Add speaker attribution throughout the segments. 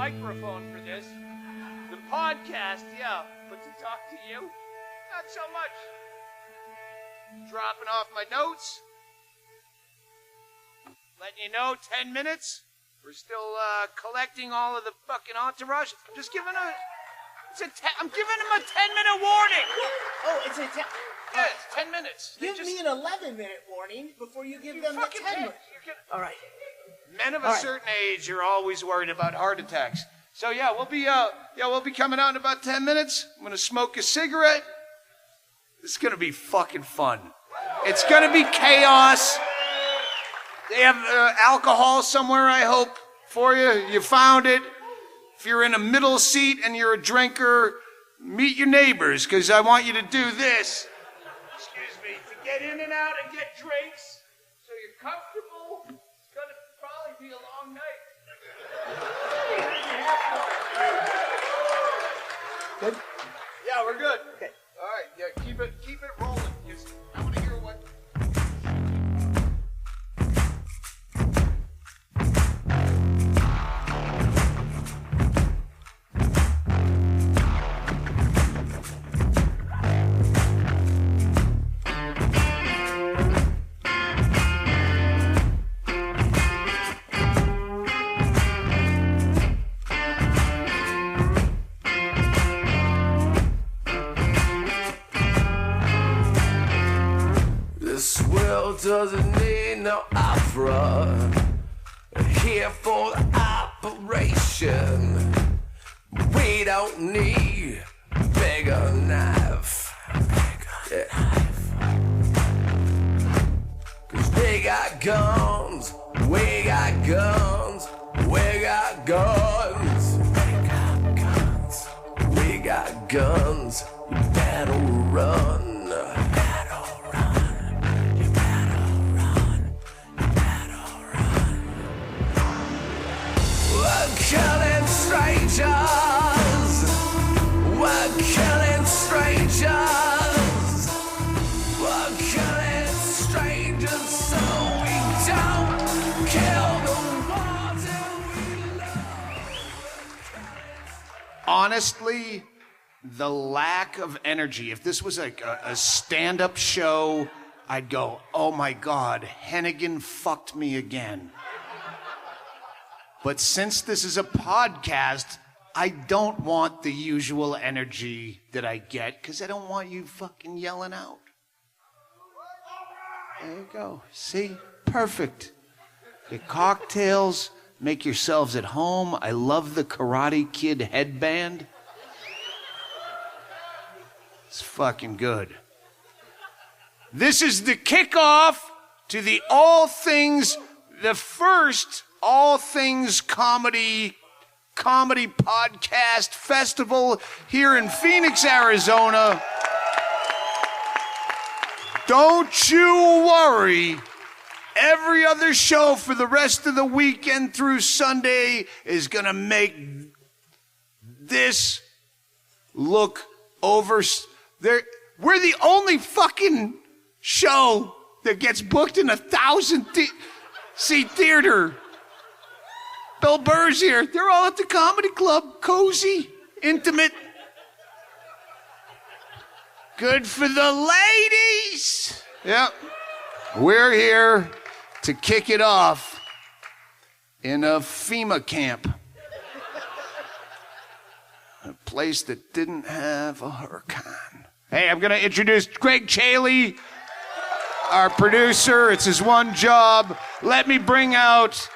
Speaker 1: microphone for this. The podcast, yeah, but to talk to you, not so much. Dropping off my notes. Letting you know, 10 minutes. We're still collecting all of the fucking entourage. Just giving I'm giving him a 10-minute warning.
Speaker 2: Oh, it's a 10.
Speaker 1: Yeah, it's 10 minutes.
Speaker 2: Give me an 11-minute warning before you give them the 10 minutes. All right.
Speaker 1: Men of a certain age are always worried about heart attacks. So yeah, we'll be coming out in about 10 minutes. I'm gonna smoke a cigarette. It's gonna be fucking fun. It's gonna be chaos. They have alcohol somewhere, I hope, for you. You found it. If you're in a middle seat and you're a drinker, meet your neighbors, because I want you to do this. Excuse me, to get in and out and get drinks, so you're comfortable. It's gonna probably be a long night.
Speaker 2: Good?
Speaker 1: Yeah, we're good.
Speaker 2: Okay.
Speaker 1: All right, yeah, keep it rolling. I want to hear what.
Speaker 3: Doesn't need no opera. Here for the operation. We don't need bigger knife. Cause we got guns. We got guns. We got guns. We got guns. We got guns. You better run. Killing strangers, we're killing strangers, we're killing strangers so we don't kill the ones that we love.
Speaker 1: Honestly, the lack of energy. If this was like a stand-up show, I'd go, oh my God, Hennigan fucked me again. But since this is a podcast, I don't want the usual energy that I get, because I don't want you fucking yelling out. There you go. See? Perfect. Get cocktails, make yourselves at home. I love the Karate Kid headband. It's fucking good. This is the kickoff to the first All Things Comedy Podcast Festival here in Phoenix, Arizona. Don't you worry. Every other show for the rest of the weekend through Sunday is going to make this look over. We're the only fucking show that gets booked in 1,000-seat theater. Bill Burr's here. They're all at the comedy club. Cozy, intimate. Good for the ladies. Yep. We're here to kick it off in a FEMA camp. A place that didn't have a hurricane. Hey, I'm going to introduce Ggreg Chaille, our producer. It's his one job. Let me bring out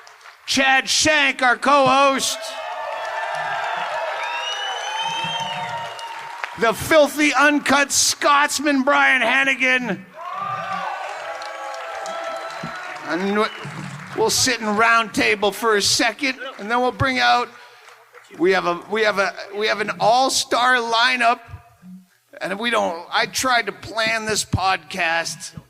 Speaker 1: Chad Shank, our co-host. The filthy, uncut Scotsman, Brian Hennigan. And we'll sit in round table for a second, and then we'll bring out. We have an all-star lineup, and I tried to plan this podcast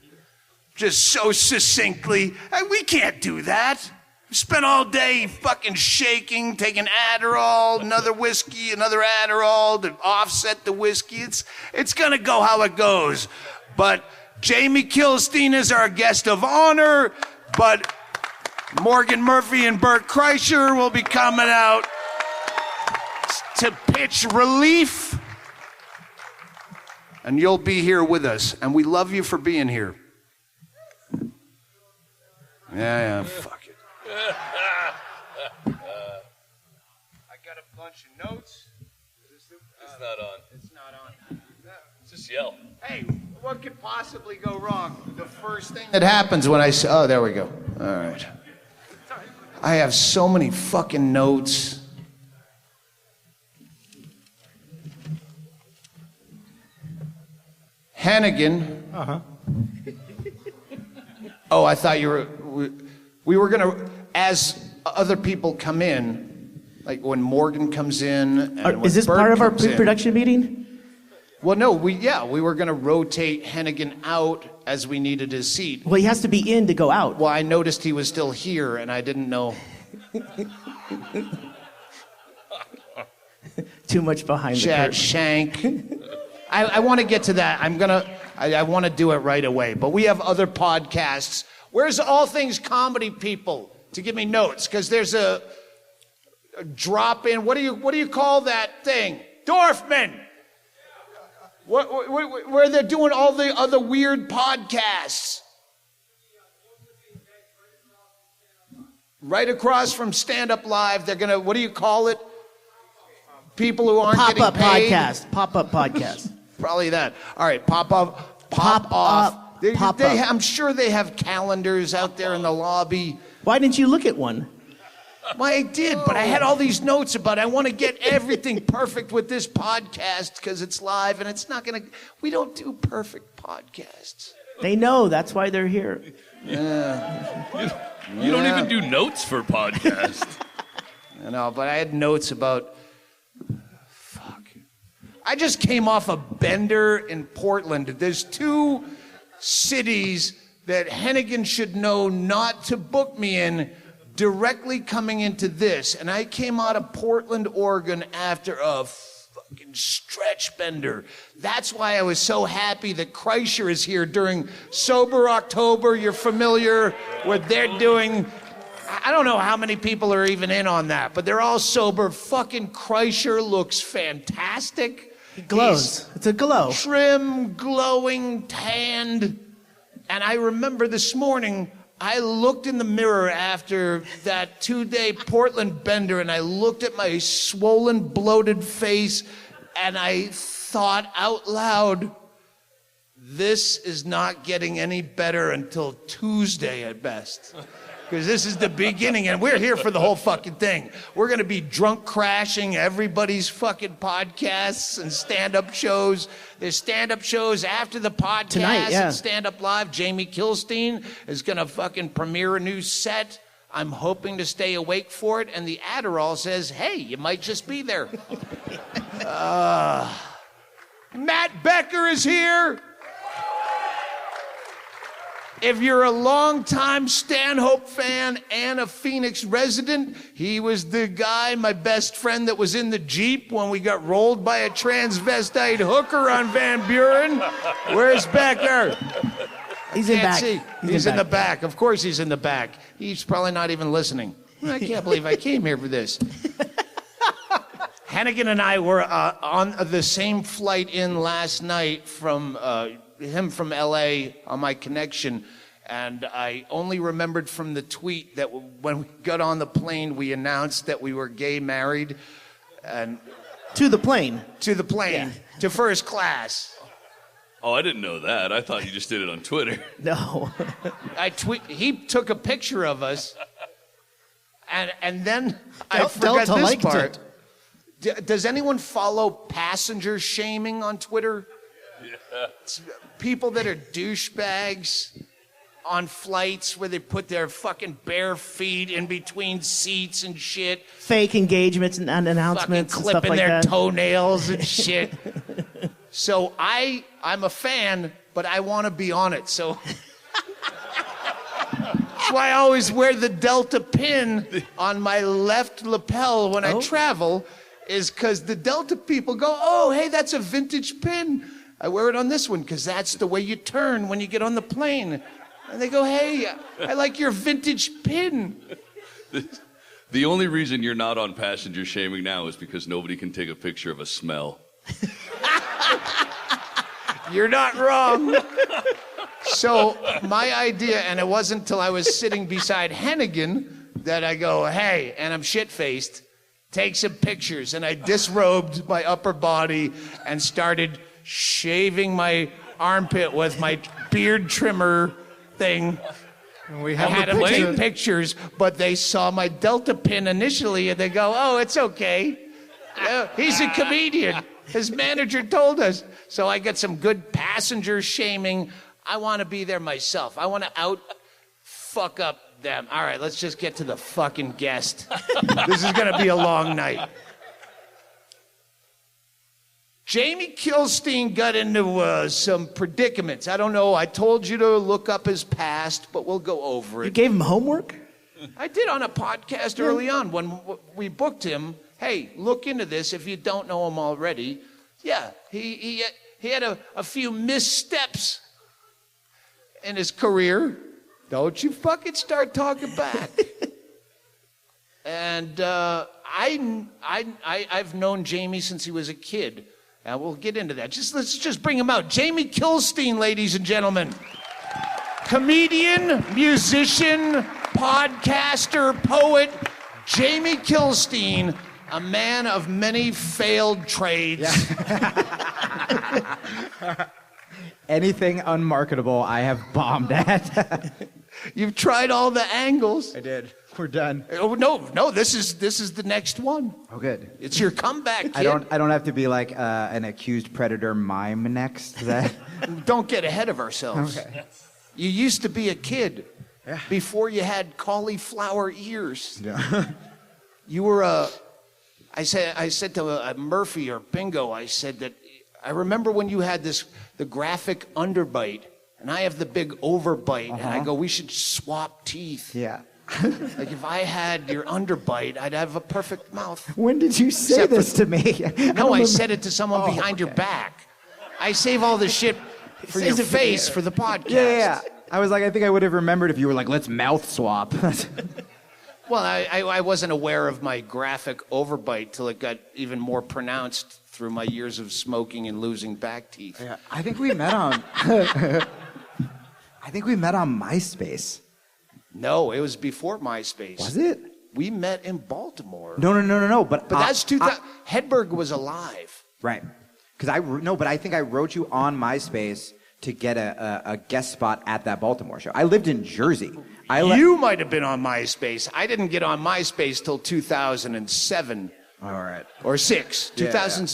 Speaker 1: just so succinctly. We can't do that. We spent all day fucking shaking, taking Adderall, another whiskey, another Adderall to offset the whiskey. It's gonna go how it goes. But Jaime Kilstein is our guest of honor, but Morgan Murphy and Bert Kreischer will be coming out. to pitch relief. And you'll be here with us. And we love you for being here. Yeah, fuck it. I got a bunch of notes.
Speaker 4: It's not on.
Speaker 1: It's not on.
Speaker 4: Just yell.
Speaker 1: Hey, what could possibly go wrong? The first thing that happens when I say, oh, there we go. All right. I have so many fucking notes. Hennigan. Uh-huh. Oh, I thought you were... We were going to, as other people come in, like when Morgan comes in... And
Speaker 2: is this
Speaker 1: Bert
Speaker 2: part of our pre-production meeting?
Speaker 1: Well, no, we were going to rotate Hennigan out as we needed his seat.
Speaker 2: Well, he has to be in to go out.
Speaker 1: Well, I noticed he was still here, and I didn't know.
Speaker 2: Too much behind the curtain.
Speaker 1: Shank. I want to get to that. I want to do it right away. But we have other podcasts. Where's All Things Comedy people to give me notes? Because there's a drop in. What do you call that thing? Dorfman. Where they're doing all the other weird podcasts. Right across from Stand Up Live, they're gonna, what do you call it? People who aren't getting paid.
Speaker 2: Pop-up podcast.
Speaker 1: Probably that. All right, pop off. I'm sure they have calendars out there in the lobby.
Speaker 2: Why didn't you look at one?
Speaker 1: Well, I did, but I had all these notes about I want to get everything perfect with this podcast because it's live and it's not going to... We don't do perfect podcasts.
Speaker 2: They know. That's why they're here.
Speaker 1: Yeah.
Speaker 4: You don't even do notes for podcasts.
Speaker 1: I know, but I had notes about... Fuck. I just came off a bender in Portland. There's 2 cities that Hennigan should know not to book me in directly coming into this. And I came out of Portland, Oregon after a fucking stretch bender. That's why I was so happy that Kreischer is here during Sober October. You're familiar with they're doing. I don't know how many people are even in on that, but they're all sober. Fucking Kreischer looks fantastic.
Speaker 2: He glows. It's a glow.
Speaker 1: Trim, glowing, tanned. And I remember this morning, I looked in the mirror after that 2-day Portland bender, and I looked at my swollen, bloated face, and I thought out loud, this is not getting any better until Tuesday at best. Because this is the beginning, and we're here for the whole fucking thing. We're going to be drunk crashing everybody's fucking podcasts and stand-up shows. There's stand-up shows after the podcast
Speaker 2: tonight, yeah.
Speaker 1: And stand-up live. Jaime Kilstein is going to fucking premiere a new set. I'm hoping to stay awake for it, and the Adderall says, hey, you might just be there. Matt Becker is here. If you're a longtime Stanhope fan and a Phoenix resident, he was the guy, my best friend, that was in the Jeep when we got rolled by a transvestite hooker on Van Buren. Where's Becker?
Speaker 2: He's in back.
Speaker 1: He's in the back. Of course he's in the back. He's probably not even listening. I can't believe I came here for this. Hennigan and I were on the same flight in last night from... him from LA on my connection, and I only remembered from the tweet that when we got on the plane, we announced that we were gay married, and
Speaker 2: to the plane,
Speaker 1: yeah. To first class.
Speaker 4: Oh, I didn't know that. I thought you just did it on Twitter.
Speaker 2: No.
Speaker 1: He took a picture of us, and then I forgot this part. Does anyone follow passenger shaming on Twitter?
Speaker 4: Yeah.
Speaker 1: It's people that are douchebags on flights where they put their fucking bare feet in between seats and shit.
Speaker 2: Fake engagements and announcements and stuff like that.
Speaker 1: Clipping their toenails and shit. So I'm a fan, but I want to be on it. So that's why I always wear the Delta pin on my left lapel when I travel, is because the Delta people go, oh, hey, that's a vintage pin. I wear it on this one because that's the way you turn when you get on the plane. And they go, hey, I like your vintage pin.
Speaker 4: The only reason you're not on passenger shaming now is because nobody can take a picture of a smell.
Speaker 1: You're not wrong. So my idea, and it wasn't until I was sitting beside Hennigan that I go, hey, and I'm shit-faced, take some pictures. And I disrobed my upper body and started shaving my armpit with my beard trimmer thing.
Speaker 5: And we
Speaker 1: I had
Speaker 5: have
Speaker 1: them
Speaker 5: the
Speaker 1: take pictures, but they saw my delta pin initially, and they go, oh, it's okay. He's a comedian. His manager told us. So I got some good passenger shaming. I want to be there myself. I want to fuck up them. All right, let's just get to the fucking guest. This is going to be a long night. Jaime Kilstein got into some predicaments. I don't know. I told you to look up his past, but we'll go over it.
Speaker 2: You gave him homework?
Speaker 1: I did on a podcast early on when we booked him. Hey, look into this if you don't know him already. Yeah, he had a few missteps in his career. Don't you fucking start talking back. And I've known Jaime since he was a kid. And we'll get into that. Let's just bring him out. Jaime Kilstein, ladies and gentlemen. Comedian, musician, podcaster, poet, Jaime Kilstein, a man of many failed trades.
Speaker 5: Yeah. Anything unmarketable, I have bombed at.
Speaker 1: You've tried all the angles.
Speaker 5: I did. We're done.
Speaker 1: Oh no! This is the next one.
Speaker 5: Oh, good.
Speaker 1: It's your comeback, kid.
Speaker 5: I don't have to be like an accused predator mime next. That
Speaker 1: Don't get ahead of ourselves.
Speaker 5: Okay.
Speaker 1: You used to be a kid.
Speaker 5: Yeah.
Speaker 1: Before you had cauliflower ears.
Speaker 5: Yeah.
Speaker 1: You were I said to Murphy or Bingo, I said that I remember when you had the graphic underbite, and I have the big overbite, and I go, we should swap teeth.
Speaker 5: Yeah.
Speaker 1: Like if I had your underbite, I'd have a perfect mouth.
Speaker 5: When did you say
Speaker 1: Except
Speaker 5: this to me?
Speaker 1: No, I said it to someone behind your back. I save all this shit for your face for the podcast.
Speaker 5: Yeah. I was like, I think I would have remembered if you were like, let's mouth swap.
Speaker 1: Well, I wasn't aware of my graphic overbite till it got even more pronounced through my years of smoking and losing back teeth.
Speaker 5: Yeah, I think we met on MySpace.
Speaker 1: No, it was before MySpace.
Speaker 5: Was it?
Speaker 1: We met in Baltimore.
Speaker 5: No. But
Speaker 1: that's 2000. Hedberg was alive.
Speaker 5: Right. But I think I wrote you on MySpace to get a guest spot at that Baltimore show. I lived in Jersey.
Speaker 1: You might have been on MySpace. I didn't get on MySpace till 2007.
Speaker 5: All right.
Speaker 1: Or 6.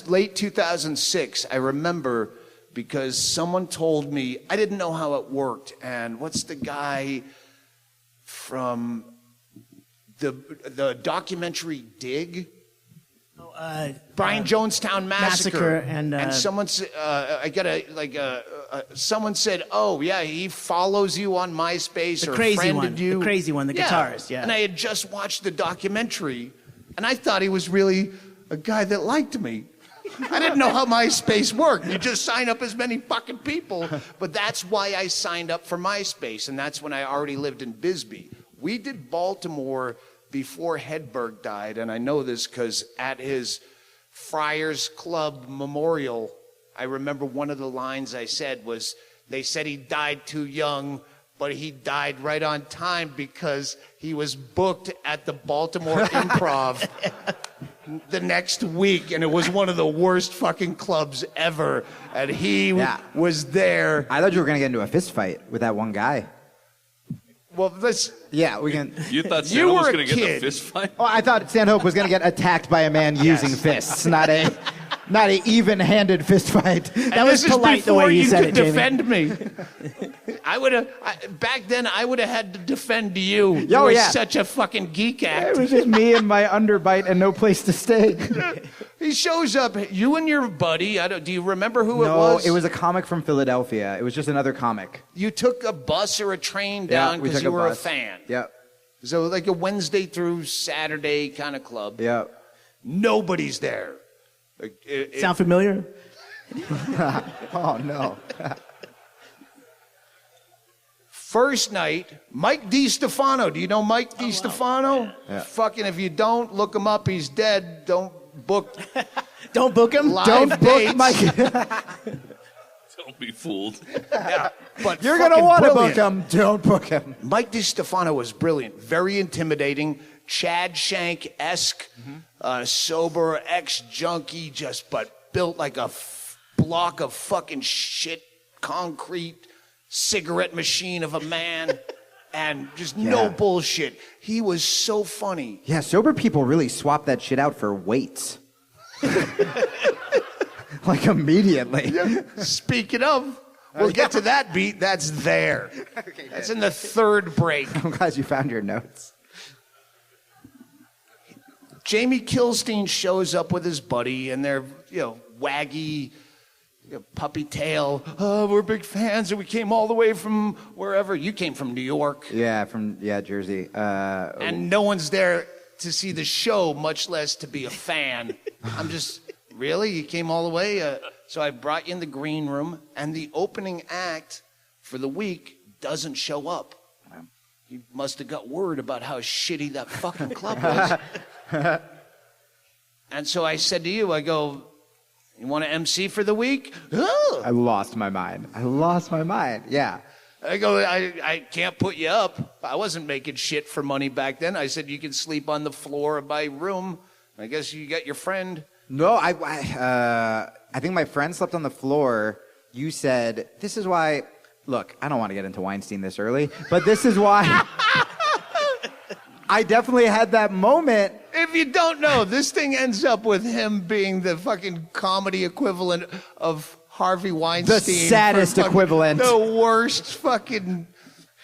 Speaker 1: Late 2006. I remember because someone told me, I didn't know how it worked. And what's the guy from the documentary Dig? Brian Jonestown Massacre.
Speaker 2: And
Speaker 1: someone said, someone said, oh yeah, he follows you on MySpace,
Speaker 2: the
Speaker 1: or
Speaker 2: crazy
Speaker 1: friended
Speaker 2: one,
Speaker 1: you.
Speaker 2: the crazy one, the guitarist, yeah.
Speaker 1: And I had just watched the documentary, and I thought he was really a guy that liked me. I didn't know how MySpace worked. You just sign up as many fucking people. But that's why I signed up for MySpace, and that's when I already lived in Bisbee. We did Baltimore before Hedberg died, and I know this because at his Friars Club memorial, I remember one of the lines I said was, they said he died too young, but he died right on time because he was booked at the Baltimore Improv the next week, and it was one of the worst fucking clubs ever, and he was there.
Speaker 5: I thought you were going to get into a fist fight with that one guy.
Speaker 1: Well, let's...
Speaker 5: Yeah, we can...
Speaker 4: You thought Stanhope was going to get in a fist fight?
Speaker 5: Oh, I thought Stanhope was going to get attacked by a man using fists, not a even-handed fist fight.
Speaker 2: That was polite the way you said it, Jamie.
Speaker 1: Defend me. I would have back then. I would have had to defend you. You
Speaker 5: Oh,
Speaker 1: were
Speaker 5: yeah.
Speaker 1: such a fucking geek act.
Speaker 5: It was just me and my underbite and no place to stay.
Speaker 1: He shows up. You and your buddy. Do you remember who it was?
Speaker 5: No, it was a comic from Philadelphia. It was just another comic.
Speaker 1: You took a bus or a train down because you were a fan.
Speaker 5: Yep.
Speaker 1: So like a Wednesday through Saturday kind of club.
Speaker 5: Yep.
Speaker 1: Nobody's there.
Speaker 2: Sound familiar?
Speaker 5: Oh, no.
Speaker 1: First night, Mike DiStefano. Do you know Mike DiStefano?
Speaker 5: Yeah.
Speaker 1: Fucking, if you don't, look him up. He's dead. Don't book.
Speaker 2: Don't book him.
Speaker 1: Live
Speaker 5: Don't
Speaker 1: dates.
Speaker 5: book Mike.
Speaker 4: Don't be fooled.
Speaker 1: Yeah, but
Speaker 5: You're going to
Speaker 1: fucking
Speaker 5: want to book
Speaker 1: brilliant.
Speaker 5: him. Don't book him.
Speaker 1: Mike DiStefano was brilliant. Very intimidating. Chad Shank-esque. Sober, ex-junkie, but built like a block of fucking shit, concrete, cigarette machine of a man. And just no bullshit. He was so funny.
Speaker 5: Yeah, sober people really swap that shit out for weights. Like immediately.
Speaker 1: Yeah. Speaking of, we'll get to that beat. That's there.
Speaker 5: Okay,
Speaker 1: that's in the third break.
Speaker 5: I'm glad you found your notes.
Speaker 1: Jaime Kilstein shows up with his buddy, and they're, waggy, puppy tail. Oh, we're big fans, and we came all the way from wherever. You came from New York.
Speaker 5: Yeah, from Jersey.
Speaker 1: And no one's there to see the show, much less to be a fan. I'm just, really? You came all the way? So I brought you in the green room, and the opening act for the week doesn't show up. He must have got word about how shitty that fucking club was. And so I said to you, I go, you want to MC for the week? Oh.
Speaker 5: I lost my mind. Yeah.
Speaker 1: I go, I can't put you up. I wasn't making shit for money back then. I said, you can sleep on the floor of my room. I guess you got your friend.
Speaker 5: No, I think my friend slept on the floor. You said, this is why, look, I don't want to get into Weinstein this early, but this is why I definitely had that moment.
Speaker 1: If you don't know, this thing ends up with him being the fucking comedy equivalent of Harvey Weinstein.
Speaker 5: The saddest equivalent.
Speaker 1: The worst fucking...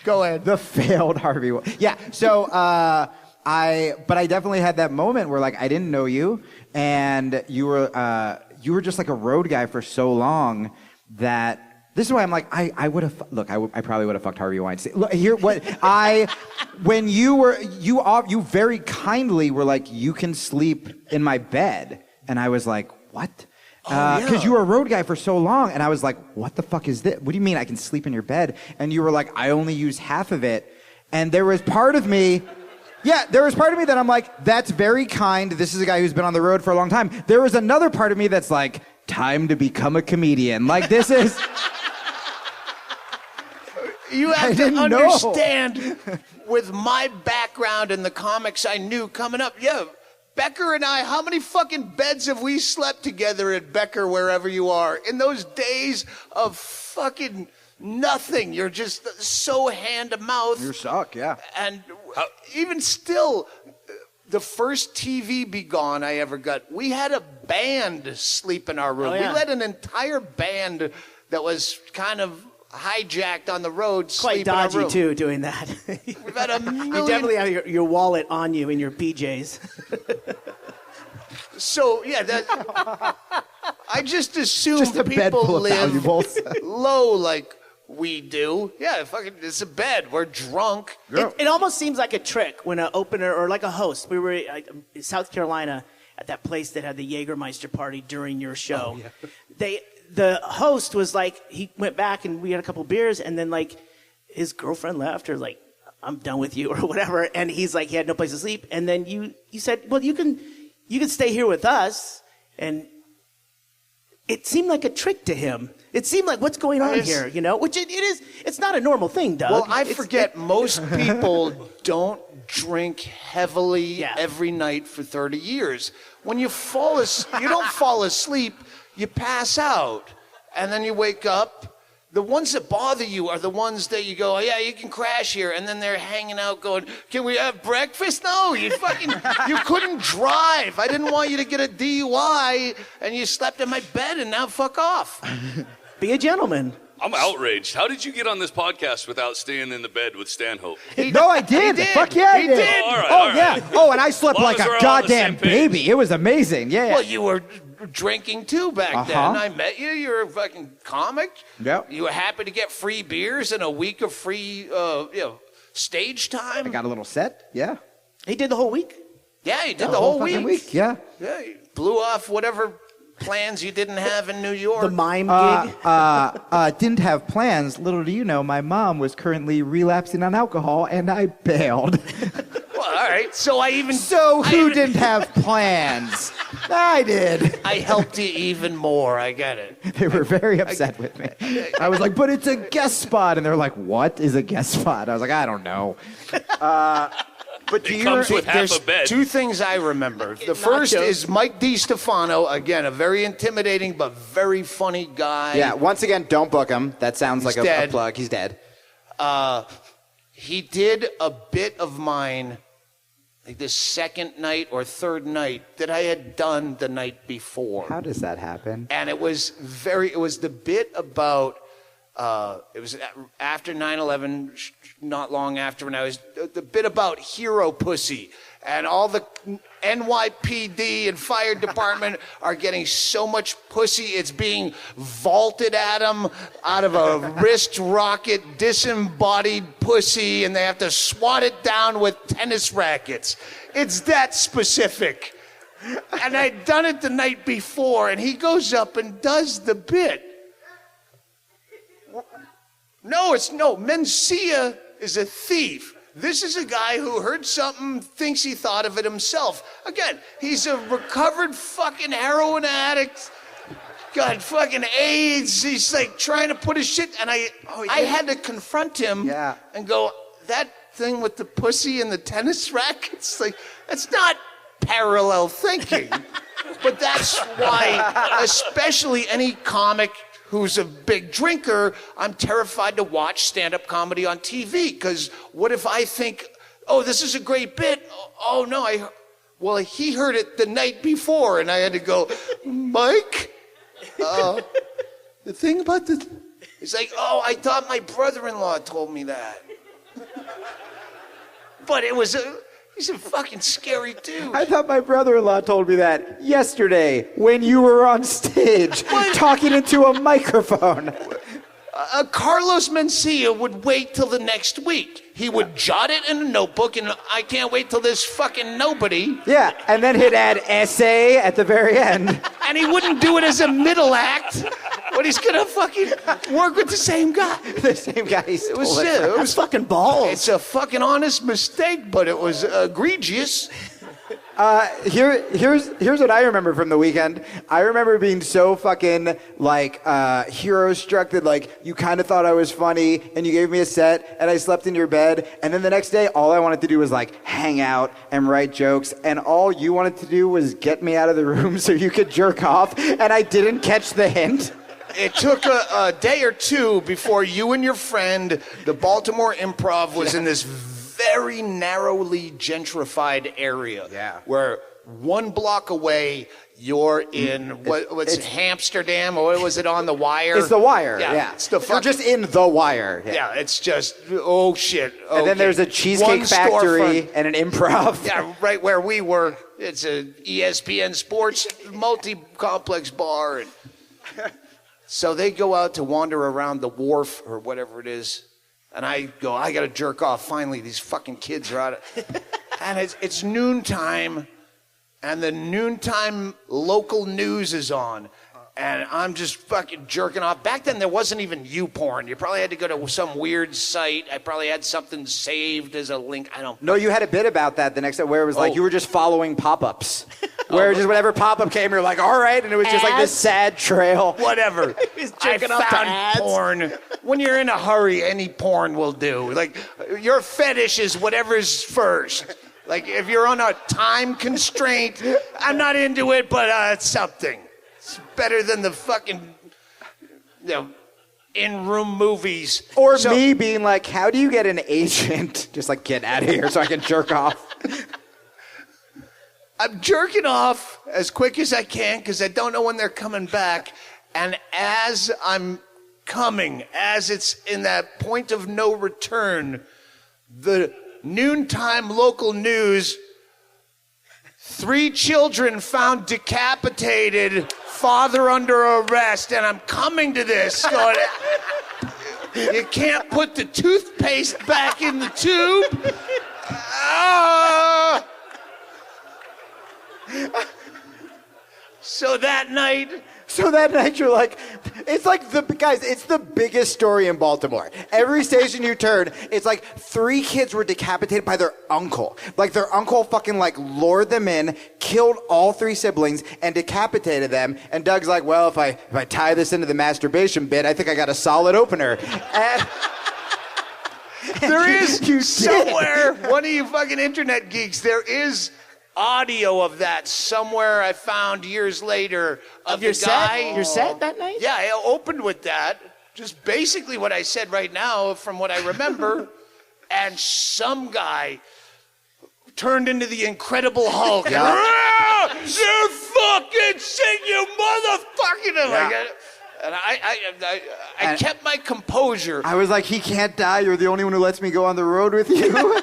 Speaker 1: Go ahead.
Speaker 5: The failed Harvey. Yeah, so I definitely had that moment where, like, I didn't know you, and you were just like a road guy for so long that... This is why I'm like, I would have, look, I probably would have fucked Harvey Weinstein. Look, when you very kindly were like, you can sleep in my bed. And I was like, what? Because you were a road guy for so long. And I was like, what the fuck is this? What do you mean I can sleep in your bed? And you were like, I only use half of it. And there was part of me that I'm like, that's very kind. This is a guy who's been on the road for a long time. There was another part of me that's like, time to become a comedian. Like, this is...
Speaker 1: You have to understand, with my background in the comics I knew coming up, Becker and I, how many fucking beds have we slept together at Becker, wherever you are? In those days of fucking nothing, you're just so hand to mouth.
Speaker 5: You suck, yeah.
Speaker 1: And even still, the first TV Be Gone I ever got, we had a band sleep in our room.
Speaker 2: Oh, yeah.
Speaker 1: We let an entire band that was kind of hijacked on the road.
Speaker 2: Quite dodgy too, doing that.
Speaker 1: We've had a million.
Speaker 2: You definitely have your wallet on you in your PJs.
Speaker 1: So I just assume
Speaker 5: Just a bed
Speaker 1: people
Speaker 5: full of
Speaker 1: live
Speaker 5: valuables.
Speaker 1: low like we do. Yeah, fucking, it's a bed. We're drunk.
Speaker 2: It almost seems like a trick when an opener or like a host. We were in South Carolina at that place that had the Jägermeister party during your show. Oh, yeah. The host was like, he went back and we had a couple beers, and then like his girlfriend left, or like, I'm done with you or whatever, and he's like, he had no place to sleep, and then you said, well, you can stay here with us, and it seemed like a trick to him. It seemed like, what's going on here, which it is. It's not a normal thing, Doug.
Speaker 1: Well, I forget most people don't drink heavily every night for 30 years. When you you don't fall asleep. You pass out, and then you wake up. The ones that bother you are the ones that you go, oh, yeah, you can crash here, and then they're hanging out going, can we have breakfast? No, you couldn't drive. I didn't want you to get a DUI, and you slept in my bed, and now fuck off.
Speaker 2: Be a gentleman.
Speaker 4: I'm outraged. How did you get on this podcast without staying in the bed with Stanhope?
Speaker 5: No, I did. Fuck yeah, I did.
Speaker 4: All right,
Speaker 5: oh,
Speaker 4: all right.
Speaker 5: yeah. Oh, and I slept
Speaker 4: As long
Speaker 5: like
Speaker 4: as
Speaker 5: a
Speaker 4: we're all on the
Speaker 5: goddamn
Speaker 4: same page.
Speaker 5: baby. It was amazing. Yeah.
Speaker 1: Well, you were drinking too back then. I met you. You're a fucking comic.
Speaker 5: Yep.
Speaker 1: You were happy to get free beers and a week of free, stage time.
Speaker 5: I got a little set. Yeah.
Speaker 2: He did the whole week?
Speaker 1: Yeah, he did the whole
Speaker 5: fucking
Speaker 1: week.
Speaker 5: Yeah.
Speaker 1: Yeah, he blew off whatever plans you didn't have in New York?
Speaker 2: The mime gig?
Speaker 5: Didn't have plans. Little do you know, my mom was currently relapsing on alcohol, and I bailed.
Speaker 1: Well, all right. So
Speaker 5: who didn't have plans? I did.
Speaker 1: I helped you even more. I get it.
Speaker 5: They were very upset with me. I was like, but it's a guest spot. And they're like, what is a guest spot? I was like, I don't know. But
Speaker 4: It comes with half a bed.
Speaker 1: Two things I remember. The first is Mike DiStefano. Again, a very intimidating but very funny guy.
Speaker 5: Yeah, once again, don't book him. That sounds like a plug. He's dead.
Speaker 1: He did a bit of mine, like the second night or third night that I had done the night before.
Speaker 5: How does that happen?
Speaker 1: And it was the bit about, it was after 9/11, not long after, when I was, the bit about hero pussy. And all the NYPD and fire department are getting so much pussy, it's being vaulted at them out of a wrist rocket, disembodied pussy, and they have to swat it down with tennis rackets. It's that specific. And I'd done it the night before, and he goes up and does the bit. No, Mencia is a thief. This is a guy who heard something, thinks he thought of it himself. Again, he's a recovered fucking heroin addict, got fucking AIDS. He's like trying to put his shit, and I had to confront him and go, that thing with the pussy and the tennis rackets, like, that's not parallel thinking. But that's why, especially any comic who's a big drinker, I'm terrified to watch stand-up comedy on TV, because what if I think, oh, this is a great bit? Oh, no, well, he heard it the night before, and I had to go, Mike, the thing about the... He's like, oh, I thought my brother-in-law told me that. But he's a fucking scary dude.
Speaker 5: I thought my brother-in-law told me that yesterday when you were on stage talking into a microphone.
Speaker 1: Carlos Mencia would wait till the next week. He would jot it in a notebook, and I can't wait till this fucking nobody.
Speaker 5: Yeah, and then he'd add essay at the very end.
Speaker 1: And he wouldn't do it as a middle act, but he's gonna fucking work with the same guy.
Speaker 5: The same guy he stole it
Speaker 2: It was fucking balls.
Speaker 1: It's a fucking honest mistake, but it was egregious.
Speaker 5: Here's what I remember from the weekend. I remember being so fucking like hero struck that like you kind of thought I was funny and you gave me a set and I slept in your bed, and then the next day all I wanted to do was like hang out and write jokes, and all you wanted to do was get me out of the room so you could jerk off, and I didn't catch the hint.
Speaker 1: It took a day or two before you and your friend, the Baltimore Improv, was in this very narrowly gentrified area where 1 block away you're in what's Amsterdam, or what was it, on the Wire?
Speaker 5: It's the Wire.
Speaker 1: Yeah. It's the
Speaker 5: You're just in the Wire.
Speaker 1: Yeah, it's just oh shit. Okay.
Speaker 5: And then there's a cheesecake factory and an improv.
Speaker 1: Yeah, right where we were. It's a ESPN Sports multi-complex bar, and so they go out to wander around the wharf or whatever it is. And I go, I got to jerk off. Finally, these fucking kids are out. And it's noontime, and the noontime local news is on. And I'm just fucking jerking off. Back then, there wasn't even YouPorn. You probably had to go to some weird site. I probably had something saved as a link. I don't know.
Speaker 5: No, you had a bit about that the next day where it was like you were just following pop-ups. Where just whenever pop-up came, you're like, all right. And it was just like this sad trail.
Speaker 1: Whatever. I found porn. When you're in a hurry, any porn will do. Like, your fetish is whatever's first. Like, if you're on a time constraint, I'm not into it, but it's something. It's better than the fucking, in-room movies.
Speaker 5: Or me being like, how do you get an agent? Just like, get out of here so I can jerk off.
Speaker 1: I'm jerking off as quick as I can because I don't know when they're coming back. And as I'm coming, as it's in that point of no return, the noontime local news, 3 children found decapitated, father under arrest, and I'm coming to this going, you can't put the toothpaste back in the tube. So that night,
Speaker 6: you're like, it's like it's the biggest story in Baltimore. Every station you turn, it's like 3 kids were decapitated by their uncle. Like their uncle fucking like lured them in, killed all 3 siblings, and decapitated them. And Doug's like, well, if I tie this into the masturbation bit, I think I got a solid opener. And
Speaker 1: there is somewhere, one of you fucking internet geeks, there is audio of that somewhere I found years later of
Speaker 2: your
Speaker 1: the guy.
Speaker 2: set? Your set that night?
Speaker 1: Yeah, I opened with that. Just basically what I said right now from what I remember. And some guy turned into the Incredible Hulk.
Speaker 6: Yeah.
Speaker 1: You fucking sing, you motherfucking...
Speaker 6: Yeah.
Speaker 1: And I kept my composure.
Speaker 5: I was like, he can't die. You're the only one who lets me go on the road with you.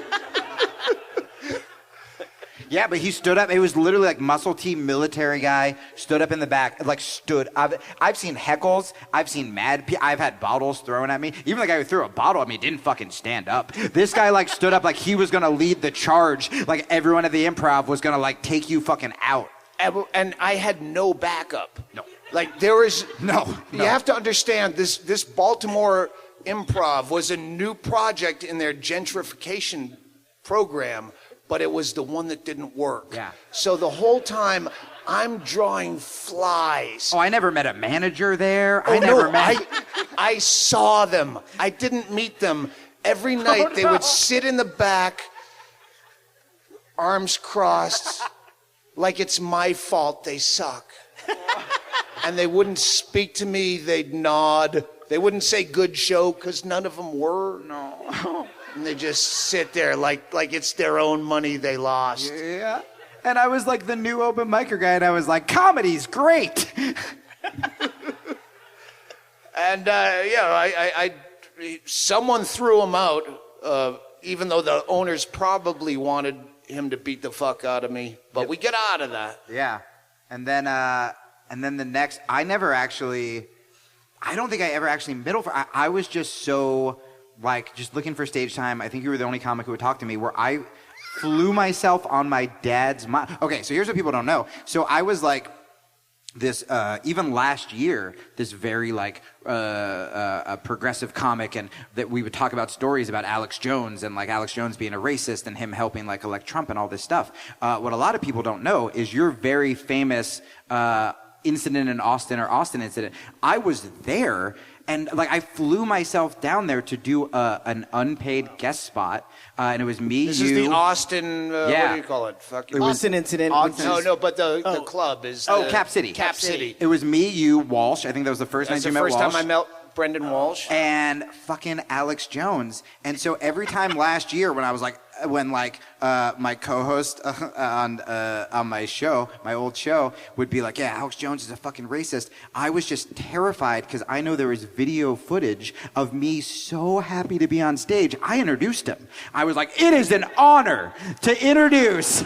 Speaker 5: Yeah, but he stood up. It was literally like muscle T military guy stood up in the back, like stood. I've seen heckles. I've seen mad people. I've had bottles thrown at me. Even the guy who threw a bottle at me didn't fucking stand up. This guy like stood up like he was going to lead the charge. Like everyone at the Improv was going to like take you fucking out.
Speaker 1: And I had no backup.
Speaker 5: No.
Speaker 1: Like there was
Speaker 5: No.
Speaker 1: You have to understand this Baltimore Improv was a new project in their gentrification program, but it was the one that didn't work.
Speaker 5: Yeah.
Speaker 1: So the whole time I'm drawing flies.
Speaker 5: Oh, I never met a manager there. I
Speaker 1: saw them. I didn't meet them. Every night they would sit in the back, arms crossed, like it's my fault they suck. And they wouldn't speak to me. They'd nod. They wouldn't say good show because none of them were. No. And they just sit there like it's their own money they lost.
Speaker 5: Yeah. And I was like the new open micer guy, and I was like, comedy's great.
Speaker 1: And someone threw him out, even though the owners probably wanted him to beat the fuck out of me. But we get out of that.
Speaker 5: Yeah. And then the next, I don't think I ever actually I was just so, like, just looking for stage time. I think you were the only comic who would talk to me, where I flew myself on my dad's mind. Okay, so here's what people don't know. So I was like this, even last year, this very like a progressive comic, and that we would talk about stories about Alex Jones and like Alex Jones being a racist and him helping like elect Trump and all this stuff. What a lot of people don't know is your very famous incident in Austin, or Austin incident. I was there, and like I flew myself down there to do an unpaid guest spot, and it was me,
Speaker 1: This
Speaker 5: you.
Speaker 1: is the Austin,
Speaker 5: Yeah.
Speaker 1: what do you call it? Fucking
Speaker 2: Austin incident.
Speaker 1: No, but the club is...
Speaker 5: Cap City.
Speaker 1: Cap City.
Speaker 5: It was me, you, Walsh. I think that was the first
Speaker 1: That's
Speaker 5: night
Speaker 1: the
Speaker 5: you met
Speaker 1: first
Speaker 5: Walsh.
Speaker 1: time I met Brendan Walsh.
Speaker 5: And fucking Alex Jones. And so every time last year when I was like, my co-host on my show, my old show, would be like, yeah, Alex Jones is a fucking racist. I was just terrified because I know there was video footage of me so happy to be on stage. I introduced him. I was like, it is an honor to introduce.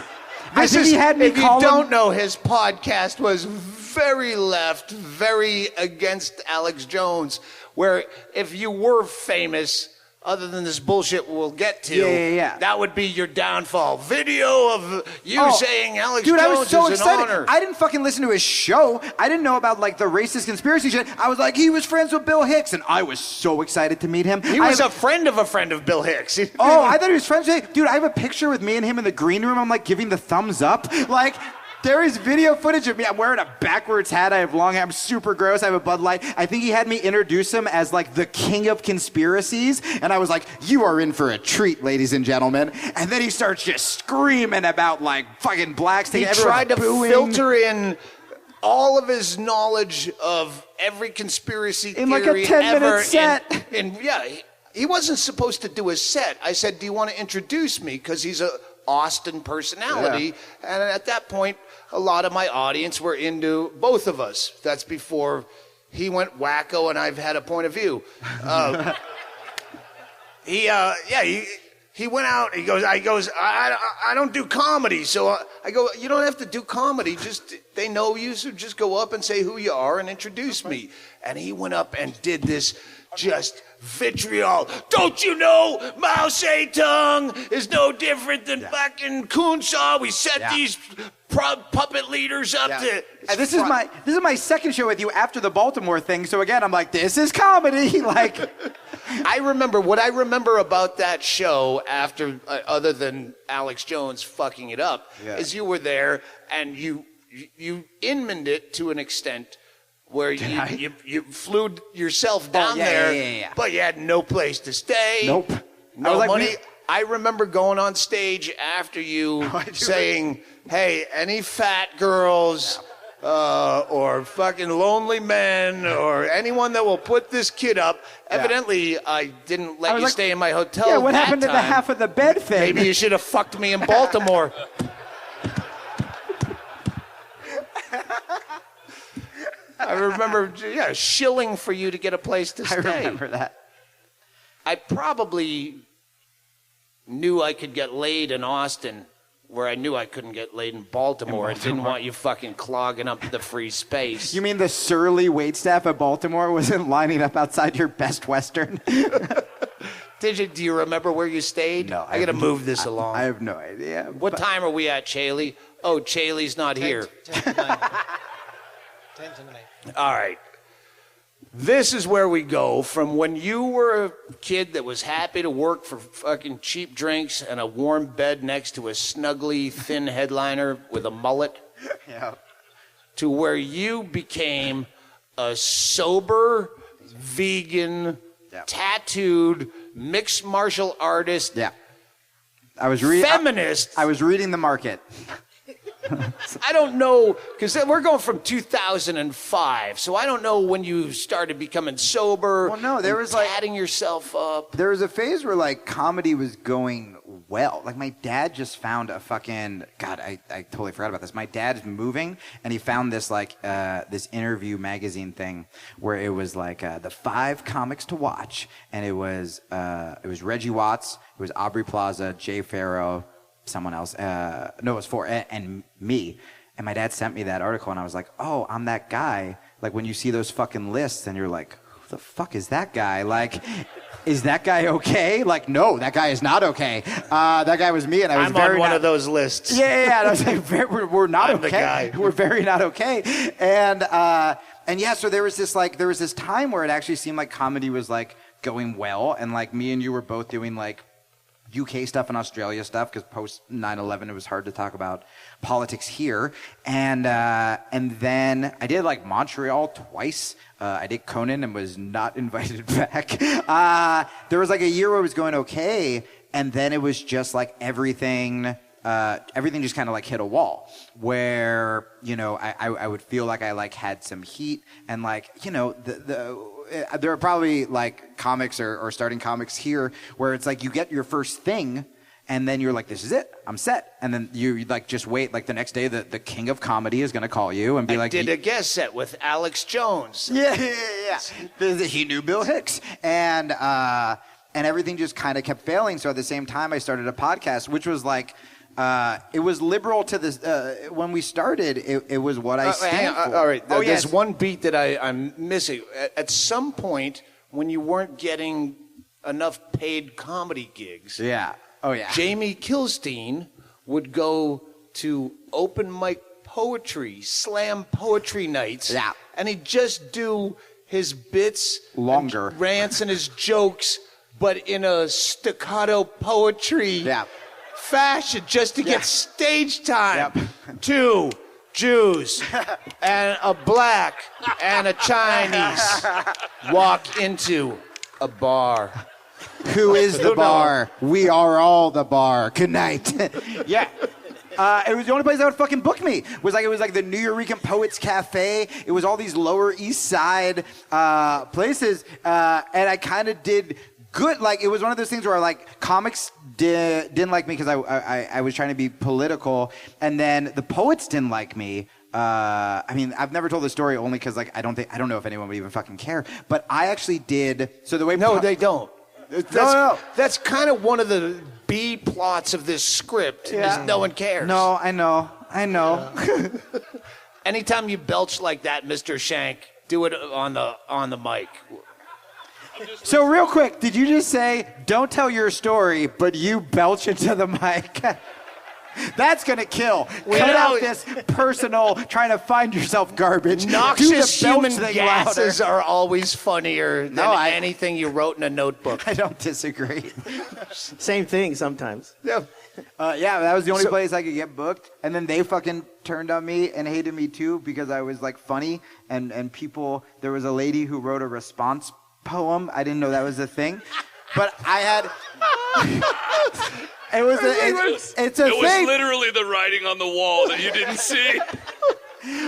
Speaker 5: I think he had me
Speaker 1: if
Speaker 5: call
Speaker 1: you
Speaker 5: him.
Speaker 1: don't know, his podcast was very left, very against Alex Jones, where if you were famous, other than this bullshit we'll get to,
Speaker 5: Yeah.
Speaker 1: that would be your downfall. Video of you saying Alex
Speaker 5: Dude,
Speaker 1: Jones
Speaker 5: I was so
Speaker 1: is
Speaker 5: excited.
Speaker 1: an honor.
Speaker 5: I didn't fucking listen to his show. I didn't know about like the racist conspiracy shit. I was like, he was friends with Bill Hicks, and I was so excited to meet him.
Speaker 1: He was a friend of Bill Hicks.
Speaker 5: Oh, I thought he was friends with... Dude, I have a picture with me and him in the green room. I'm like giving the thumbs up. Like... There is video footage of me. I'm wearing a backwards hat. I have long hair. I'm super gross. I have a Bud Light. I think he had me introduce him as like the king of conspiracies. And I was like, you are in for a treat, ladies and gentlemen. And then he starts just screaming about like fucking blacks.
Speaker 1: He tried to filter in all of his knowledge of every conspiracy
Speaker 5: in
Speaker 1: theory
Speaker 5: like a 10-minute
Speaker 1: ever.
Speaker 5: set.
Speaker 1: He wasn't supposed to do a set. I said, do you want to introduce me? Because he's a Austin personality. Yeah. And at that point, a lot of my audience were into both of us. That's before he went wacko and I've had a point of view. he went out. He goes, I don't do comedy. So I go, you don't have to do comedy. Just they know you, so just go up and say who you are and introduce me. And he went up and did this just vitriol. Don't you know Mao Zedong is no different than fucking Kunshaw? We set these puppet leaders up to.
Speaker 5: And this is my second show with you after the Baltimore thing. So again, I'm like, this is comedy. Like,
Speaker 1: I remember about that show after, other than Alex Jones fucking it up, is you were there and you inmaned it to an extent where you flew yourself down there, but you had no place to stay.
Speaker 5: Nope.
Speaker 1: No money. I remember going on stage after you saying, hey, any fat girls or fucking lonely men or anyone that will put this kid up. Evidently, I didn't let you stay in my hotel.
Speaker 5: Yeah, what happened to the half of the bed thing?
Speaker 1: Maybe you should have fucked me in Baltimore. I remember, shilling for you to get a place to stay.
Speaker 5: I remember that.
Speaker 1: I probably knew I could get laid in Austin, where I knew I couldn't get laid in Baltimore. I didn't want you fucking clogging up the free space.
Speaker 5: You mean the surly waitstaff at Baltimore wasn't lining up outside your Best Western?
Speaker 1: Do you remember where you stayed?
Speaker 5: No.
Speaker 1: I got to move this along.
Speaker 5: I have no idea.
Speaker 1: What time are we at, Chaille? Oh, Chaille's not here.
Speaker 7: 10 to 9. 10 to 9.
Speaker 1: All right. This is where we go from when you were a kid that was happy to work for fucking cheap drinks and a warm bed next to a snuggly, thin headliner with a mullet, to where you became a sober, vegan, tattooed, mixed martial artist, feminist.
Speaker 5: I was reading the market.
Speaker 1: I don't know, because we're going from 2005, so I don't know when you started becoming sober.
Speaker 5: Well, no, there was
Speaker 1: tatting yourself up.
Speaker 5: There was a phase where like comedy was going well. Like my dad just found a fucking I totally forgot about this. My dad's moving, and he found this this interview magazine thing where it was like the 5 comics to watch, and it was Reggie Watts, it was Aubrey Plaza, Jay Farrow, someone else. No, it was 4, and me. And my dad sent me that article, and I was like, oh, I'm that guy. Like, when you see those fucking lists, and you're like, who the fuck is that guy? Like, is that guy okay? Like, no, that guy is not okay. That guy was me, and I was
Speaker 1: I'm on one of those lists.
Speaker 5: Yeah. And I was like, we're not
Speaker 1: I'm
Speaker 5: okay.
Speaker 1: The guy.
Speaker 5: We're very not okay. And so there was this time where it actually seemed like comedy was, like, going well, and, like, me and you were both doing, like, UK stuff and Australia stuff, because post 9/11 it was hard to talk about politics here, and then I did like Montreal twice. I did Conan and was not invited back. There was like a year where it was going okay, and then it was just like everything just kind of like hit a wall where, you know, I would feel like I like had some heat, and like, you know, there are probably like comics or starting comics here where it's like you get your first thing and then you're like, this is it, I'm set. And then you like just wait, like the next day the king of comedy is going to call you and be like,
Speaker 1: I did a guest set with Alex Jones.
Speaker 5: Yeah. He knew Bill Hicks. And everything just kind of kept failing. So at the same time I started a podcast, which was like, it was liberal to this. When we started, it was what I stand for.
Speaker 1: All right. There's one beat that I'm missing. At some point, when you weren't getting enough paid comedy gigs, Jaime Kilstein would go to open mic poetry, slam poetry nights, and he'd just do his bits,
Speaker 5: longer
Speaker 1: rants and his jokes, but in a staccato poetry. Fashion just to get stage time. 2 Jews and a black and a Chinese walk into a bar.
Speaker 5: Who is the bar? We are all the bar. Good night. It was the only place that would fucking book me. It was like the New Eurekan Poets Cafe. It was all these Lower East Side places, and I kind of did good. Like, it was one of those things where like comics didn't like me because I was trying to be political, and then the poets didn't like me. I mean, I've never told the story only because like I don't know if anyone would even fucking care. But I actually did. So the way
Speaker 1: they don't. That's kind of one of the B plots of this script. Yeah. No one cares.
Speaker 5: No, I know.
Speaker 1: Anytime you belch like that, Mr. Shank, do it on the mic.
Speaker 5: So real quick, did you just say, don't tell your story, but you belch into the mic? That's going to kill. Cut out this personal, trying to find yourself garbage.
Speaker 1: Noxious human gases are always funnier than anything you wrote in a notebook.
Speaker 5: I don't disagree.
Speaker 2: Same thing sometimes.
Speaker 5: Yeah. That was the only place I could get booked. And then they fucking turned on me and hated me too because I was like funny. And people, there was a lady who wrote a response poem. I didn't know that was a thing. But I had... It was
Speaker 4: literally the writing on the wall that you didn't see.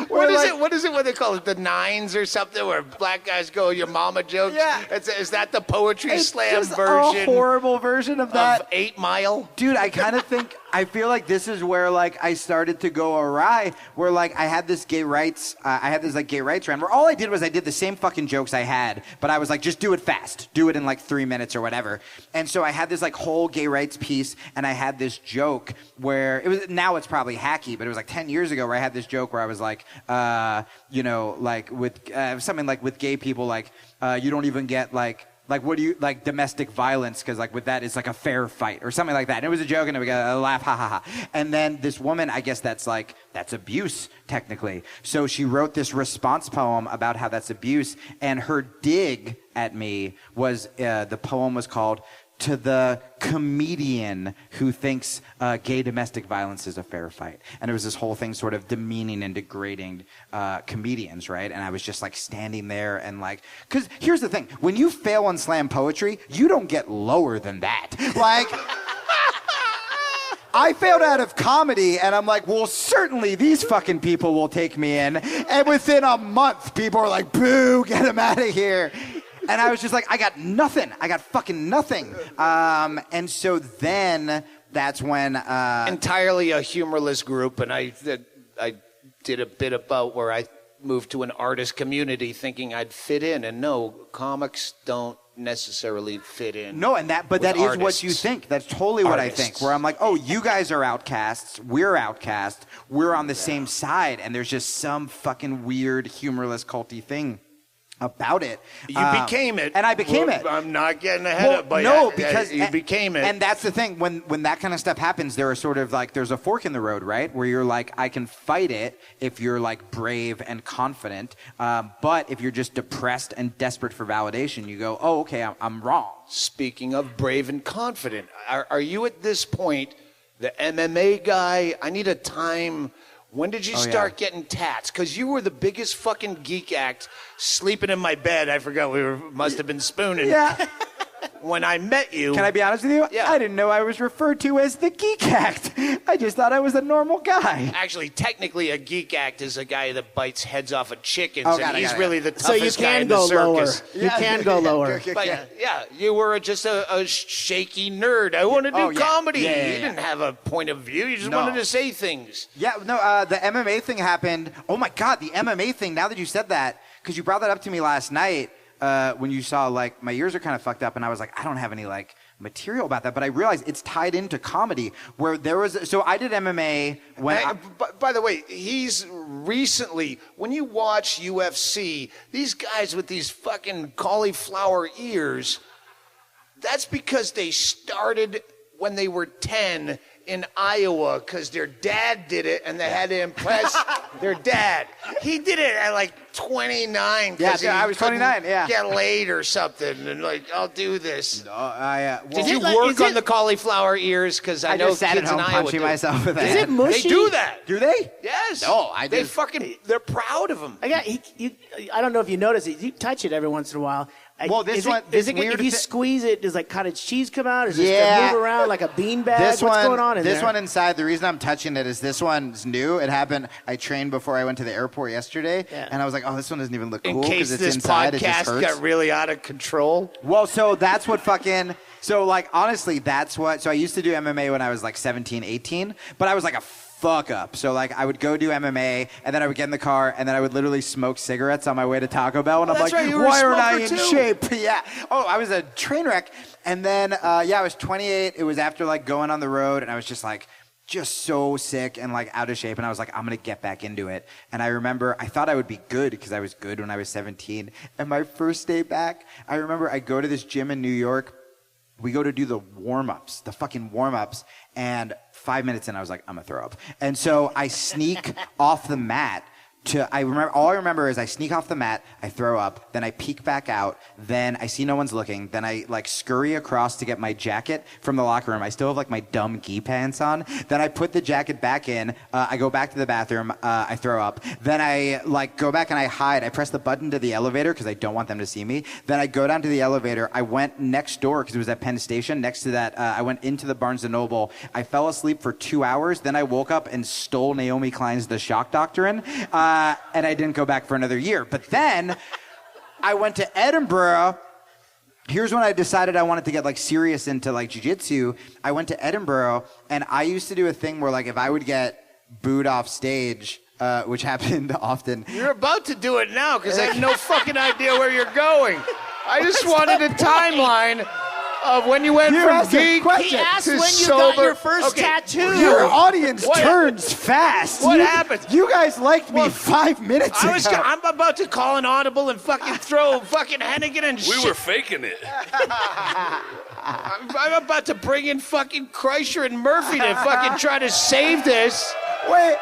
Speaker 1: What is it when they call it? The nines or something where black guys go, your mama jokes?
Speaker 5: Yeah.
Speaker 1: Is that the poetry slam
Speaker 5: just
Speaker 1: version?
Speaker 5: A horrible version of that.
Speaker 1: Of 8 Mile?
Speaker 5: Dude, I feel like this is where like I started to go awry, where like I had this gay rights rant where all I did was I did the same fucking jokes I had, but I was like, just do it fast. Do it in like 3 minutes or whatever. And so I had this like whole gay rights piece and I had this joke where now it's probably hacky, but it was like 10 years ago where I had this joke where I was like, with something like with gay people, like, you don't even get like what do you like domestic violence because like with that it's like a fair fight or something like that, and it was a joke and we got a laugh, ha ha ha. And then this woman, I guess that's abuse technically, so she wrote this response poem about how that's abuse, and her dig at me was the poem was called "To the Comedian Who Thinks Gay Domestic Violence is a Fair Fight." And it was this whole thing sort of demeaning and degrading comedians, right? And I was just like standing there and like, because here's the thing, when you fail on slam poetry, you don't get lower than that. Like, I failed out of comedy and I'm like, well, certainly these fucking people will take me in. And within a month, people are like, boo, get him out of here. And I was just like, I got nothing. I got fucking nothing. And so then that's when...
Speaker 1: Entirely a humorless group, and I did a bit about where I moved to an artist community thinking I'd fit in, and no, comics don't necessarily fit in.
Speaker 5: No, but that is what you think. That's totally what I think, where I'm like, oh, you guys are outcasts. We're outcasts. We're on the same side, and there's just some fucking weird, humorless, culty thing about it.
Speaker 1: You became it.
Speaker 5: And I became it.
Speaker 1: I'm not getting ahead of it.
Speaker 5: No, because
Speaker 1: you became it.
Speaker 5: And that's the thing. When that kind of stuff happens, there are sort of like, there's a fork in the road, right? Where you're like, I can fight it if you're like brave and confident. But if you're just depressed and desperate for validation, you go, oh, okay, I'm wrong.
Speaker 1: Speaking of brave and confident, are you at this point the MMA guy? I need a time. When did you start getting tats? Because you were the biggest fucking geek act sleeping in my bed. I forgot must have been spooning.
Speaker 5: Yeah.
Speaker 1: When I met you.
Speaker 5: Can I be honest with you?
Speaker 1: Yeah.
Speaker 5: I didn't know I was referred to as the geek act. I just thought I was a normal guy.
Speaker 1: Actually, technically, a geek act is a guy that bites heads off of chickens, and he's really the toughest
Speaker 2: so you
Speaker 1: guy
Speaker 2: can
Speaker 1: in the
Speaker 2: go
Speaker 1: circus.
Speaker 2: lower. You can go lower.
Speaker 1: But you were just a shaky nerd. I want to do comedy. You didn't have a point of view. You just wanted to say things.
Speaker 5: Yeah, no, the MMA thing happened. Oh, my God, the MMA thing, now that you said that, because you brought that up to me last night, when you saw, like, my ears are kind of fucked up, and I was like, I don't have any, like, material about that. But I realized it's tied into comedy, where there was... So I did MMA when...
Speaker 1: By the way, he's recently... When you watch UFC, these guys with these fucking cauliflower ears, that's because they started when they were 10 in Iowa because their dad did it and they had to impress their dad. He did it at like 29 because
Speaker 5: I was 29,
Speaker 1: get laid or something, and like, I'll do this.
Speaker 5: No,
Speaker 1: did you work on the cauliflower ears? Because I know
Speaker 5: just sat
Speaker 1: kids
Speaker 5: at home
Speaker 1: in Iowa
Speaker 5: punching
Speaker 1: do.
Speaker 5: myself with that.
Speaker 2: Is it mushy?
Speaker 1: They do that.
Speaker 5: Do they?
Speaker 1: Yes.
Speaker 5: No,
Speaker 1: They're proud of him.
Speaker 2: I don't know if you notice it. You touch it every once in a while.
Speaker 5: Well, this one,
Speaker 2: if you squeeze it, does like cottage cheese come out? Is it move around like a beanbag? What's going on in there?
Speaker 5: This one inside, the reason I'm touching it is this one's new. It happened, I trained before I went to the airport yesterday, and I was like, oh, this one doesn't even look cool because it's inside.
Speaker 1: In case this podcast got really out of control.
Speaker 5: Well, so that's what fucking... So, like, honestly, that's what... So I used to do MMA when I was like 17, 18, but I was like a fuck up. So like I would go do MMA, and then I would get in the car, and then I would literally smoke cigarettes on my way to Taco Bell, and I'm like,
Speaker 1: right, you were a
Speaker 5: why aren't I in
Speaker 1: smoker, too.
Speaker 5: shape? Yeah. Oh, I was a train wreck. And then I was 28. It was after like going on the road, and I was just like, just so sick and like out of shape, and I was like, I'm gonna get back into it. And I remember I thought I would be good because I was good when I was 17. And my first day back, I remember I go to this gym in New York. We go to do the warm-ups, the fucking warm-ups, and 5 minutes in, I was like, I'm gonna throw up. And so I sneak off the mat. All I remember is I sneak off the mat, I throw up, then I peek back out, then I see no one's looking, then I like scurry across to get my jacket from the locker room. I still have like my dumb gi pants on. Then I put the jacket back in, I go back to the bathroom, I throw up. Then I like go back and I hide. I press the button to the elevator because I don't want them to see me. Then I go down to the elevator. I went next door because it was at Penn Station. Next to that, I went into the Barnes & Noble. I fell asleep for 2 hours. Then I woke up and stole Naomi Klein's The Shock Doctrine. And I didn't go back for another year. But then I went to Edinburgh. Here's when I decided I wanted to get like serious into like jiu-jitsu. I went to Edinburgh, and I used to do a thing where like if I would get booed off stage, which happened often.
Speaker 1: You're about to do it now because I have no fucking idea where you're going. I just wanted a timeline of when you went from geek
Speaker 2: He asked
Speaker 1: to
Speaker 2: when you
Speaker 1: sober.
Speaker 2: got your first
Speaker 1: Okay.
Speaker 2: tattoo.
Speaker 5: Your audience
Speaker 1: What-
Speaker 5: turns fast.
Speaker 1: What happened?
Speaker 5: You guys liked me 5 minutes ago.
Speaker 1: I'm about to call an audible and fucking throw fucking Hennigan and
Speaker 4: We
Speaker 1: shit.
Speaker 4: were faking it.
Speaker 1: I'm about to bring in fucking Kreischer and Murphy to fucking try to save this.
Speaker 5: Wait.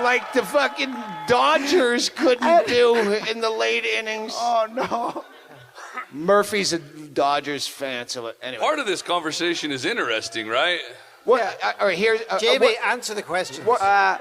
Speaker 1: Like the fucking Dodgers couldn't do in the late innings.
Speaker 5: Oh, no.
Speaker 1: Murphy's a Dodgers fan, so anyway.
Speaker 4: Part of this conversation is interesting, right?
Speaker 1: What? All right, here's
Speaker 7: Jamie, answer the question.
Speaker 5: So I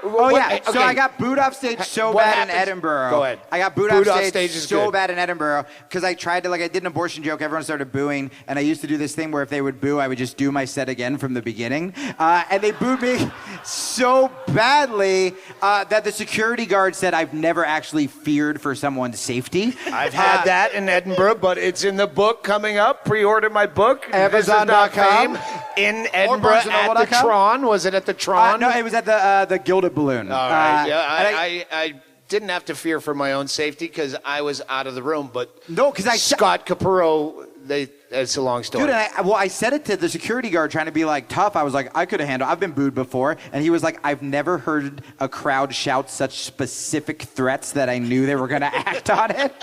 Speaker 1: okay.
Speaker 5: got booed off stage so
Speaker 1: What
Speaker 5: bad
Speaker 1: happens?
Speaker 5: in Edinburgh.
Speaker 1: Go ahead.
Speaker 5: I got booed
Speaker 1: Booed
Speaker 5: off
Speaker 1: off
Speaker 5: stage
Speaker 1: is
Speaker 5: so
Speaker 1: good.
Speaker 5: bad in Edinburgh because I tried to, like, I did an abortion joke. Everyone started booing, and I used to do this thing where if they would boo, I would just do my set again from the beginning. And they booed me so badly that the security guard said I've never actually feared for someone's safety.
Speaker 1: I've had that in Edinburgh, but it's in the book coming up. Pre-order my book.
Speaker 5: Amazon.com.
Speaker 1: This is not fame. In Edinburgh at the
Speaker 5: BarnesandNoble.com.
Speaker 1: Tron. Was it at the Tron?
Speaker 5: No, it was at the Gilded Balloon.
Speaker 1: All right.
Speaker 5: And
Speaker 1: I didn't have to fear for my own safety because I was out of the room. But
Speaker 5: No, 'cause I-
Speaker 1: Scott Capurro. It's a long story.
Speaker 5: Dude, I said it to the security guard trying to be like tough. I was like, I could have handled. I've been booed before, and he was like, I've never heard a crowd shout such specific threats that I knew they were going to act on it.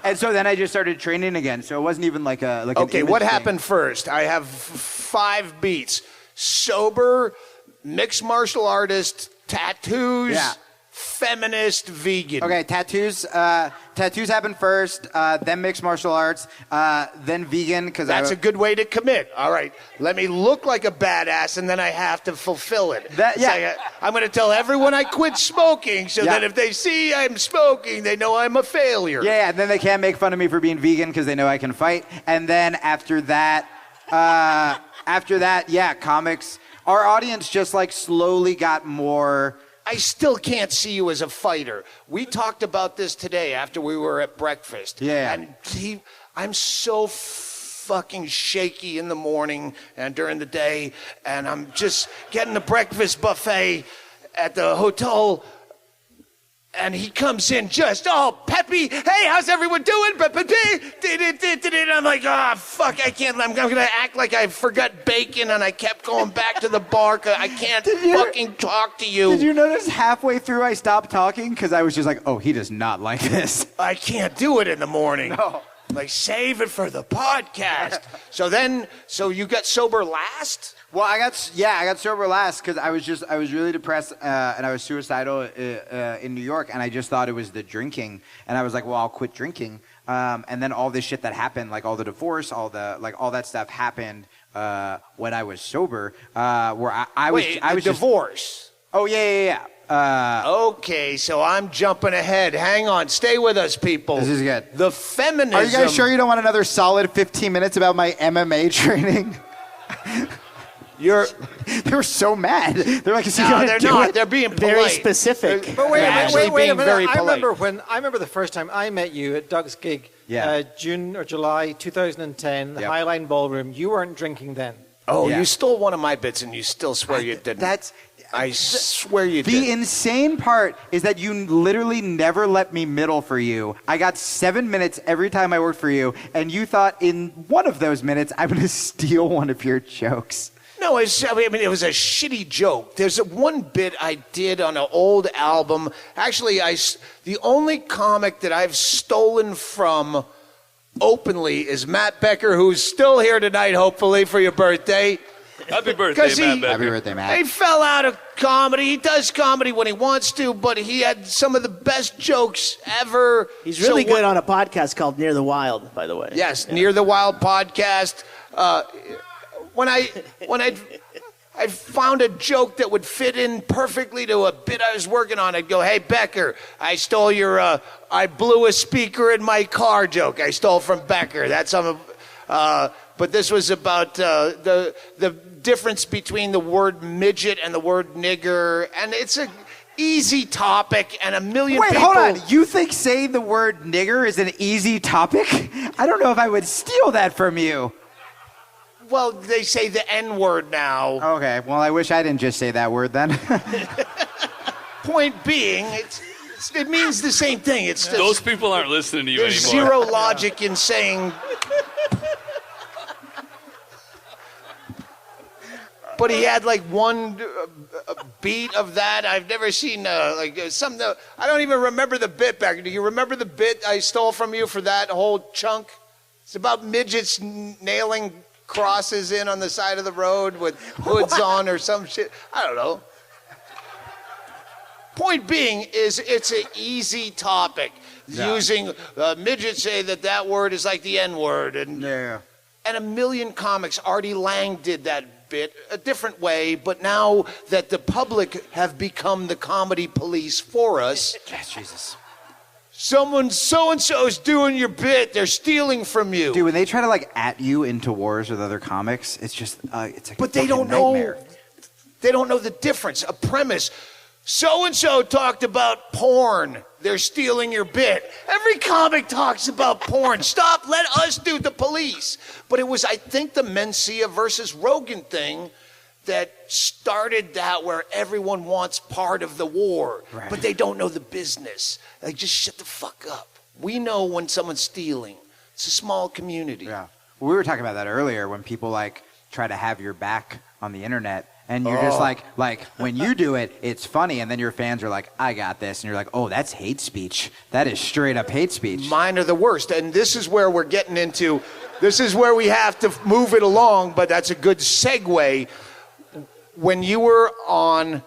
Speaker 5: And so then I just started training again. So it wasn't even like a like.
Speaker 1: Okay,
Speaker 5: an
Speaker 1: what
Speaker 5: image thing.
Speaker 1: happened first? I have 5 beats: sober, mixed martial artist, tattoos,
Speaker 5: Yeah.
Speaker 1: feminist, vegan.
Speaker 5: Okay, tattoos. Tattoos happened first, then mixed martial arts, then vegan. Because
Speaker 1: That's a good way to commit. All right, let me look like a badass, and then I have to fulfill it. I'm going to tell everyone I quit smoking, so that if they see I'm smoking, they know I'm a failure.
Speaker 5: Yeah, and then they can't make fun of me for being vegan because they know I can fight. And then after that, comics. Our audience just like slowly got more.
Speaker 1: I still can't see you as a fighter. We talked about this today after we were at breakfast.
Speaker 5: Yeah.
Speaker 1: And I'm so fucking shaky in the morning and during the day, and I'm just getting the breakfast buffet at the hotel, and he comes in just all peppy. Hey, how's everyone doing? And I'm like, fuck, I can't. I'm going to act like I forgot bacon, and I kept going back to the bar 'cause I can't fucking talk to you.
Speaker 5: Did you notice halfway through I stopped talking because I was just like, oh, he does not like this.
Speaker 1: I can't do it in the morning.
Speaker 5: No.
Speaker 1: Like, save it for the podcast. So you got sober last?
Speaker 5: Well, I got sober last because I was really depressed and I was suicidal in New York, and I just thought it was the drinking, and I was like, well, I'll quit drinking. And then all this shit that happened, like all the divorce, all that stuff happened when I was sober. Where I was
Speaker 1: divorce.
Speaker 5: Oh yeah.
Speaker 1: Okay, so I'm jumping ahead. Hang on, stay with us, people.
Speaker 5: This is good.
Speaker 1: The feminism.
Speaker 5: Are you guys sure you don't want another solid 15 minutes about my MMA training? They were so mad. They're like,
Speaker 1: No, they're not. They're being polite.
Speaker 2: Very specific.
Speaker 7: But wait a
Speaker 1: being
Speaker 7: minute.
Speaker 1: very
Speaker 7: I
Speaker 1: polite.
Speaker 7: remember the first time I met you at Doug's gig,
Speaker 5: Yeah.
Speaker 7: June or July 2010, the
Speaker 5: Yep.
Speaker 7: Highline Ballroom. You weren't drinking then.
Speaker 1: Oh,
Speaker 5: Yeah.
Speaker 1: you stole one of my bits and you still swear you didn't. I swear you did.
Speaker 5: The insane part is that you literally never let me middle for you. I got 7 minutes every time I worked for you, and you thought in one of those minutes I'm going to steal one of your jokes.
Speaker 1: No, it was a shitty joke. There's one bit I did on an old album. Actually, the only comic that I've stolen from openly is Matt Becker, who's still here tonight, hopefully, for your birthday.
Speaker 4: Happy birthday, Matt Becker.
Speaker 5: Happy birthday, Matt.
Speaker 1: He fell out of comedy. He does comedy when he wants to, but he had some of the best jokes ever.
Speaker 2: He's really good on a podcast called Near the Wild, by the way.
Speaker 1: Yes, yeah. Near the Wild podcast. When I found a joke that would fit in perfectly to a bit I was working on, I'd go, "Hey, Becker, I stole your I blew a speaker in my car joke. I stole from Becker." That's but this was about the difference between the word midget and the word nigger, and it's a easy topic, and a million people...
Speaker 5: Wait, hold on. You think saying the word nigger is an easy topic? I don't know if I would steal that from you.
Speaker 1: Well, they say the N-word now.
Speaker 5: Okay, well, I wish I didn't just say that word then.
Speaker 1: Point being, it means the same thing. It's just,
Speaker 4: those people aren't listening to you
Speaker 1: there's
Speaker 4: anymore.
Speaker 1: Zero logic in saying... But he had like one beat of that. I've never seen something. I don't even remember the bit back. Do you remember the bit I stole from you for that whole chunk? It's about midgets nailing crosses in on the side of the road with hoods on or some shit. I don't know. Point being is it's an easy topic. Yeah. Using midgets say that word is like the N-word. And a million comics. Artie Lang did that bit a different way, but now that the public have become the comedy police for us,
Speaker 5: Jesus.
Speaker 1: Someone so-and-so is doing your bit. They're stealing from you.
Speaker 5: Dude, when they try to like at you into wars with other comics, it's just it's like
Speaker 1: but
Speaker 5: a
Speaker 1: they don't
Speaker 5: nightmare.
Speaker 1: know. They don't know the difference. A premise. So-and-so talked about porn. They're stealing your bit. Every comic talks about porn. Stop. Let us do the police. But it was, I think, the Mencia versus Rogan thing that started that where everyone wants part of the war. Right. But they don't know the business. Like, just shut the fuck up. We know when someone's stealing. It's a small community.
Speaker 5: Yeah. Well, we were talking about that earlier when people, like, try to have your back on the internet. And you're just like when you do it, it's funny, and then your fans are like, "I got this," and you're like, "Oh, that's hate speech. That is straight up hate speech."
Speaker 1: Mine are the worst, and this is where we're getting into. This is where we have to move it along, but that's a good segue. When you were on,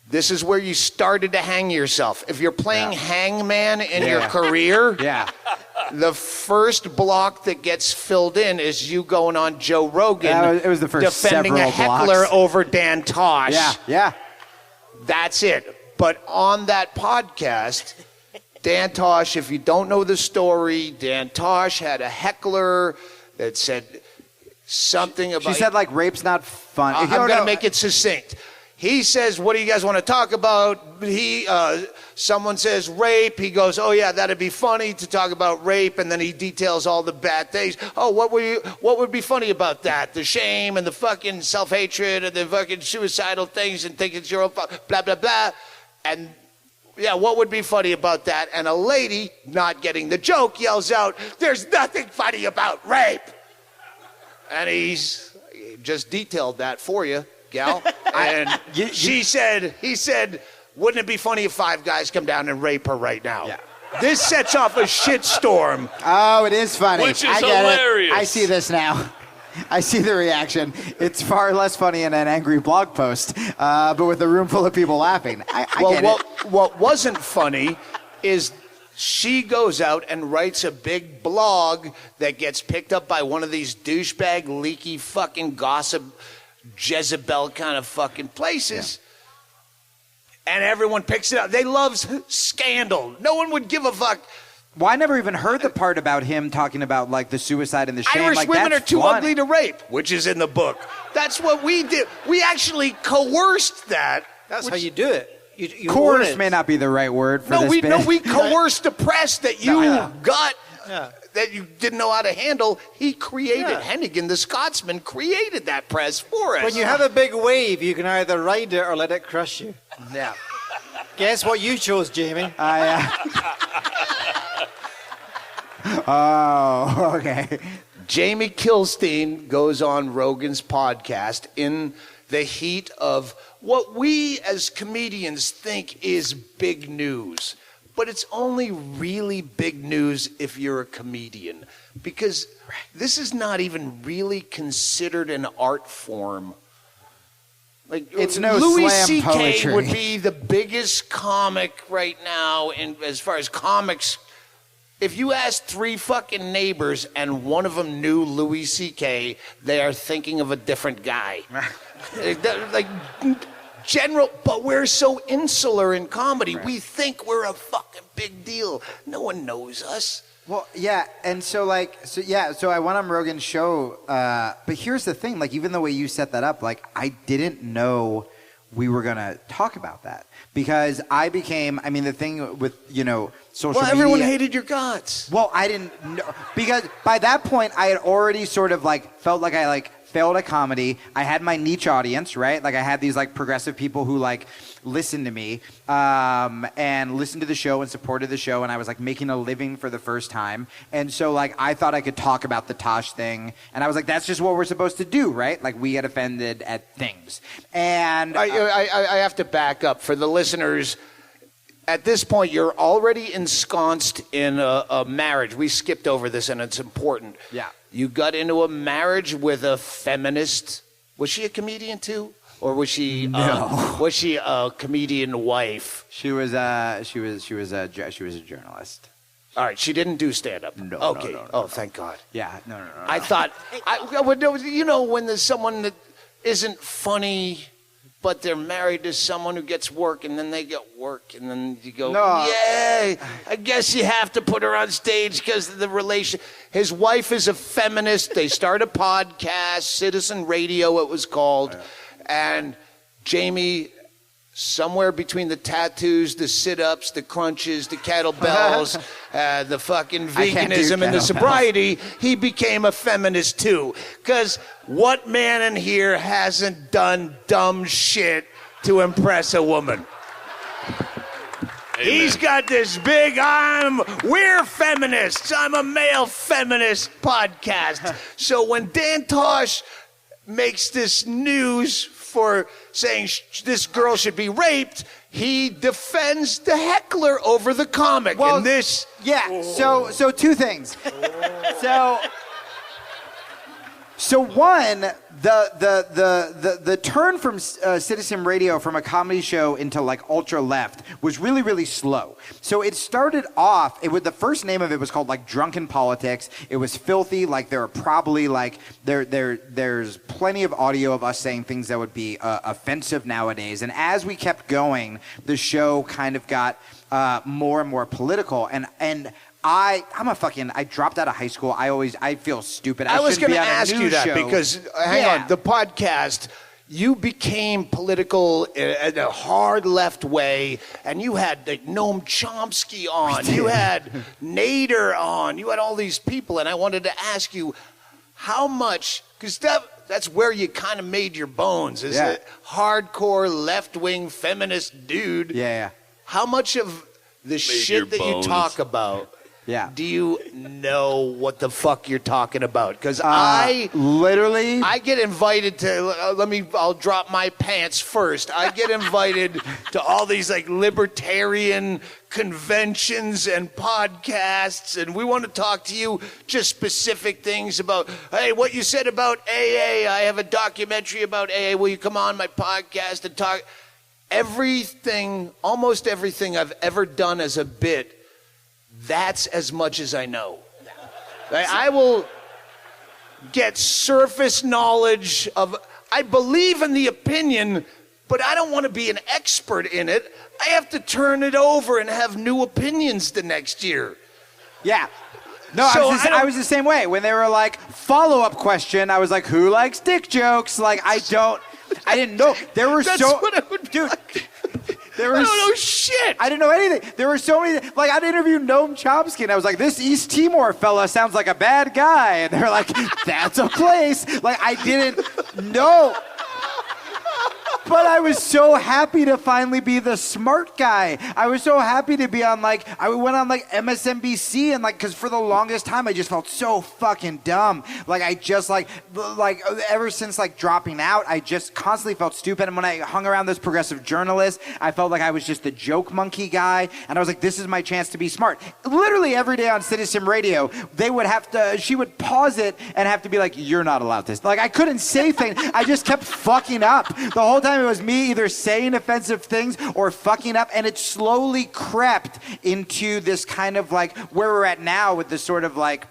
Speaker 1: this is where you started to hang yourself. If you're playing hangman in your career, the first block that gets filled in is you going on Joe Rogan.
Speaker 5: It was the first
Speaker 1: defending a heckler
Speaker 5: blocks.
Speaker 1: over Dan Tosh.
Speaker 5: Yeah.
Speaker 1: That's it. But on that podcast, Dan Tosh, if you don't know the story, Dan Tosh had a heckler that said something about...
Speaker 5: She said, like, rape's not fun.
Speaker 1: I'm going to make it succinct. He says, "What do you guys want to talk about?" Someone says rape. He goes, "Oh yeah, that'd be funny to talk about rape." And then he details all the bad things. "Oh, what would be funny about that? The shame and the fucking self-hatred and the fucking suicidal things and thinking it's your own fault, blah, blah, blah." And yeah, what would be funny about that? And a lady, not getting the joke, yells out, "There's nothing funny about rape." And he just detailed that for you, gal. And he said, "Wouldn't it be funny if 5 guys come down and rape her right now?" Yeah. This sets off a shitstorm.
Speaker 5: Oh, it is funny.
Speaker 4: Which is
Speaker 5: I get
Speaker 4: hilarious.
Speaker 5: It. I see this now. I see the reaction. It's far less funny in an angry blog post, but with a room full of people laughing. I get it.
Speaker 1: What wasn't funny is she goes out and writes a big blog that gets picked up by one of these douchebag, leaky fucking gossip Jezebel kind of fucking places. Yeah. And everyone picks it up. They love scandal. No one would give a fuck.
Speaker 5: Well, I never even heard the part about him talking about, like, the suicide and the shame.
Speaker 1: Irish
Speaker 5: like,
Speaker 1: women are
Speaker 5: that's
Speaker 1: too
Speaker 5: funny.
Speaker 1: ugly to rape, which is in the book. That's what we did. We actually coerced that.
Speaker 7: That's how you do it. You
Speaker 5: Coerce may not be the right word for this bit.
Speaker 1: We coerced the press that you got.
Speaker 7: Yeah.
Speaker 1: that you didn't know how to handle. He created, Hennigan, the Scotsman, created that press for us.
Speaker 7: When you have a big wave, you can either ride it or let it crush you.
Speaker 6: Yeah.
Speaker 7: Guess what you chose, Jamie?
Speaker 5: Oh, okay.
Speaker 1: Jaime Kilstein goes on Rogan's podcast in the heat of what we as comedians think is big news. But it's only really big news if you're a comedian, because this is not even really considered an art form. Like,
Speaker 5: it's no
Speaker 1: Louis
Speaker 5: slam
Speaker 1: C.K.
Speaker 5: poetry.
Speaker 1: would be the biggest comic right now, in as far as comics. If you ask 3 fucking neighbors and one of them knew Louis C.K., they are thinking of a different guy. Like, general, but we're so insular in comedy. Right. We think we're a fucking big deal. No one knows us.
Speaker 5: Well, yeah, and so I went on Rogan's show, but here's the thing, like, even the way you set that up, like, I didn't know we were going to talk about that, because the thing with, social media.
Speaker 1: Well, everyone hated your guts.
Speaker 5: Well, I didn't know, because by that point, I had already sort of, like, felt like I, like, failed at comedy. I had my niche audience, right? Like, I had these, like, progressive people who, like, listened to me and listened to the show and supported the show, and I was, like, making a living for the first time. And so, like, I thought I could talk about the Tosh thing, and I was like, that's just what we're supposed to do, right? Like, we get offended at things. And
Speaker 1: I have to back up for the listeners. At this point, you're already ensconced in a marriage. We skipped over this, and it's important.
Speaker 5: Yeah.
Speaker 1: You got into a marriage with a feminist. Was she a comedian too, or was she?
Speaker 5: No.
Speaker 1: Was she a comedian wife?
Speaker 5: She was a journalist.
Speaker 1: All right, she didn't do stand up.
Speaker 5: No.
Speaker 1: Okay.
Speaker 5: No,
Speaker 1: thank God.
Speaker 5: Yeah. No.
Speaker 1: I thought, when there's someone that isn't funny, but they're married to someone who gets work, and then they get work, and then you go, yay, I guess you have to put her on stage because of the relation. His wife is a feminist. They start a podcast, Citizen Radio it was called, and Jamie, somewhere between the tattoos, the sit-ups, the crunches, the kettlebells, the fucking veganism and the sobriety, he became a feminist too. Because what man in here hasn't done dumb shit to impress a woman? Amen. He's got this big, we're feminists, I'm a male feminist podcast. So when Dan Tosh makes this news for saying this girl should be raped, he defends the heckler over the comic.
Speaker 5: Well,
Speaker 1: and this...
Speaker 5: Yeah, so 2 things. So one, the turn from Citizen Radio from a comedy show into like ultra left was really, really slow. So it started off, the first name of it was called like Drunken Politics. It was filthy. Like there are probably like there's plenty of audio of us saying things that would be offensive nowadays. And as we kept going, the show kind of got more and more political. And I dropped out of high school. I feel stupid.
Speaker 1: I was
Speaker 5: going to
Speaker 1: ask you that because, hang on, the podcast, you became political in a hard left way, and you had like, Noam Chomsky on, you had Nader on, you had all these people, and I wanted to ask you how much, because that's where you kind of made your bones, is a hardcore left-wing feminist dude.
Speaker 5: Yeah.
Speaker 1: How much of the shit that you talk about do you know what the fuck you're talking about? Because I get invited to, I'll drop my pants first. I get invited to all these like libertarian conventions and podcasts, and we want to talk to you just specific things about, hey, what you said about AA. I have a documentary about AA. Will you come on my podcast and talk? Almost everything I've ever done as a bit, that's as much as I know. I will get surface knowledge of, I believe in the opinion, but I don't want to be an expert in it. I have to turn it over and have new opinions the next year.
Speaker 5: Yeah. No, so I was the same way. When they were like, follow-up question, I was like, who likes dick jokes? Like, I didn't know. There were
Speaker 1: That's what I would
Speaker 5: dude.
Speaker 1: I don't know shit.
Speaker 5: I didn't know anything. There were so many. Like, I'd interview Noam Chomsky, and I was like, this East Timor fella sounds like a bad guy. And they're like, that's a place. Like, I didn't know. But I was so happy to finally be the smart guy. I was so happy to be on, like, I went on, like, MSNBC, and, like, because for the longest time, I just felt so fucking dumb. Like, I just, like, ever since, like, dropping out, I just constantly felt stupid. And when I hung around those progressive journalists, I felt like I was just the joke monkey guy. And I was like, this is my chance to be smart. Literally every day on Citizen Radio, she would pause it and have to be like, you're not allowed to. Like, I couldn't say things. I just kept fucking up. The whole time it was me either saying offensive things or fucking up, and it slowly crept into this kind of like where we're at now with this sort of like,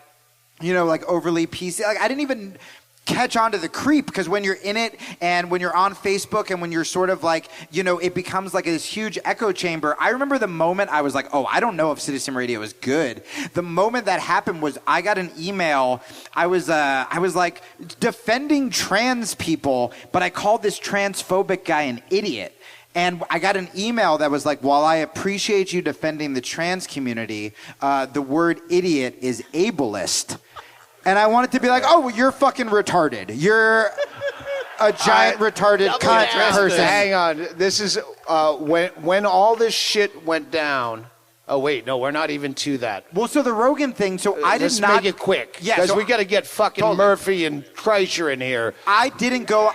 Speaker 5: you know, like overly PC. Like, I didn't even catch on to the creep, because when you're in it and when you're on Facebook and when you're sort of like, you know, it becomes like this huge echo chamber. I remember the moment I was like, oh, I don't know if Citizen Radio is good. The moment that happened was I got an email. I was like defending trans people, but I called this transphobic guy an idiot. And I got an email that was like, while I appreciate you defending the trans community, the word idiot is ableist. And I wanted to be like, oh, well, you're fucking retarded. You're a giant retarded cunt person.
Speaker 1: Hang on. This is when all this shit went down. Oh, wait. No, we're not even to that.
Speaker 5: Well, so the Rogan thing, so I did not...
Speaker 1: Let's make it quick. Yeah, because we got to get fucking Murphy and Kreischer in here.
Speaker 5: I didn't go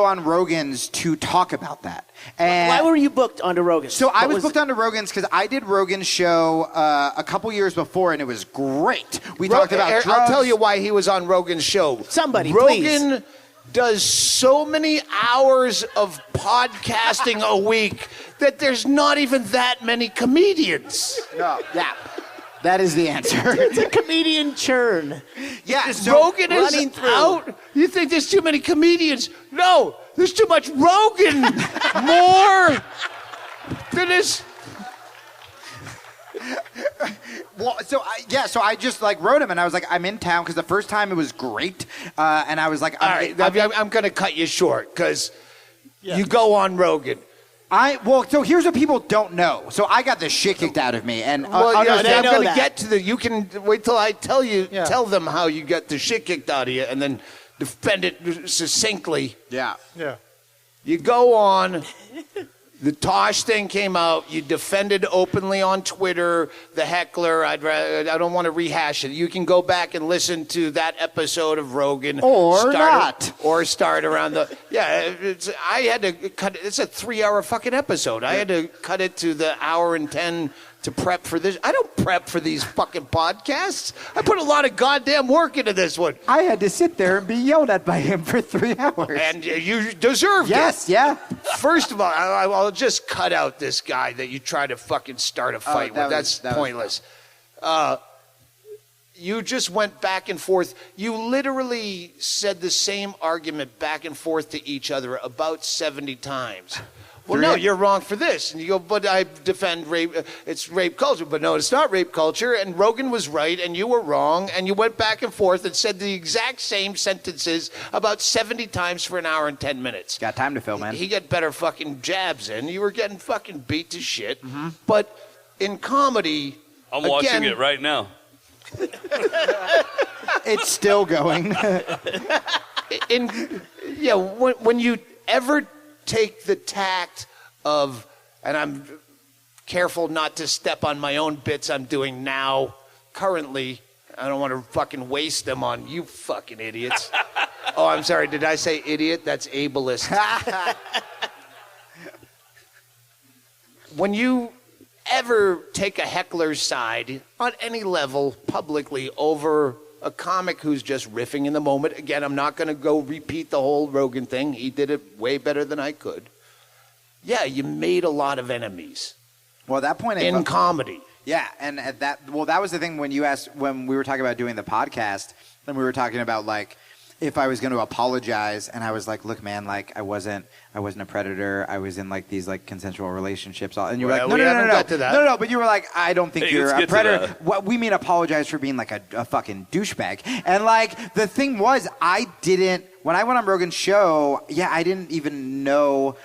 Speaker 5: on Rogan's to talk about that. And
Speaker 2: why were you booked onto Rogan's?
Speaker 5: So I was booked onto Rogan's because I did Rogan's show a couple years before, and it was great. We talked about drugs.
Speaker 1: I'll tell you why he was on Rogan's show.
Speaker 2: Somebody,
Speaker 1: Rogan does so many hours of podcasting a week that there's not even that many comedians.
Speaker 5: No, yeah. That is the answer.
Speaker 2: It's a comedian churn.
Speaker 5: Yeah,
Speaker 1: so Rogan is out. You think there's too many comedians? No, there's too much Rogan. More than this.
Speaker 5: Well, so I just like wrote him, and I was like, I'm in town, because the first time it was great, and I was like,
Speaker 1: I'm going to cut you short because you go on Rogan.
Speaker 5: So here's what people don't know. So I got the shit kicked out of me, and
Speaker 1: I'm going to get to the. You can wait till I tell you. Yeah. Tell them how you got the shit kicked out of you, and then defend it succinctly.
Speaker 5: Yeah.
Speaker 7: Yeah.
Speaker 1: You go on. The Tosh thing came out. You defended openly on Twitter the heckler. I don't want to rehash it. You can go back and listen to that episode of Rogan,
Speaker 5: or
Speaker 1: start around the. Yeah, I had to cut it. It's a 3-hour fucking episode. I had to cut it to the hour and 10 to prep for this. I don't prep for these fucking podcasts. I put a lot of goddamn work into this one.
Speaker 5: I had to sit there and be yelled at by him for 3 hours.
Speaker 1: And you deserved it.
Speaker 5: Yes, yeah.
Speaker 1: First of all, I'll just cut out this guy that you try to fucking start a fight with. That's pointless. You just went back and forth. You literally said the same argument back and forth to each other about 70 times. Well, no, you're wrong for this. And you go, but I defend rape. It's rape culture. But no, it's not rape culture. And Rogan was right, and you were wrong. And you went back and forth and said the exact same sentences about 70 times for an hour and 10 minutes.
Speaker 5: Got time to fill, man.
Speaker 1: He got better fucking jabs in. You were getting fucking beat to shit. Mm-hmm. But in comedy,
Speaker 4: I'm watching it right now.
Speaker 5: It's still going.
Speaker 1: When you ever take the tact of, and I'm careful not to step on my own bits I'm doing now, currently. I don't want to fucking waste them on you fucking idiots. Oh, I'm sorry. Did I say idiot? That's ableist. When you ever take a heckler's side on any level publicly over a comic who's just riffing in the moment. Again, I'm not going to go repeat the whole Rogan thing. He did it way better than I could. Yeah, you made a lot of enemies.
Speaker 5: Well, at that point...
Speaker 1: in comedy.
Speaker 5: Yeah, and that was the thing when we were talking about doing the podcast, and we were talking about, like, if I was going to apologize, and I was like, look, man, like, I wasn't a predator. I was in, like, these, like, consensual relationships. And you were like, no, but you were like, I don't think you're a predator. What we mean apologize for being, like, a fucking douchebag. And, like, the thing was, when I went on Rogan's show, I didn't even know...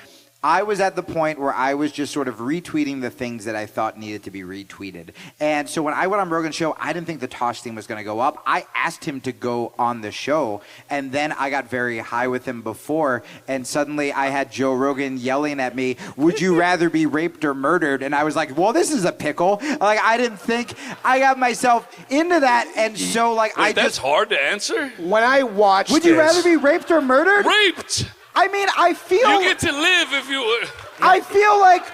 Speaker 5: I was at the point where I was just sort of retweeting the things that I thought needed to be retweeted. And so when I went on Rogan's show, I didn't think the Tosh thing was going to go up. I asked him to go on the show, and then I got very high with him before, and suddenly I had Joe Rogan yelling at me, would you rather be raped or murdered? And I was like, well, this is a pickle. Like, I didn't think I got myself into that, and so like
Speaker 4: Wait, that's hard to answer?
Speaker 6: When I watched
Speaker 5: Would you rather be raped or murdered?
Speaker 4: Raped!
Speaker 5: I mean, I feel...
Speaker 4: You get to live if you...
Speaker 5: I feel like...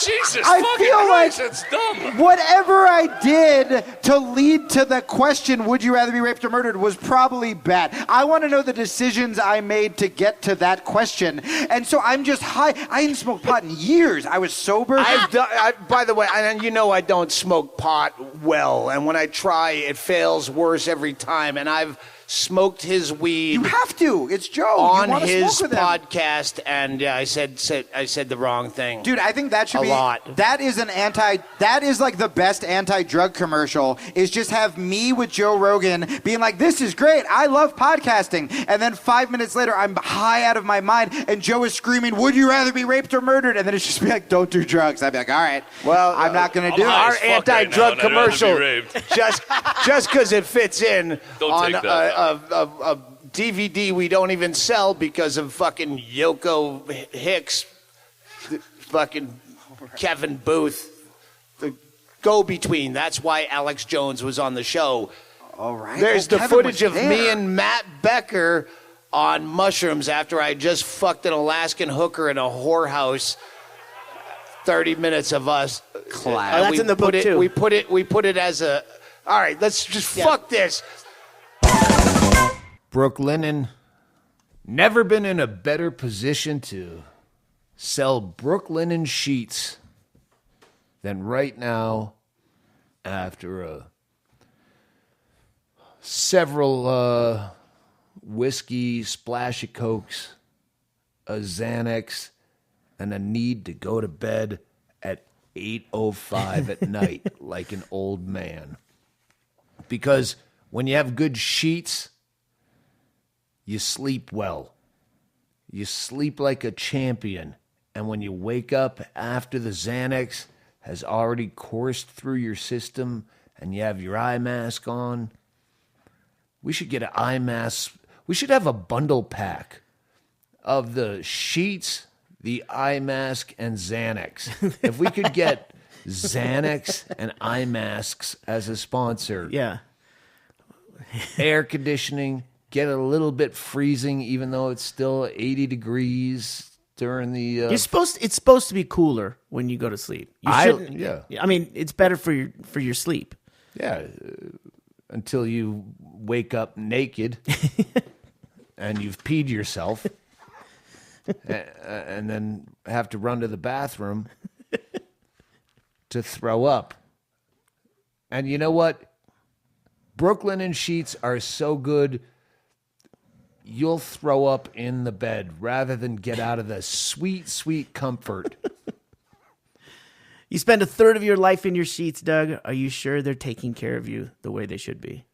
Speaker 4: Jesus
Speaker 5: I
Speaker 4: fucking
Speaker 5: feel
Speaker 4: Christ,
Speaker 5: like
Speaker 4: that's dumb.
Speaker 5: whatever I did to lead to the question, would you rather be raped or murdered, was probably bad. I want to know the decisions I made to get to that question. And so I'm just high. I hadn't smoked pot in years. I was sober.
Speaker 1: By the way, and you know I don't smoke pot well, and when I try, it fails worse every time. And I've smoked his weed.
Speaker 5: You have to. It's Joe.
Speaker 1: On
Speaker 5: you want to
Speaker 1: his
Speaker 5: smoke with him.
Speaker 1: podcast, and I said the wrong thing.
Speaker 5: Dude, I think that should
Speaker 1: A
Speaker 5: be
Speaker 1: lot.
Speaker 5: That is that is like the best anti-drug commercial. Is just have me with Joe Rogan being like, "This is great. I love podcasting," and then 5 minutes later, I'm high out of my mind, and Joe is screaming, "Would you rather be raped or murdered?" And then it's just be like, "Don't do drugs." I'd be like, "All right, well, I'm not going to do it."
Speaker 1: Our
Speaker 4: high as fuck right
Speaker 1: anti-drug
Speaker 4: now, and I'd rather be
Speaker 1: commercial,
Speaker 4: raped.
Speaker 1: just because it fits in
Speaker 4: Don't
Speaker 1: on
Speaker 4: take that.
Speaker 1: a DVD we don't even sell because of fucking Yoko Hicks, fucking Kevin Booth, the go-between. That's why Alex Jones was on the show.
Speaker 5: All right.
Speaker 1: There's
Speaker 5: Well,
Speaker 1: the
Speaker 5: Kevin
Speaker 1: footage
Speaker 5: was
Speaker 1: of me
Speaker 5: there.
Speaker 1: and Matt Becker on mushrooms after I just fucked an Alaskan hooker in a whorehouse. 30 minutes of us.
Speaker 5: Class.
Speaker 2: Oh, that's in the book, too.
Speaker 1: We put it as a. All right, let's just fuck this.
Speaker 8: Brooklinen, never been in a better position to sell Brooklinen sheets than right now after several whiskey, splash of Cokes, a Xanax, and a need to go to bed at 8:05 at night like an old man. Because when you have good sheets, you sleep well. You sleep like a champion. And when you wake up after the Xanax has already coursed through your system and you have your eye mask on, we should get an eye mask. We should have a bundle pack of the sheets, the eye mask, and Xanax. If we could get Xanax and eye masks as a sponsor,
Speaker 2: Yeah.
Speaker 8: air conditioning, get a little bit freezing, even though it's still 80 degrees during the.
Speaker 2: It's supposed to be cooler when you go to sleep. You shouldn't.
Speaker 8: yeah.
Speaker 2: I mean, it's better for your sleep.
Speaker 8: Yeah, until you wake up naked and you've peed yourself, and then have to run to the bathroom to throw up. And you know what? Brooklinen sheets are so good, you'll throw up in the bed rather than get out of the sweet, sweet comfort.
Speaker 2: You spend a third of your life in your sheets, Doug. Are you sure they're taking care of you the way they should be?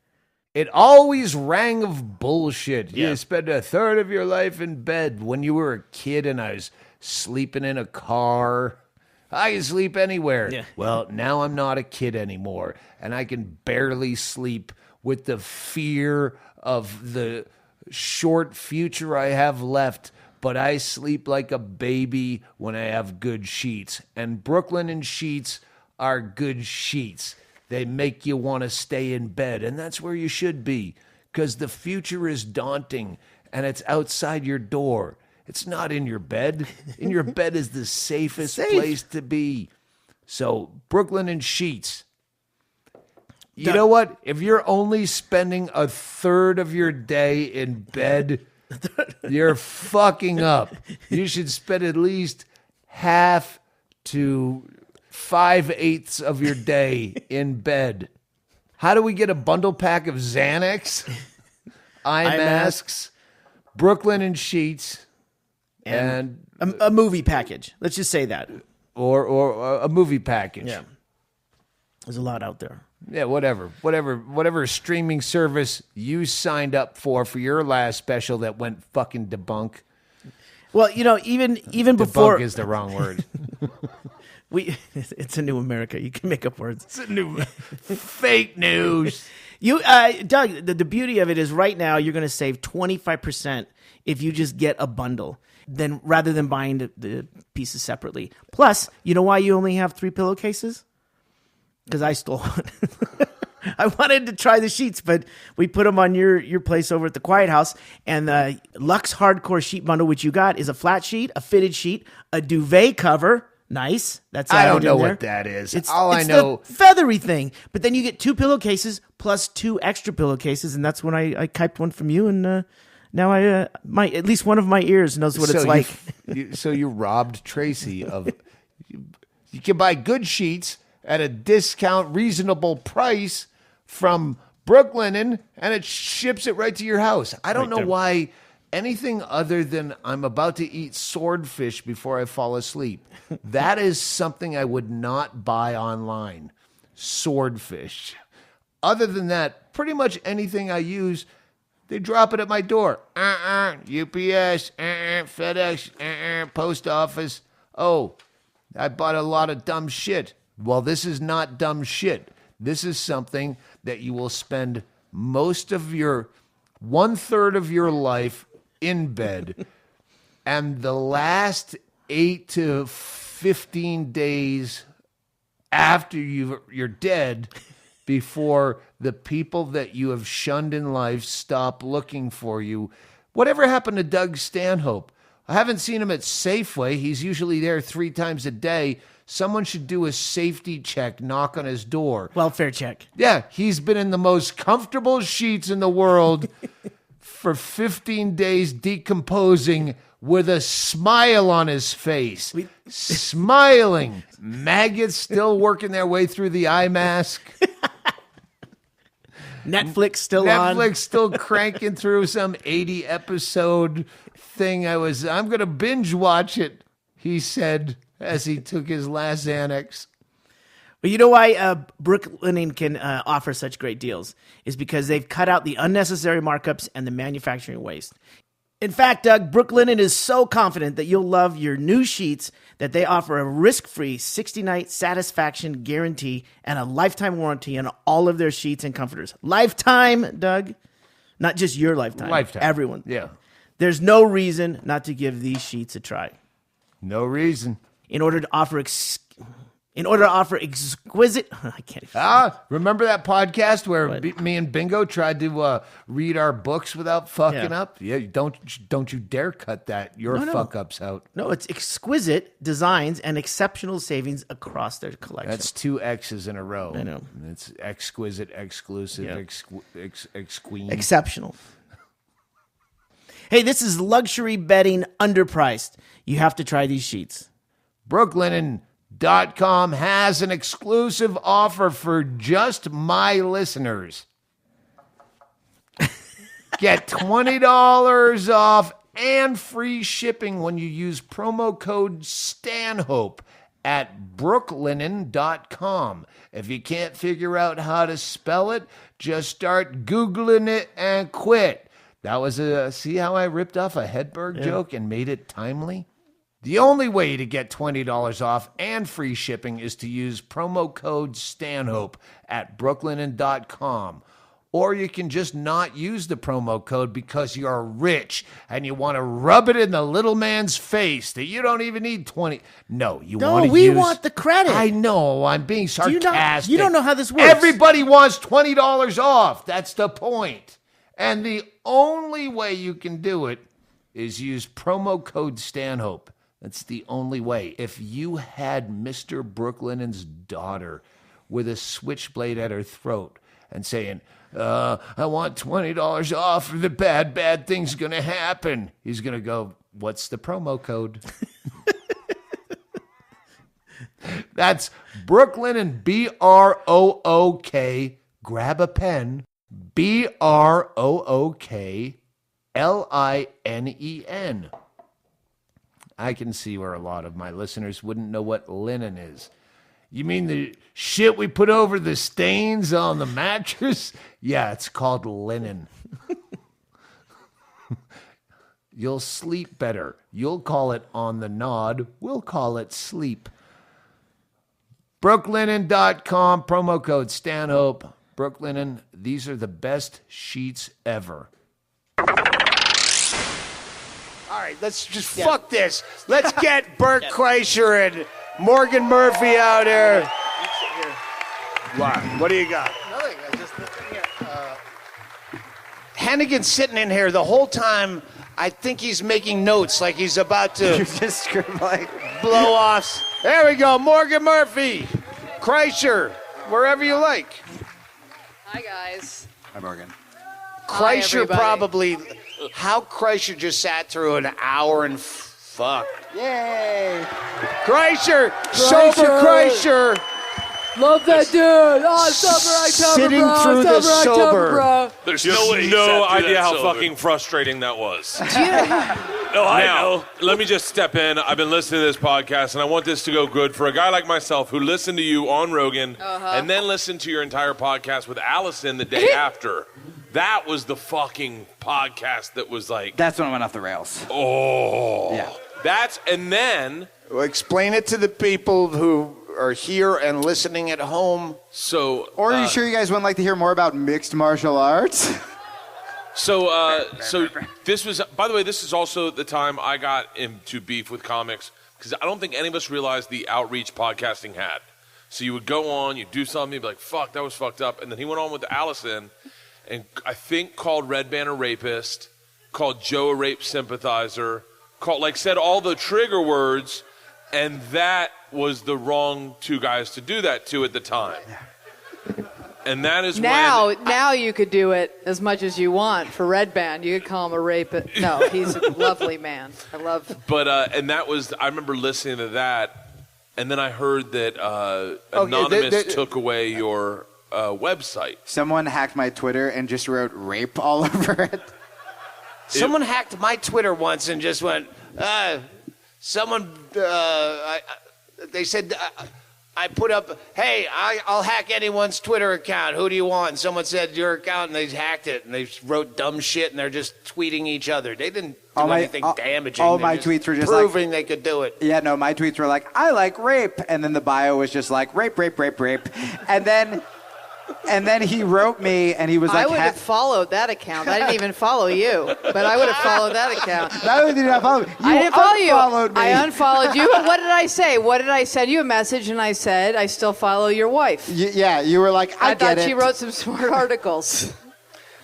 Speaker 8: It always rang of bullshit.
Speaker 2: Yeah.
Speaker 8: You spend a third of your life in bed. When you were a kid and I was sleeping in a car, I can sleep anywhere.
Speaker 2: Yeah.
Speaker 8: Well, now I'm not a kid anymore, and I can barely sleep with the fear of the short future I have left. But I sleep like a baby when I have good sheets. And Brooklinen sheets are good sheets. They make you want to stay in bed. And that's where you should be. Because the future is daunting. And it's outside your door. It's not in your bed. In your bed is the safest place to be. So Brooklinen sheets. You know what? If you're only spending a third of your day in bed, you're fucking up. You should spend at least half to 5/8 of your day in bed. How do we get a bundle pack of Xanax, eye masks, Brooklinen sheets, and
Speaker 2: A movie package. Let's just say that.
Speaker 8: or a movie package?
Speaker 2: Yeah. There's a lot out there.
Speaker 8: Yeah, whatever streaming service you signed up for your last special that went fucking debunk.
Speaker 2: Well, even before
Speaker 8: Debunk is the wrong word.
Speaker 2: it's a new America. You can make up words.
Speaker 8: It's a new fake news.
Speaker 2: Doug, the beauty of it is right now you're going to save 25% if you just get a bundle, then rather than buying the pieces separately. Plus, you know why you only have 3 pillowcases? Because I stole one. I wanted to try the sheets, but we put them on your place over at the Quiet House. And the Luxe Hardcore Sheet Bundle, which you got, is a flat sheet, a fitted sheet, a duvet cover. Nice. That's
Speaker 8: I don't know what that is. All I know,
Speaker 2: the feathery thing. But then you get 2 pillowcases plus 2 extra pillowcases, and that's when I typed one from you, and now at least one of my ears knows what it's like.
Speaker 8: So you robbed Tracy of. You can buy good sheets at a discount, reasonable price from Brooklinen, and it ships it right to your house. I don't know why anything other than I'm about to eat swordfish before I fall asleep. That is something I would not buy online. Swordfish. Other than that, pretty much anything I use, they drop it at my door. UPS, FedEx, post office. Oh, I bought a lot of dumb shit. Well, this is not dumb shit. This is something that you will spend most of your 1/3 of your life in bed, and the last 8 to 15 days after you're dead, before the people that you have shunned in life stop looking for you. Whatever happened to Doug Stanhope? I haven't seen him at Safeway. He's usually there 3 times a day. Someone should do a safety check, knock on his door.
Speaker 2: Welfare check.
Speaker 8: Yeah, he's been in the most comfortable sheets in the world for 15 days decomposing with a smile on his face. Smiling. Maggots still working their way through the eye mask.
Speaker 2: Netflix still on.
Speaker 8: Netflix still cranking through some 80 episode thing. I'm going to binge watch it, he said as he took his last Xanax.
Speaker 2: Well, you know why Brooklinen can offer such great deals is because they've cut out the unnecessary markups and the manufacturing waste. In fact, Doug, Brooklinen is so confident that you'll love your new sheets that they offer a risk-free 60-night satisfaction guarantee and a lifetime warranty on all of their sheets and comforters. Lifetime, Doug. Not just your lifetime.
Speaker 8: Lifetime.
Speaker 2: Everyone.
Speaker 8: Yeah.
Speaker 2: There's no reason not to give these sheets a try.
Speaker 8: No reason.
Speaker 2: In order to offer exquisite, I can't even.
Speaker 8: Remember that podcast where me and Bingo tried to read our books without fucking up? Yeah, don't you dare cut that. Your fuck ups out.
Speaker 2: No, it's exquisite designs and exceptional savings across their collection.
Speaker 8: That's 2 X's in a row.
Speaker 2: I know.
Speaker 8: It's exquisite, exclusive, exqueen.
Speaker 2: Exceptional. Hey, this is luxury bedding underpriced. You have to try these sheets.
Speaker 8: Brooklinen.com has an exclusive offer for just my listeners. Get $20 off and free shipping when you use promo code Stanhope at brooklinen.com. If you can't figure out how to spell it, just start Googling it and quit. That was see how I ripped off a Hedberg joke and made it timely? The only way to get $20 off and free shipping is to use promo code Stanhope at brooklinen.com. Or you can just not use the promo code because you're rich and you want to rub it in the little man's face that you don't even need 20. No, you want to
Speaker 2: we want the credit.
Speaker 8: I know, I'm being sarcastic.
Speaker 2: You don't know how this works.
Speaker 8: Everybody wants $20 off. That's the point. And the only way you can do it is use promo code Stanhope. That's the only way. If you had Mr. Brooklinen's daughter with a switchblade at her throat and saying, I want $20 off or the bad thing's going to happen, he's going to go, what's the promo code? That's Brooklinen, BROOK, grab a pen, BROOKLINEN. I can see where a lot of my listeners wouldn't know what linen is. You mean the shit we put over the stains on the mattress? Yeah, it's called linen. You'll sleep better. You'll call it on the nod. We'll call it sleep. Brooklinen.com, promo code Stanhope. Brooklinen, these are the best sheets ever.
Speaker 1: All right, let's just fuck this. Let's get Bert Kreischer and Morgan Murphy out here. What do you got?
Speaker 7: Nothing. I just listening here.
Speaker 1: Hennigan's sitting in here the whole time. I think he's making notes like he's about to
Speaker 6: You're just scribbling.
Speaker 1: blow off. There we go, Morgan Murphy, Kreischer, wherever you like.
Speaker 9: Hi, guys.
Speaker 6: Hi, Morgan.
Speaker 9: Hi,
Speaker 1: Kreischer
Speaker 9: everybody.
Speaker 1: probably, how Kreischer just sat through an hour and fuck.
Speaker 6: Yay!
Speaker 1: Kreischer, sober Kreischer.
Speaker 9: Love that dude. Oh, sober October,
Speaker 1: Sitting
Speaker 9: bro.
Speaker 1: through the
Speaker 9: October,
Speaker 1: sober.
Speaker 9: bro.
Speaker 10: There's
Speaker 11: You have
Speaker 10: no way he
Speaker 11: no
Speaker 10: sat through
Speaker 11: idea
Speaker 10: that
Speaker 11: how
Speaker 10: sober.
Speaker 11: fucking frustrating that was.
Speaker 10: No, I
Speaker 11: Now,
Speaker 10: know.
Speaker 11: let me just step in. I've been listening to this podcast, and I want this to go good for a guy like myself who listened to you on Rogan and then listened to your entire podcast with Allison the day after. That was the fucking podcast that was like,
Speaker 6: That's when I went off the rails.
Speaker 11: oh.
Speaker 6: Yeah.
Speaker 11: That's, and then,
Speaker 1: Well, explain it to the people who are here and listening at home.
Speaker 11: so.
Speaker 6: Or are you sure you guys wouldn't like to hear more about mixed martial arts?
Speaker 11: So this was, by the way, this is also the time I got into beef with comics because I don't think any of us realized the outreach podcasting had. So you would go on, you'd do something, you'd be like, fuck, that was fucked up. And then he went on with Allison and I think called Red Band a rapist, called Joe a rape sympathizer, said all the trigger words, and that was the wrong two guys to do that to at the time. And that is
Speaker 9: Now you could do it as much as you want for Red Band. You could call him a rapist. No, he's a lovely man. I love.
Speaker 11: But and that was, I remember listening to that, and then I heard that Anonymous took away your website.
Speaker 6: Someone hacked my Twitter and just wrote rape all over it.
Speaker 1: Someone hacked my Twitter once and just went, they said, I put up, hey, I'll hack anyone's Twitter account. Who do you want? And someone said your account, and they hacked it, and they wrote dumb shit, and they're just tweeting each other. They didn't do anything damaging.
Speaker 6: All
Speaker 1: They're
Speaker 6: my
Speaker 1: just
Speaker 6: tweets were just
Speaker 1: proving they could do it.
Speaker 6: Yeah, no, my tweets were like, I like rape. And then the bio was just like, rape, rape, rape, rape. And then he wrote me, and he was like,
Speaker 9: I would have followed that account. I didn't even follow you, but I would have followed that account.
Speaker 6: Not only did you not follow me,
Speaker 9: I didn't follow you.
Speaker 6: unfollowed me.
Speaker 9: I unfollowed you. But what did I say? What did I send you a message, and I said I still follow your wife.
Speaker 6: Yeah, you were like, I
Speaker 9: thought
Speaker 6: get
Speaker 9: she
Speaker 6: it.
Speaker 9: wrote some smart articles.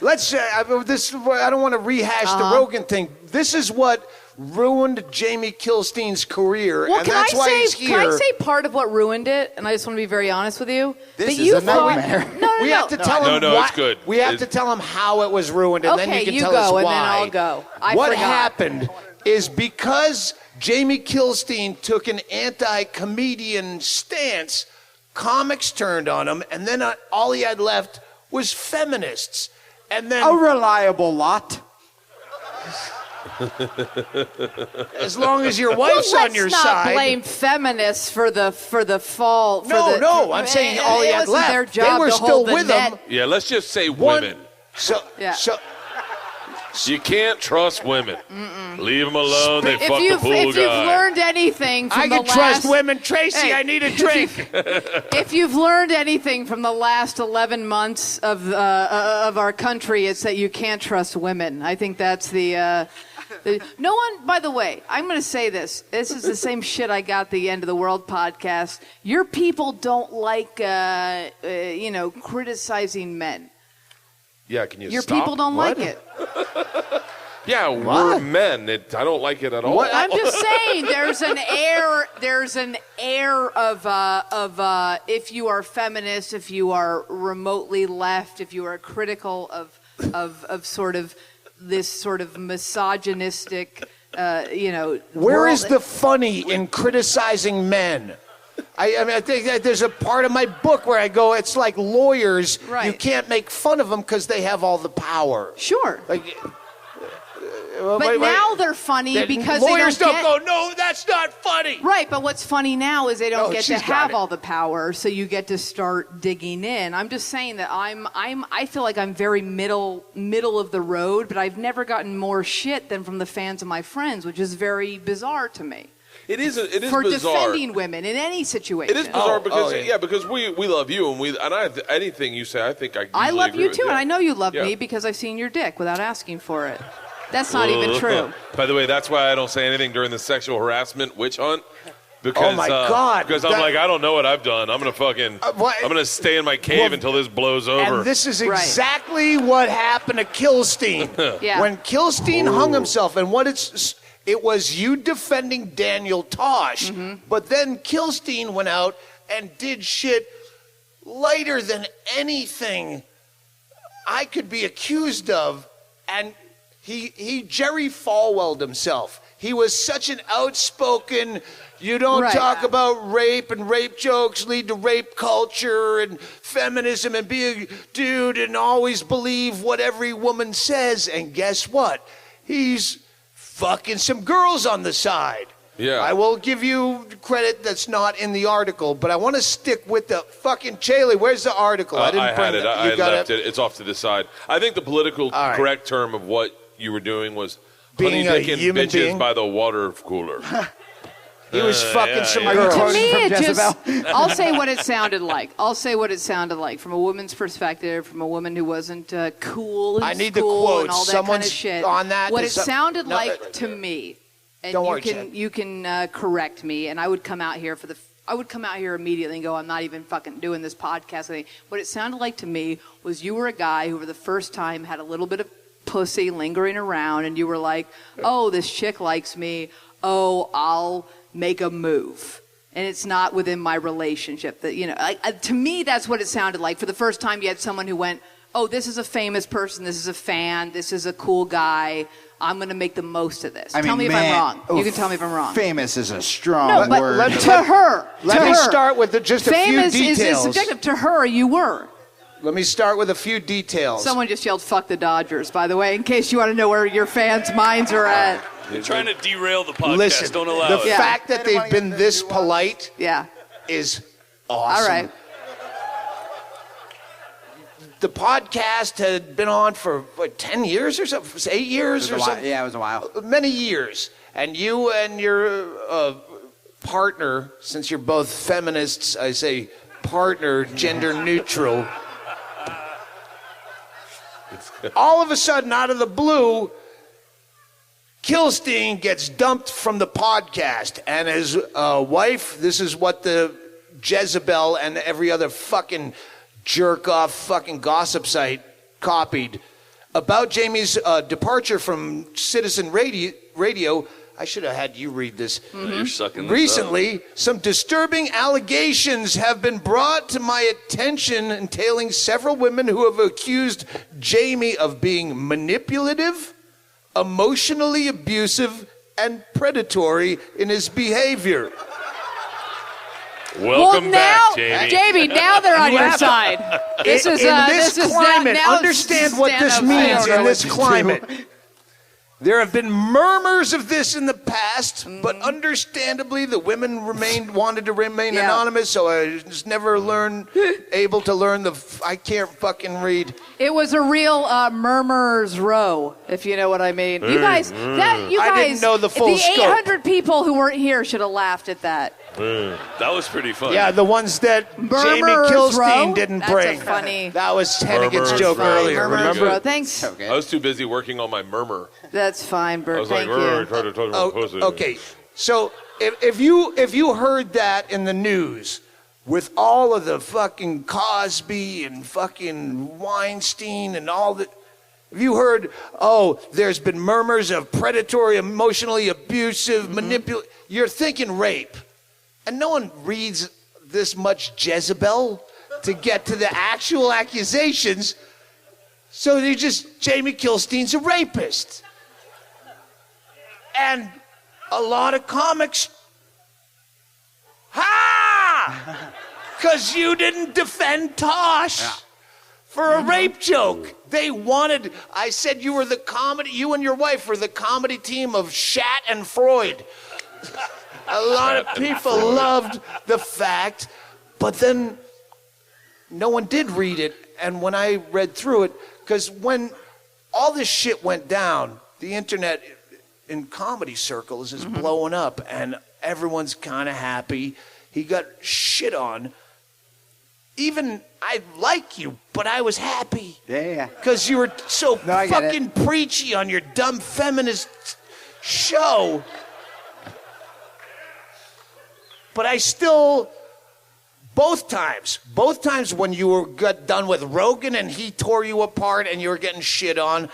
Speaker 1: Let's, I don't want to rehash the Rogan thing. This is what ruined Jaime Kilstein's career,
Speaker 9: Well,
Speaker 1: and that's why he's
Speaker 9: can
Speaker 1: here.
Speaker 9: I say part of what ruined it? And I just want to be very honest with you.
Speaker 6: This
Speaker 9: that
Speaker 6: is
Speaker 9: you
Speaker 6: a
Speaker 9: thought,
Speaker 6: nightmare.
Speaker 9: No.
Speaker 1: We have to tell him
Speaker 11: No,
Speaker 1: why,
Speaker 11: it's good.
Speaker 1: We have to tell him how it was ruined, and then
Speaker 9: Okay,
Speaker 1: you can
Speaker 9: you
Speaker 1: tell
Speaker 9: go,
Speaker 1: us why.
Speaker 9: and then I'll go. I
Speaker 1: what
Speaker 9: forgot.
Speaker 1: happened is because Jaime Kilstein took an anti-comedian stance, comics turned on him, and then all he had left was feminists. And then
Speaker 6: A reliable lot.
Speaker 1: as long as your wife's on your
Speaker 9: Let's not
Speaker 1: side.
Speaker 9: blame feminists for the fall.
Speaker 1: No, I'm saying all he
Speaker 9: it
Speaker 1: had
Speaker 9: wasn't
Speaker 1: left.
Speaker 9: Their job
Speaker 1: They were
Speaker 9: to
Speaker 1: still
Speaker 9: hold the
Speaker 1: with
Speaker 9: net.
Speaker 1: him.
Speaker 11: Yeah, let's just say
Speaker 1: One-
Speaker 11: women.
Speaker 1: So,
Speaker 9: Yeah.
Speaker 1: so
Speaker 11: You can't trust women. Leave them alone. They fuck the
Speaker 9: If
Speaker 11: pool
Speaker 9: you've
Speaker 11: guy.
Speaker 9: learned anything from
Speaker 1: I
Speaker 9: the
Speaker 1: can
Speaker 9: last,
Speaker 1: trust women. Tracy,
Speaker 9: Hey.
Speaker 1: I need a drink.
Speaker 9: If you've learned anything from the last 11 months of our country, it's that you can't trust women. I think that's the no one. By the way, I'm going to say this. This is the same shit I got the End of the World podcast. Your people don't like criticizing men.
Speaker 11: Yeah, can you
Speaker 9: Your
Speaker 11: stop?
Speaker 9: people don't
Speaker 11: What?
Speaker 9: like it.
Speaker 11: Yeah, we're men. I don't like it at all.
Speaker 9: I'm just saying, there's an air of if you are feminist, if you are remotely left, if you are critical of sort of this sort of misogynistic,
Speaker 1: Where is the funny in criticizing men? I think that there's a part of my book where I go, it's like lawyers.
Speaker 9: Right.
Speaker 1: You can't make fun of them because they have all the power.
Speaker 9: Sure.
Speaker 1: Like,
Speaker 9: But now they're funny because
Speaker 1: lawyers
Speaker 9: they
Speaker 1: don't go, no, that's not funny.
Speaker 9: Right, but what's funny now is they don't get to
Speaker 1: she's got
Speaker 9: have
Speaker 1: it.
Speaker 9: all the power, so you get to start digging in. I'm just saying that I feel like I'm very middle of the road, but I've never gotten more shit than from the fans of my friends, which is very bizarre to me.
Speaker 11: It is
Speaker 9: for
Speaker 11: bizarre.
Speaker 9: defending women in any situation.
Speaker 11: It is bizarre because we love you and anything you say I think I
Speaker 9: I love
Speaker 11: agree
Speaker 9: you
Speaker 11: with.
Speaker 9: too,
Speaker 11: Yeah.
Speaker 9: and I know you love
Speaker 11: Yeah.
Speaker 9: me because I've seen your dick without asking for it. That's not even true.
Speaker 11: By the way, that's why I don't say anything during the sexual harassment witch hunt. Because,
Speaker 1: Oh, my God.
Speaker 11: Because I'm like, I don't know what I've done. I'm gonna fucking, I'm gonna stay in my cave until this blows over.
Speaker 1: And this is exactly what happened to Kilstein.
Speaker 9: Yeah.
Speaker 1: When Kilstein hung himself, and it was you defending Daniel Tosh, but then Kilstein went out and did shit lighter than anything I could be accused of, and he Jerry Falwelled himself. He was such an outspoken, you don't talk about rape, and rape jokes lead to rape culture and feminism, and be a dude and always believe what every woman says. And guess what? He's fucking some girls on the side.
Speaker 11: Yeah.
Speaker 1: I will give you credit that's not in the article, but I want to stick with the fucking Chaille. Where's the article? I didn't bring
Speaker 11: had it.
Speaker 1: that.
Speaker 11: I
Speaker 1: You got
Speaker 11: left it. It's off to the side. I think the political correct term of what you were doing was
Speaker 1: Being
Speaker 11: honey
Speaker 1: a
Speaker 11: dicking
Speaker 1: human
Speaker 11: bitches
Speaker 1: being?
Speaker 11: by the water cooler.
Speaker 1: He was fucking some
Speaker 11: yeah.
Speaker 1: girls.
Speaker 9: To me,
Speaker 5: from
Speaker 9: it just,
Speaker 5: Jezebel?
Speaker 9: I'll say what it sounded like. I'll say what it sounded like from a woman's perspective, from a woman who wasn't cool in
Speaker 1: I need the
Speaker 9: school
Speaker 1: quotes.
Speaker 9: and all that
Speaker 1: Someone's
Speaker 9: kind of shit.
Speaker 1: on that.
Speaker 9: What it
Speaker 1: There's some-
Speaker 9: sounded
Speaker 1: No,
Speaker 9: like to me, and
Speaker 1: Don't
Speaker 9: you
Speaker 1: worry,
Speaker 9: can
Speaker 1: Chad.
Speaker 9: you can correct me, and I would come out here I would come out here immediately and go, I'm not even fucking doing this podcast thing. What it sounded like to me was you were a guy who for the first time had a little bit of pussy lingering around, and you were like, oh, this chick likes me. Oh, I'll make a move. And it's not within my relationship. That to me, that's what it sounded like. For the first time, you had someone who went, oh, this is a famous person. This is a fan. This is a cool guy. I'm going to make the most of this. Tell me if I'm wrong. You can tell me if I'm wrong.
Speaker 6: Famous is a strong
Speaker 9: No, but
Speaker 6: word.
Speaker 9: to her.
Speaker 1: Let me start with just a few
Speaker 9: famous
Speaker 1: details.
Speaker 9: is subjective. To her, you were.
Speaker 1: Let me start with a few details.
Speaker 9: Someone just yelled, fuck the Dodgers, by the way, in case you want to know where your fans' minds are at.
Speaker 10: You're trying to derail the podcast.
Speaker 1: Listen,
Speaker 10: Don't allow
Speaker 1: the
Speaker 10: it.
Speaker 1: fact that they've been this polite
Speaker 9: Yeah.
Speaker 1: is awesome.
Speaker 9: All right.
Speaker 1: The podcast had been on for 10 years or something, 8 years or something.
Speaker 5: Yeah, it was a while.
Speaker 1: Many years. And you and your partner, since you're both feminists, I say partner, gender neutral. All of a sudden, out of the blue, Kilstein gets dumped from the podcast, and his wife, this is what the Jezebel and every other fucking jerk-off fucking gossip site copied. About Jamie's departure from Citizen Radio, I should have had you read this.
Speaker 4: You're sucking this
Speaker 1: Recently, some disturbing allegations have been brought to my attention entailing several women who have accused Jamie of being manipulative, emotionally abusive, and predatory in his behavior.
Speaker 11: Welcome
Speaker 9: now,
Speaker 11: back, Jamie.
Speaker 9: Jamie, now they're on your side. This is
Speaker 1: in this climate,
Speaker 9: now
Speaker 1: understand what this
Speaker 9: stand-up
Speaker 1: means
Speaker 9: failure.
Speaker 1: in this climate. There have been murmurs of this in the past, but understandably the women wanted to remain
Speaker 9: Yeah.
Speaker 1: anonymous, so I just never able to learn I can't fucking read.
Speaker 9: It was a real murmurers row, if you know what I mean. You guys,
Speaker 1: I didn't know the full scope.
Speaker 9: 800 people who weren't here should have laughed at that.
Speaker 4: That was pretty fun.
Speaker 1: Yeah, the ones that Jamie
Speaker 9: Murmurers
Speaker 1: Kilstein
Speaker 9: row?
Speaker 1: didn't
Speaker 9: That's
Speaker 1: bring.
Speaker 9: a funny.
Speaker 1: That was Hennigan's
Speaker 11: Murmurers
Speaker 1: joke
Speaker 11: row.
Speaker 1: earlier,
Speaker 9: Murmurers
Speaker 1: remember?
Speaker 9: row. Thanks.
Speaker 11: I was too busy working on my murmur.
Speaker 9: That's fine,
Speaker 11: I
Speaker 9: Bert.
Speaker 11: was like,
Speaker 9: Thank you.
Speaker 11: trying to talk about pussy.
Speaker 1: Okay, so if you heard that in the news with all of the fucking Cosby and fucking Weinstein and all the, if you heard, oh, there's been murmurs of predatory, emotionally abusive, manipulative, you're thinking rape. And no one reads this much Jezebel to get to the actual accusations. So they Jamie Kilstein's a rapist. And a lot of comics, because you didn't defend Tosh. for a rape joke. I said you and your wife were the comedy team of Shat and Freud. A lot of people loved the fact, but then no one did read it. And when I read through it, because when all this shit went down, the internet in comedy circles is blowing up, and everyone's kind of happy. He got shit on. Even I like you, but I was happy.
Speaker 6: Yeah.
Speaker 1: Because you were so fucking preachy on your dumb feminist show. But I still, both times when you got done with Rogan and he tore you apart and you were getting shit on,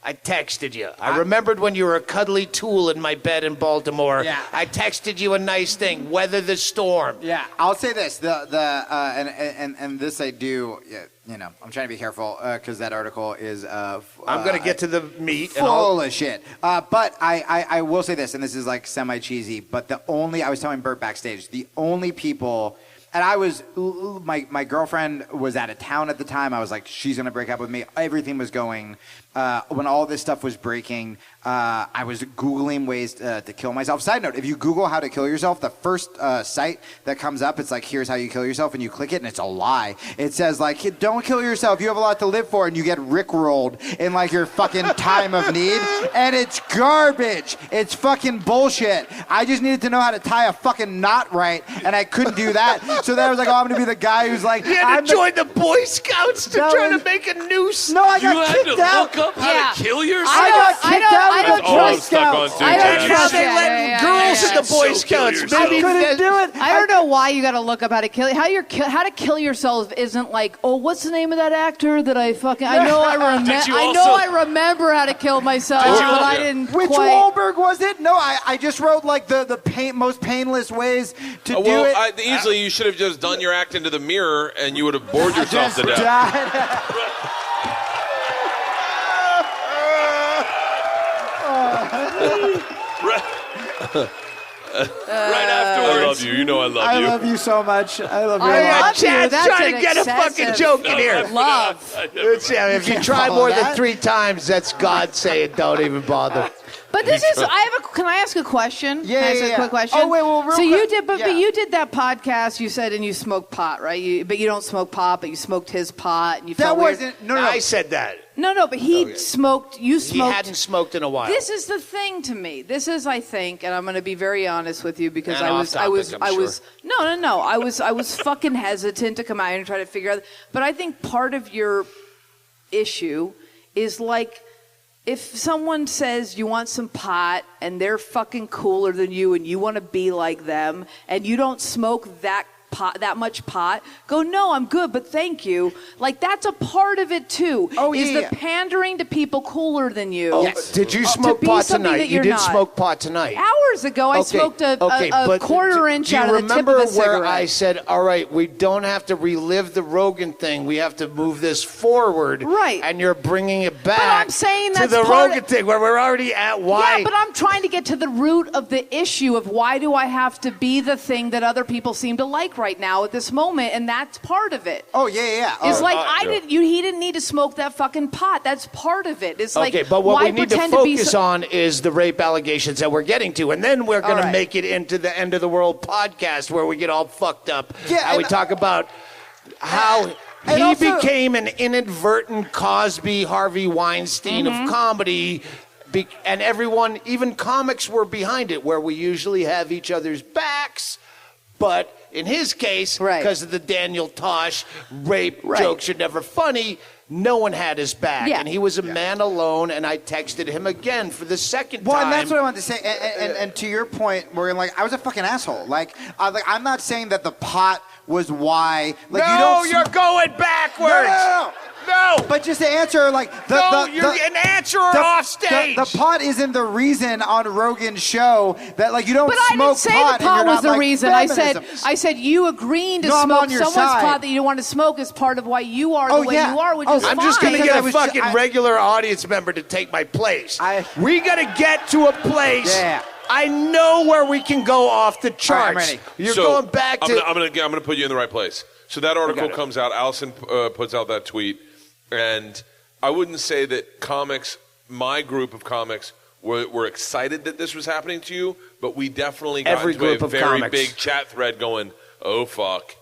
Speaker 1: I texted you. I remembered when you were a cuddly tool in my bed in Baltimore.
Speaker 6: Yeah.
Speaker 1: I texted you a nice thing, weather the storm.
Speaker 6: Yeah, I'll say this. And this I do. You know, I'm trying to be careful because that article is.
Speaker 1: I'm going to get to the meat.
Speaker 6: Full of shit. But I will say this, and this is like semi cheesy. But I was telling Bert backstage, the only people. And my girlfriend was out of town at the time. I was like, she's going to break up with me. Everything was going. When all this stuff was breaking, I was Googling ways to kill myself. Side note, if you Google how to kill yourself, the first site that comes up, it's like, here's how you kill yourself, and you click it, and it's a lie. It says, like, don't kill yourself. You have a lot to live for, and you get rickrolled in, like, your fucking time of need. And it's garbage. It's fucking bullshit. I just needed to know how to tie a fucking knot right, and I couldn't do that. So then I was like, I'm going to be the guy who's like...
Speaker 1: You had to join the Boy Scouts to try to make a noose.
Speaker 6: No, I got kicked out.
Speaker 11: Look up how to kill yourself?
Speaker 6: I got kicked out of the Boy Scouts.
Speaker 9: I don't trust
Speaker 1: They let girls in the Boy Scouts.
Speaker 6: I couldn't do it.
Speaker 9: I don't know why you got to look up how to kill. How to kill yourself isn't like, oh, what's the name of that actor that I fucking? I know I remember how to kill myself, but I didn't.
Speaker 6: Which Wahlberg was it? No, I just wrote like the most painless ways to do it.
Speaker 11: Easily, you should have just done your act into the mirror, and you would have bored yourself to death.
Speaker 4: Right afterwards.
Speaker 11: I love you. You know I love you.
Speaker 6: I love you so much. I love you.
Speaker 1: Chad's trying to get a fucking joke in here.
Speaker 9: Love.
Speaker 1: If you try more than 3 times, that's God saying don't even bother.
Speaker 9: But this is. Can I ask a question?
Speaker 6: Yeah,
Speaker 9: can I ask a quick question?
Speaker 6: Oh wait, well, real
Speaker 9: so
Speaker 6: quick.
Speaker 9: you did, but you did that podcast. You said, and you smoked pot, right? But you don't smoke pot, but you smoked his pot, and you felt weird.
Speaker 6: No.
Speaker 1: I said that.
Speaker 9: No, but he smoked. You smoked.
Speaker 1: He hadn't smoked in a while.
Speaker 9: This is the thing to me. This is, I think, and I'm going to be very honest with you because
Speaker 1: And
Speaker 9: I was no. I was fucking hesitant to come out and try to figure out. But I think part of your issue is like, if someone says you want some pot and they're fucking cooler than you and you want to be like them and you don't smoke that much pot, go, no, I'm good, but thank you. Like, that's a part of it too. The pandering to people cooler than you.
Speaker 1: Oh, yes. Did you smoke pot tonight? You did smoke pot tonight.
Speaker 9: Hours ago, I smoked a quarter inch out of the tip of a cigarette.
Speaker 1: Do you remember where I said, all right, we don't have to relive the Rogan thing. We have to move this forward.
Speaker 9: Right.
Speaker 1: And you're bringing it back
Speaker 9: but I'm saying
Speaker 1: to
Speaker 9: that's
Speaker 1: the
Speaker 9: part
Speaker 1: Rogan thing where we're already at why.
Speaker 9: Yeah, but I'm trying to get to the root of the issue of why do I have to be the thing that other people seem to like right now at this moment, and that's part of it.
Speaker 6: Oh yeah.
Speaker 9: It's like he didn't need to smoke that fucking pot. That's part of it. It's like,
Speaker 1: but what
Speaker 9: why
Speaker 1: we need to focus on is the rape allegations that we're getting to, and then we're going to make it into the End of the World podcast where we get all fucked up.
Speaker 6: Yeah,
Speaker 1: and we talk about how he became an inadvertent Cosby, Harvey Weinstein of comedy. And everyone, even comics, were behind it, where we usually have each other's backs. But in his case, because of the Daniel Tosh rape jokes are never funny, no one had his back.
Speaker 9: Yeah.
Speaker 1: And he was a man alone, and I texted him again for the second time.
Speaker 6: Well, and that's what I wanted to say. And to your point, Morgan, like, I was a fucking asshole. Like, I'm not saying that the pot was why. Like,
Speaker 1: you're going backwards. No.
Speaker 6: But just to answer, like,
Speaker 1: you're an answerer off stage.
Speaker 6: The pot isn't the reason on Rogan's show that, like, you don't smoke pot.
Speaker 9: But I didn't say the pot was the reason.
Speaker 6: Feminism.
Speaker 9: I said you agreeing to smoke someone's pot that you don't want to smoke is part of why you are the way you are, which is fine.
Speaker 1: I'm just going to get a fucking regular audience member to take my place. We got to get to a place.
Speaker 6: Yeah.
Speaker 1: I know where we can go off the charts.
Speaker 6: Right, I'm ready.
Speaker 1: You're going back to...
Speaker 11: I'm gonna put you in the right place. So that article comes out. Allison puts out that tweet. And I wouldn't say that comics, my group of comics, were excited that this was happening to you, but we definitely got
Speaker 8: Every
Speaker 11: into
Speaker 8: group
Speaker 11: a
Speaker 8: of
Speaker 11: very
Speaker 8: comics.
Speaker 11: big chat thread going, oh, fuck.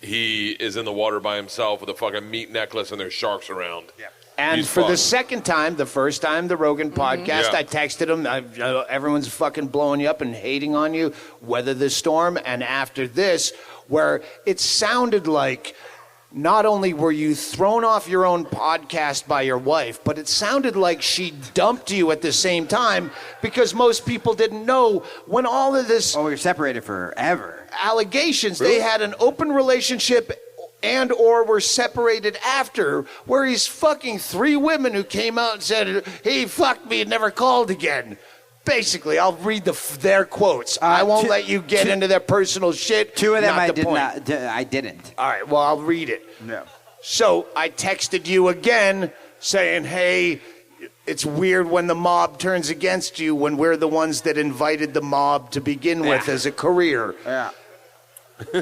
Speaker 11: He is in the water by himself with a fucking meat necklace and there's sharks around. Yeah.
Speaker 8: And
Speaker 11: He's
Speaker 8: for the
Speaker 11: fucked.
Speaker 8: second time, the first time, the Rogan podcast,
Speaker 11: Yeah.
Speaker 8: I texted him, everyone's fucking blowing you up and hating on you, weather the storm. And after this, where it sounded like not only were you thrown off your own podcast by your wife, but it sounded like she dumped you at the same time because most people didn't know when all of this...
Speaker 5: Oh, we were separated forever.
Speaker 8: Allegations, they had an open relationship and or were separated after, where he's fucking 3 women who came out and said, he fucked me and never called again. Basically, I'll read their quotes. I won't let you get into their personal shit.
Speaker 5: 2 of them I
Speaker 8: I
Speaker 5: didn't.
Speaker 8: All right, well, I'll read it.
Speaker 5: No.
Speaker 8: So I texted you again saying, hey, it's weird when the mob turns against you when we're the ones that invited the mob to begin with as a career.
Speaker 5: Yeah.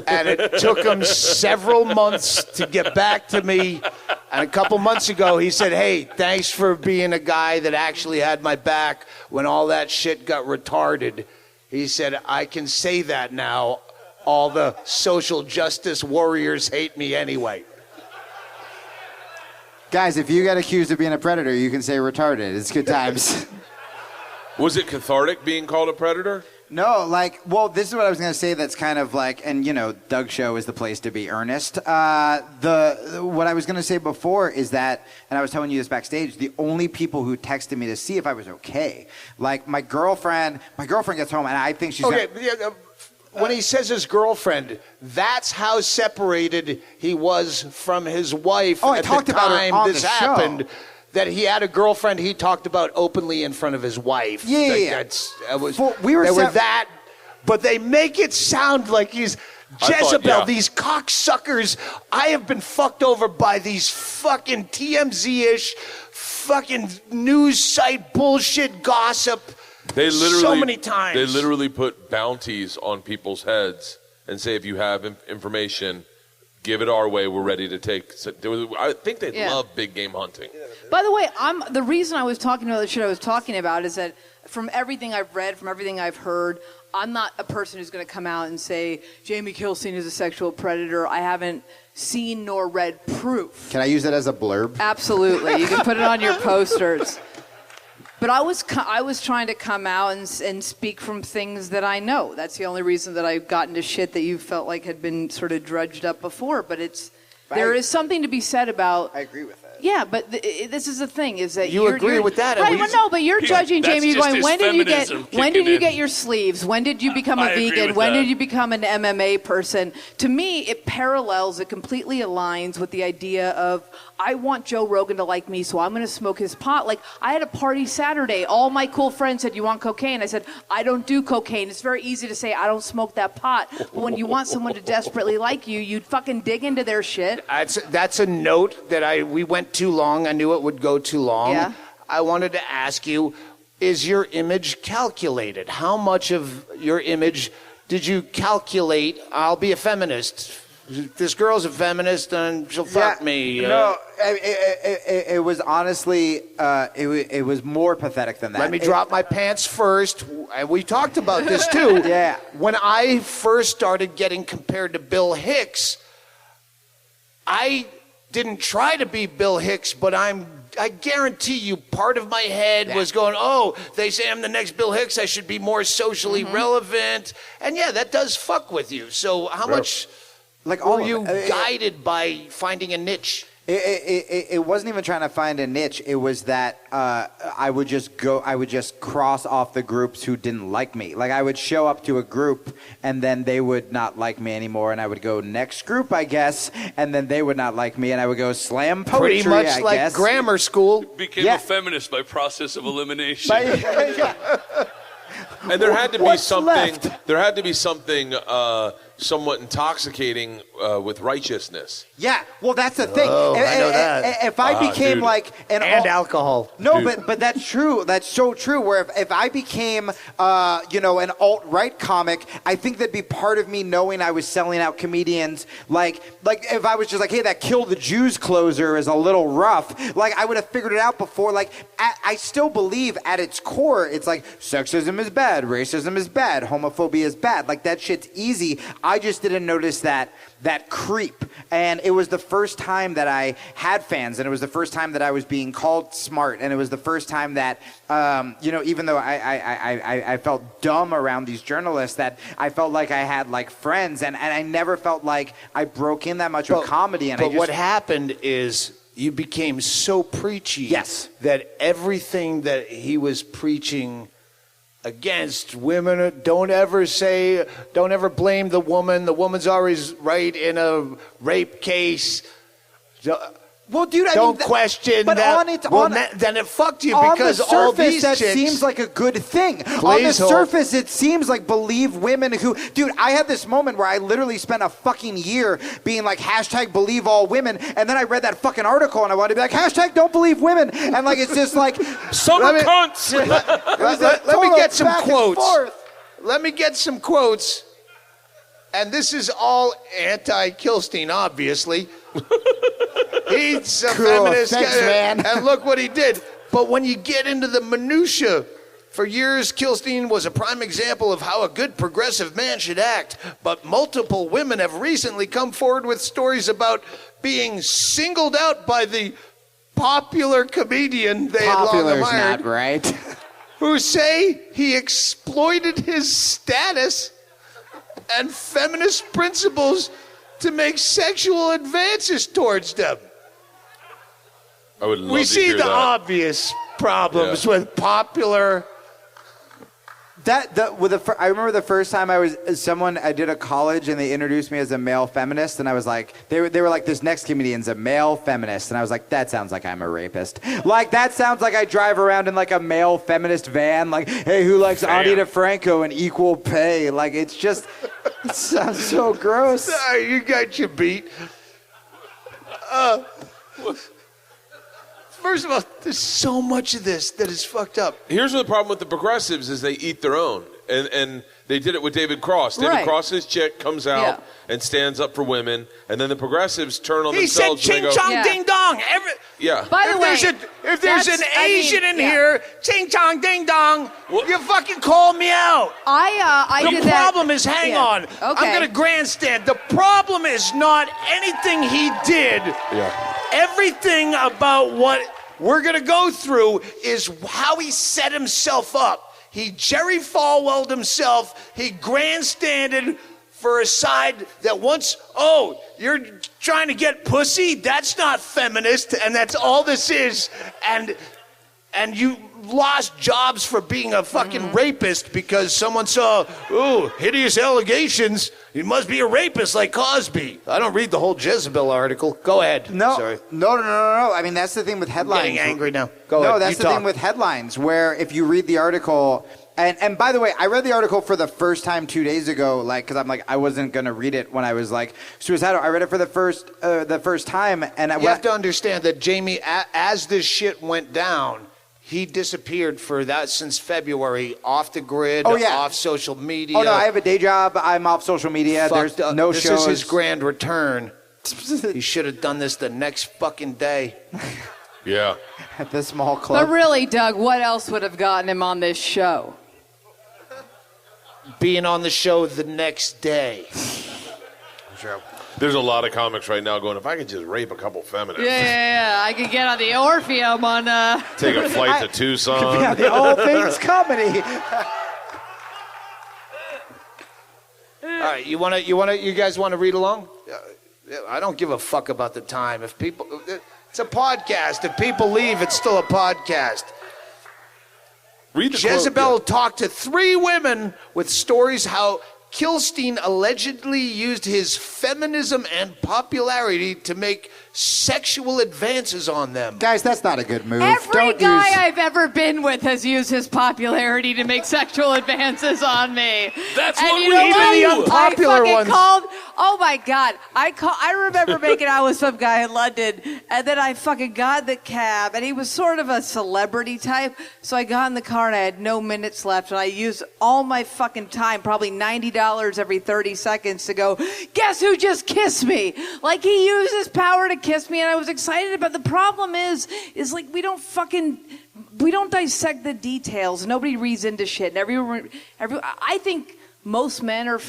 Speaker 8: And it took him several months to get back to me. And a couple months ago, he said, hey, thanks for being a guy that actually had my back when all that shit got retarded. He said, I can say that now. All the social justice warriors hate me anyway.
Speaker 5: Guys, if you get accused of being a predator, you can say retarded. It's good times.
Speaker 11: Was it cathartic being called a predator?
Speaker 5: No, this is what I was going to say that's kind of like, and, Doug's show is the place to be earnest. What I was going to say before is that, and I was telling you this backstage, the only people who texted me to see if I was okay, like my girlfriend gets home, and I think she's...
Speaker 8: Okay, when he says his girlfriend, that's how separated he was from his wife
Speaker 5: I
Speaker 8: at
Speaker 5: talked
Speaker 8: the
Speaker 5: about her
Speaker 8: time
Speaker 5: on
Speaker 8: this
Speaker 5: the show.
Speaker 8: happened. That he had a girlfriend he talked about openly in front of his wife.
Speaker 5: Yeah.
Speaker 8: They were that, but they make it sound like he's Jezebel, these cocksuckers. I have been fucked over by these fucking TMZ-ish, fucking news site bullshit gossip.
Speaker 11: They literally,
Speaker 8: so many times.
Speaker 11: They literally put bounties on people's heads and say, if you have information, give it our way. We're ready to take. So I think they love big game hunting.
Speaker 9: By the way, the reason I was talking about the shit I was talking about is that from everything I've read, from everything I've heard, I'm not a person who's going to come out and say Jaime Kilstein is a sexual predator. I haven't seen nor read proof.
Speaker 6: Can I use that as a blurb?
Speaker 9: Absolutely. You can put it on your posters. But I was trying to come out and speak from things that I know. That's the only reason that I've gotten to shit that you felt like had been sort of drudged up before. But there is something to be said about...
Speaker 6: I agree with that.
Speaker 9: Yeah, but this is the thing: is that
Speaker 8: you agree with that?
Speaker 9: Right? Well, no, but you're judging Jamie. You're going, when did you get
Speaker 10: in.
Speaker 9: your sleeves? When did you become a
Speaker 10: I agree
Speaker 9: vegan?
Speaker 10: with
Speaker 9: When
Speaker 10: that.
Speaker 9: did you become an MMA person? To me, it parallels. It completely aligns with the idea of I want Joe Rogan to like me, so I'm going to smoke his pot. Like I had a party Saturday. All my cool friends said, "You want cocaine?" I said, "I don't do cocaine." It's very easy to say I don't smoke that pot, but when you want someone to desperately like you, you'd fucking dig into their shit.
Speaker 8: That's a note that we went too long. I knew it would go too long.
Speaker 9: Yeah.
Speaker 8: I wanted to ask you, is your image calculated? How much of your image did you calculate? I'll be a feminist. This girl's a feminist and she'll fuck me.
Speaker 5: No, it was honestly, it was more pathetic than that.
Speaker 8: Let me drop my pants first. We talked about this too.
Speaker 5: Yeah.
Speaker 8: When I first started getting compared to Bill Hicks, I didn't try to be Bill Hicks, but I guarantee you part of my head was going, oh, they say I'm the next Bill Hicks, I should be more socially relevant. And yeah, that does fuck with you. So how much were you guided by finding a niche?
Speaker 5: It wasn't even trying to find a niche. It was that I would just cross off the groups who didn't like me. Like I would show up to a group and then they would not like me anymore, and I would go next group, I guess, and then they would not like me, and I would go slam poetry.
Speaker 8: Pretty much
Speaker 5: I
Speaker 8: like
Speaker 5: guess.
Speaker 8: grammar school.
Speaker 10: Became a feminist by process of elimination.
Speaker 11: And there had to be something. There had to be something somewhat intoxicating with righteousness.
Speaker 6: Yeah, well, that's the thing.
Speaker 7: Oh, I know that.
Speaker 6: If I became
Speaker 11: dude.
Speaker 6: like
Speaker 7: And alcohol.
Speaker 6: No, but that's true. That's so true. Where if I became, an alt-right comic, I think that'd be part of me knowing I was selling out comedians. Like if I was just like, hey, that Kill the Jews closer is a little rough. Like I would have figured it out before. Like I still believe at its core, it's like sexism is bad, racism is bad, homophobia is bad. Like that shit's easy. I just didn't notice that creep. And it was the first time that I had fans, and it was the first time that I was being called smart, and it was the first time that, even though I felt dumb around these journalists, that I felt like I had like friends, and I never felt like I broke in that much with comedy.
Speaker 8: But what happened is you became so preachy
Speaker 6: Yes.
Speaker 8: that everything that he was preaching against women, don't ever blame the woman. The woman's always right in a rape case.
Speaker 6: Well, dude,
Speaker 8: don't question
Speaker 6: but
Speaker 8: that. Then it fucked you because
Speaker 6: on the
Speaker 8: all
Speaker 6: surface,
Speaker 8: these
Speaker 6: that
Speaker 8: chicks
Speaker 6: seems like a good thing. On the
Speaker 8: Please hold.
Speaker 6: surface, it seems like believe women who... Dude, I had this moment where I literally spent a fucking year being like, hashtag believe all women, and then I read that fucking article and I wanted to be like, hashtag don't believe women. And like, it's just like...
Speaker 11: Summer cunts!
Speaker 8: Let me get some quotes. Let me get some quotes. And this is all anti-Kilstein, obviously. He's a feminist.
Speaker 6: Thanks, man.
Speaker 8: And look what he did. But when you get into the minutia, for years, Kilstein was a prime example of how a good progressive man should act. But multiple women have recently come forward with stories about being singled out by the popular comedian they had long
Speaker 6: Popular's
Speaker 8: admired,
Speaker 6: not right.
Speaker 8: who say he exploited his status and feminist principles to make sexual advances towards them.
Speaker 11: I would love
Speaker 8: We
Speaker 11: to
Speaker 8: see
Speaker 11: hear
Speaker 8: the
Speaker 11: that.
Speaker 8: obvious problems with popular.
Speaker 6: I remember the first time I did a college and they introduced me as a male feminist, and I was like, they were like, this next comedian's a male feminist, and I was like, that sounds like I'm a rapist. Like that sounds like I drive around in like a male feminist van, like, hey, who likes Ani DeFranco and equal pay? Like it sounds so gross.
Speaker 8: You got your beat. First of all, there's so much of this that is fucked up.
Speaker 11: Here's the problem with the progressives is they eat their own. And they did it with David Cross. David Cross's chick comes out and stands up for women, and then the progressives turn on themselves.
Speaker 8: He said ching chong ding dong.
Speaker 11: By
Speaker 9: the way,
Speaker 8: if there's an Asian in here, ching chong ding dong, you fucking call me out.
Speaker 9: I did
Speaker 8: the problem is, hang on.
Speaker 9: Okay.
Speaker 8: I'm going to grandstand. The problem is not anything he did. Everything about what we're going to go through is how he set himself up. He Jerry Falwelled himself. He grandstanded for a side that you're trying to get pussy? That's not feminist, and that's all this is. And you lost jobs for being a fucking rapist because someone saw, hideous allegations. He must be a rapist like Cosby. I don't read the whole Jezebel article. Go ahead.
Speaker 6: No. I mean, that's the thing with headlines.
Speaker 8: I'm getting angry now.
Speaker 6: Go ahead. No, that's the thing with headlines, where if you read the article, and by the way, I read the article for the first time 2 days ago, like, because I'm like, I wasn't gonna read it when I was like suicidal. I read it for the first time, and
Speaker 8: you have to understand that Jamie, as this shit went down, he disappeared for that since February, off the grid, off social media.
Speaker 6: Oh no, I have a day job. I'm off social media. There's no shows.
Speaker 8: This is his grand return. He should have done this the next fucking day.
Speaker 11: Yeah.
Speaker 6: At the small club.
Speaker 9: But really, Doug, what else would have gotten him on this show?
Speaker 8: Being on the show the next day.
Speaker 6: True.
Speaker 11: There's a lot of comics right now going, if I could just rape a couple feminists.
Speaker 9: Yeah. I could get on the Orpheum on...
Speaker 11: Take a flight to Tucson.
Speaker 6: Yeah, the All Things Comedy.
Speaker 8: All right, you guys want to read along? I don't give a fuck about the time. It's a podcast. If people leave, it's still a podcast.
Speaker 11: Read the
Speaker 8: Jezebel
Speaker 11: quote,
Speaker 8: talked to 3 women with stories how Kilstein allegedly used his feminism and popularity to make
Speaker 1: sexual advances on them.
Speaker 6: Guys, that's not a good move.
Speaker 9: Every guy I've ever been with has used his popularity to make sexual advances on me.
Speaker 10: That's
Speaker 9: and
Speaker 10: what
Speaker 9: you
Speaker 10: we
Speaker 9: know
Speaker 10: do.
Speaker 9: what?
Speaker 10: The
Speaker 1: unpopular
Speaker 9: I fucking
Speaker 1: ones.
Speaker 9: called. Oh my God! I remember making out with some guy in London, and then I fucking got in the cab, and he was sort of a celebrity type. So I got in the car, and I had no minutes left, and I used all my fucking time, probably $90 every 30 seconds, to go, guess who just kissed me? Like, he used his power to kiss me, and I was excited. But the problem is like we don't dissect the details. Nobody reads into shit. And I think most men are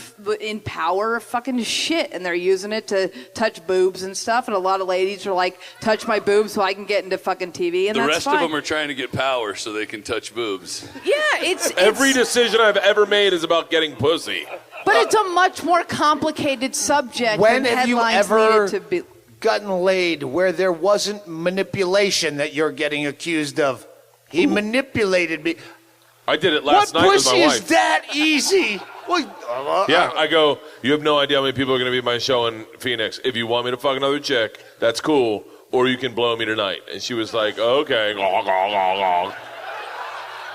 Speaker 9: in power are fucking shit, and they're using it to touch boobs and stuff. And a lot of ladies are like, touch my boobs so I can get into fucking TV. And
Speaker 10: The
Speaker 9: that's
Speaker 10: rest
Speaker 9: fine.
Speaker 10: of them are trying to get power so they can touch boobs.
Speaker 9: Yeah, it's
Speaker 11: Every decision I've ever made is about getting pussy.
Speaker 9: but it's a much more complicated subject.
Speaker 1: When
Speaker 9: than
Speaker 1: have you
Speaker 9: headlines
Speaker 1: ever
Speaker 9: need it to be.
Speaker 1: gotten laid where there wasn't manipulation that you're getting accused of? He manipulated me.
Speaker 11: I did it last
Speaker 1: what
Speaker 11: night with
Speaker 1: pussy
Speaker 11: my
Speaker 1: is
Speaker 11: wife.
Speaker 1: that easy? Well,
Speaker 11: Yeah, I go, you have no idea how many people are going to be at my show in Phoenix. If you want me to fuck another chick, that's cool, or you can blow me tonight. And she was like, okay.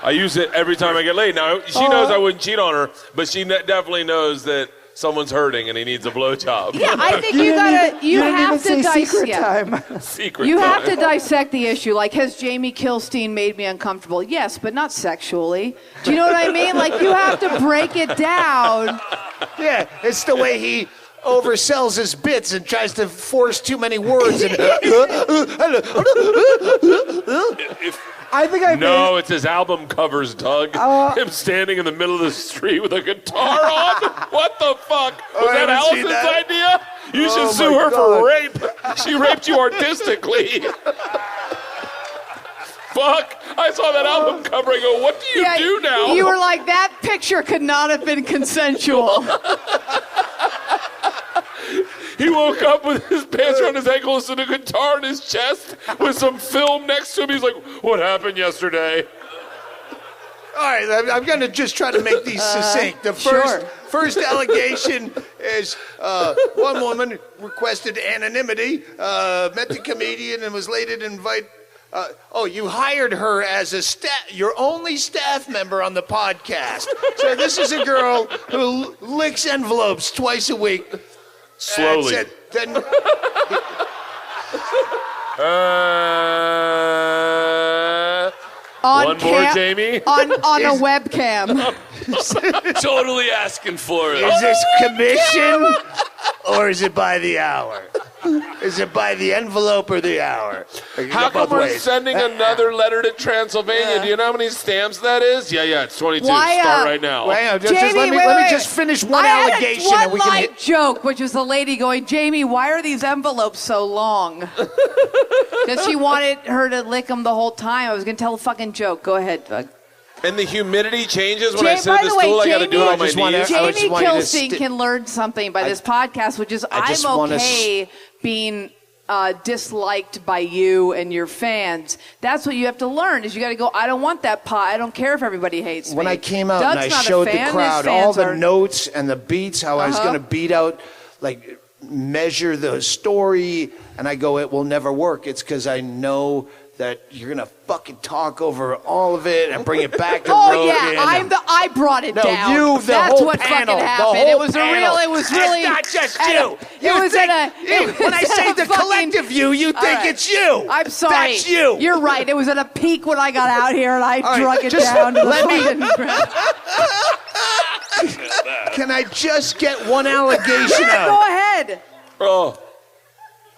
Speaker 11: I use it every time I get laid. Now, she knows I wouldn't cheat on her, but she definitely knows that someone's hurting and he needs a blowjob.
Speaker 9: Yeah, I think you have to dissect.
Speaker 11: Secret
Speaker 9: You
Speaker 11: time.
Speaker 9: have to dissect the issue. Like, has Jaime Kilstein made me uncomfortable? Yes, but not sexually. Do you know what I mean? Like, you have to break it down.
Speaker 1: yeah, it's the way he oversells his bits and tries to force too many words. And,
Speaker 5: I think I
Speaker 11: No, it's his album covers, Doug. Him standing in the middle of the street with a guitar on. What the fuck? Was
Speaker 1: I
Speaker 11: that
Speaker 1: haven't seen
Speaker 11: Allison's
Speaker 1: that.
Speaker 11: idea? You should
Speaker 1: Oh,
Speaker 11: sue
Speaker 1: my
Speaker 11: her
Speaker 1: God.
Speaker 11: for rape. She raped you artistically. Fuck. I saw that album cover. I go, what do you do now?
Speaker 9: You were like, that picture could not have been consensual.
Speaker 11: He woke up with his pants around his ankles and a guitar in his chest with some film next to him. He's like, what happened yesterday?
Speaker 1: all right, I'm going to just try to make these succinct. The first allegation is one woman requested anonymity, met the comedian, and was later to invite. You hired her as your only staff member on the podcast. So this is a girl who licks envelopes twice a week.
Speaker 11: Slowly.
Speaker 1: That's it. Then,
Speaker 11: one more, Jamie.
Speaker 9: On a webcam.
Speaker 10: Totally asking for it.
Speaker 1: is this commission or is it by the hour? Is it by the envelope or the hour?
Speaker 11: How come
Speaker 1: Both
Speaker 11: we're
Speaker 1: ways.
Speaker 11: sending another letter to Transylvania? Do you know how many stamps that is? Yeah, it's 22.
Speaker 9: Why,
Speaker 11: Start right now.
Speaker 1: Wait,
Speaker 9: Jamie,
Speaker 1: let me
Speaker 9: wait.
Speaker 1: just finish one
Speaker 9: I
Speaker 1: allegation
Speaker 9: had
Speaker 1: and
Speaker 9: one
Speaker 1: we can
Speaker 9: light
Speaker 1: hit.
Speaker 9: joke, which was the lady going, Jamie, why are these envelopes so long? Because she wanted her to lick them the whole time. I was going to tell a fucking joke. Go ahead, Doug.
Speaker 11: And the humidity changes when I sit
Speaker 9: by
Speaker 11: at the
Speaker 9: the way,
Speaker 11: stool. I got to do it on my
Speaker 9: Jamie-
Speaker 11: knees.
Speaker 1: I just
Speaker 9: Jamie
Speaker 1: want you to
Speaker 9: Kilstein can learn something by this podcast, which is
Speaker 1: I just
Speaker 9: I'm
Speaker 1: wanna
Speaker 9: okay being disliked by you and your fans. That's what you have to learn. Is you got to go. I don't want that pot. I don't care if everybody hates me.
Speaker 1: When I came out
Speaker 9: Doug's
Speaker 1: and I
Speaker 9: not a
Speaker 1: showed
Speaker 9: fan,
Speaker 1: the
Speaker 9: his
Speaker 1: crowd
Speaker 9: fans
Speaker 1: all the
Speaker 9: are-
Speaker 1: notes and the beats, how I was going to beat out, like, measure the story, and I go, it will never work. It's because I know that you're going to fucking talk over all of it and bring it back to
Speaker 9: Oh
Speaker 1: Rogan.
Speaker 9: yeah, I brought it
Speaker 1: No,
Speaker 9: down.
Speaker 1: you, the
Speaker 9: That's
Speaker 1: whole
Speaker 9: what
Speaker 1: panel,
Speaker 9: fucking
Speaker 1: the
Speaker 9: happened.
Speaker 1: whole
Speaker 9: It was
Speaker 1: panel.
Speaker 9: it was really.
Speaker 1: It's not just
Speaker 9: at
Speaker 1: you.
Speaker 9: a-
Speaker 1: You
Speaker 9: it was
Speaker 1: think-
Speaker 9: at a. It was
Speaker 1: when I
Speaker 9: at
Speaker 1: say
Speaker 9: a
Speaker 1: the
Speaker 9: fucking-
Speaker 1: collective you, you
Speaker 9: All
Speaker 1: think
Speaker 9: right.
Speaker 1: it's you.
Speaker 9: I'm sorry.
Speaker 1: That's you.
Speaker 9: You're right. It was at a peak when I got out here and I
Speaker 1: All right,
Speaker 9: drug it
Speaker 1: just
Speaker 9: down to the
Speaker 1: let me-
Speaker 9: fucking.
Speaker 1: Can I just get one allegation out?
Speaker 9: Go ahead.
Speaker 11: Oh,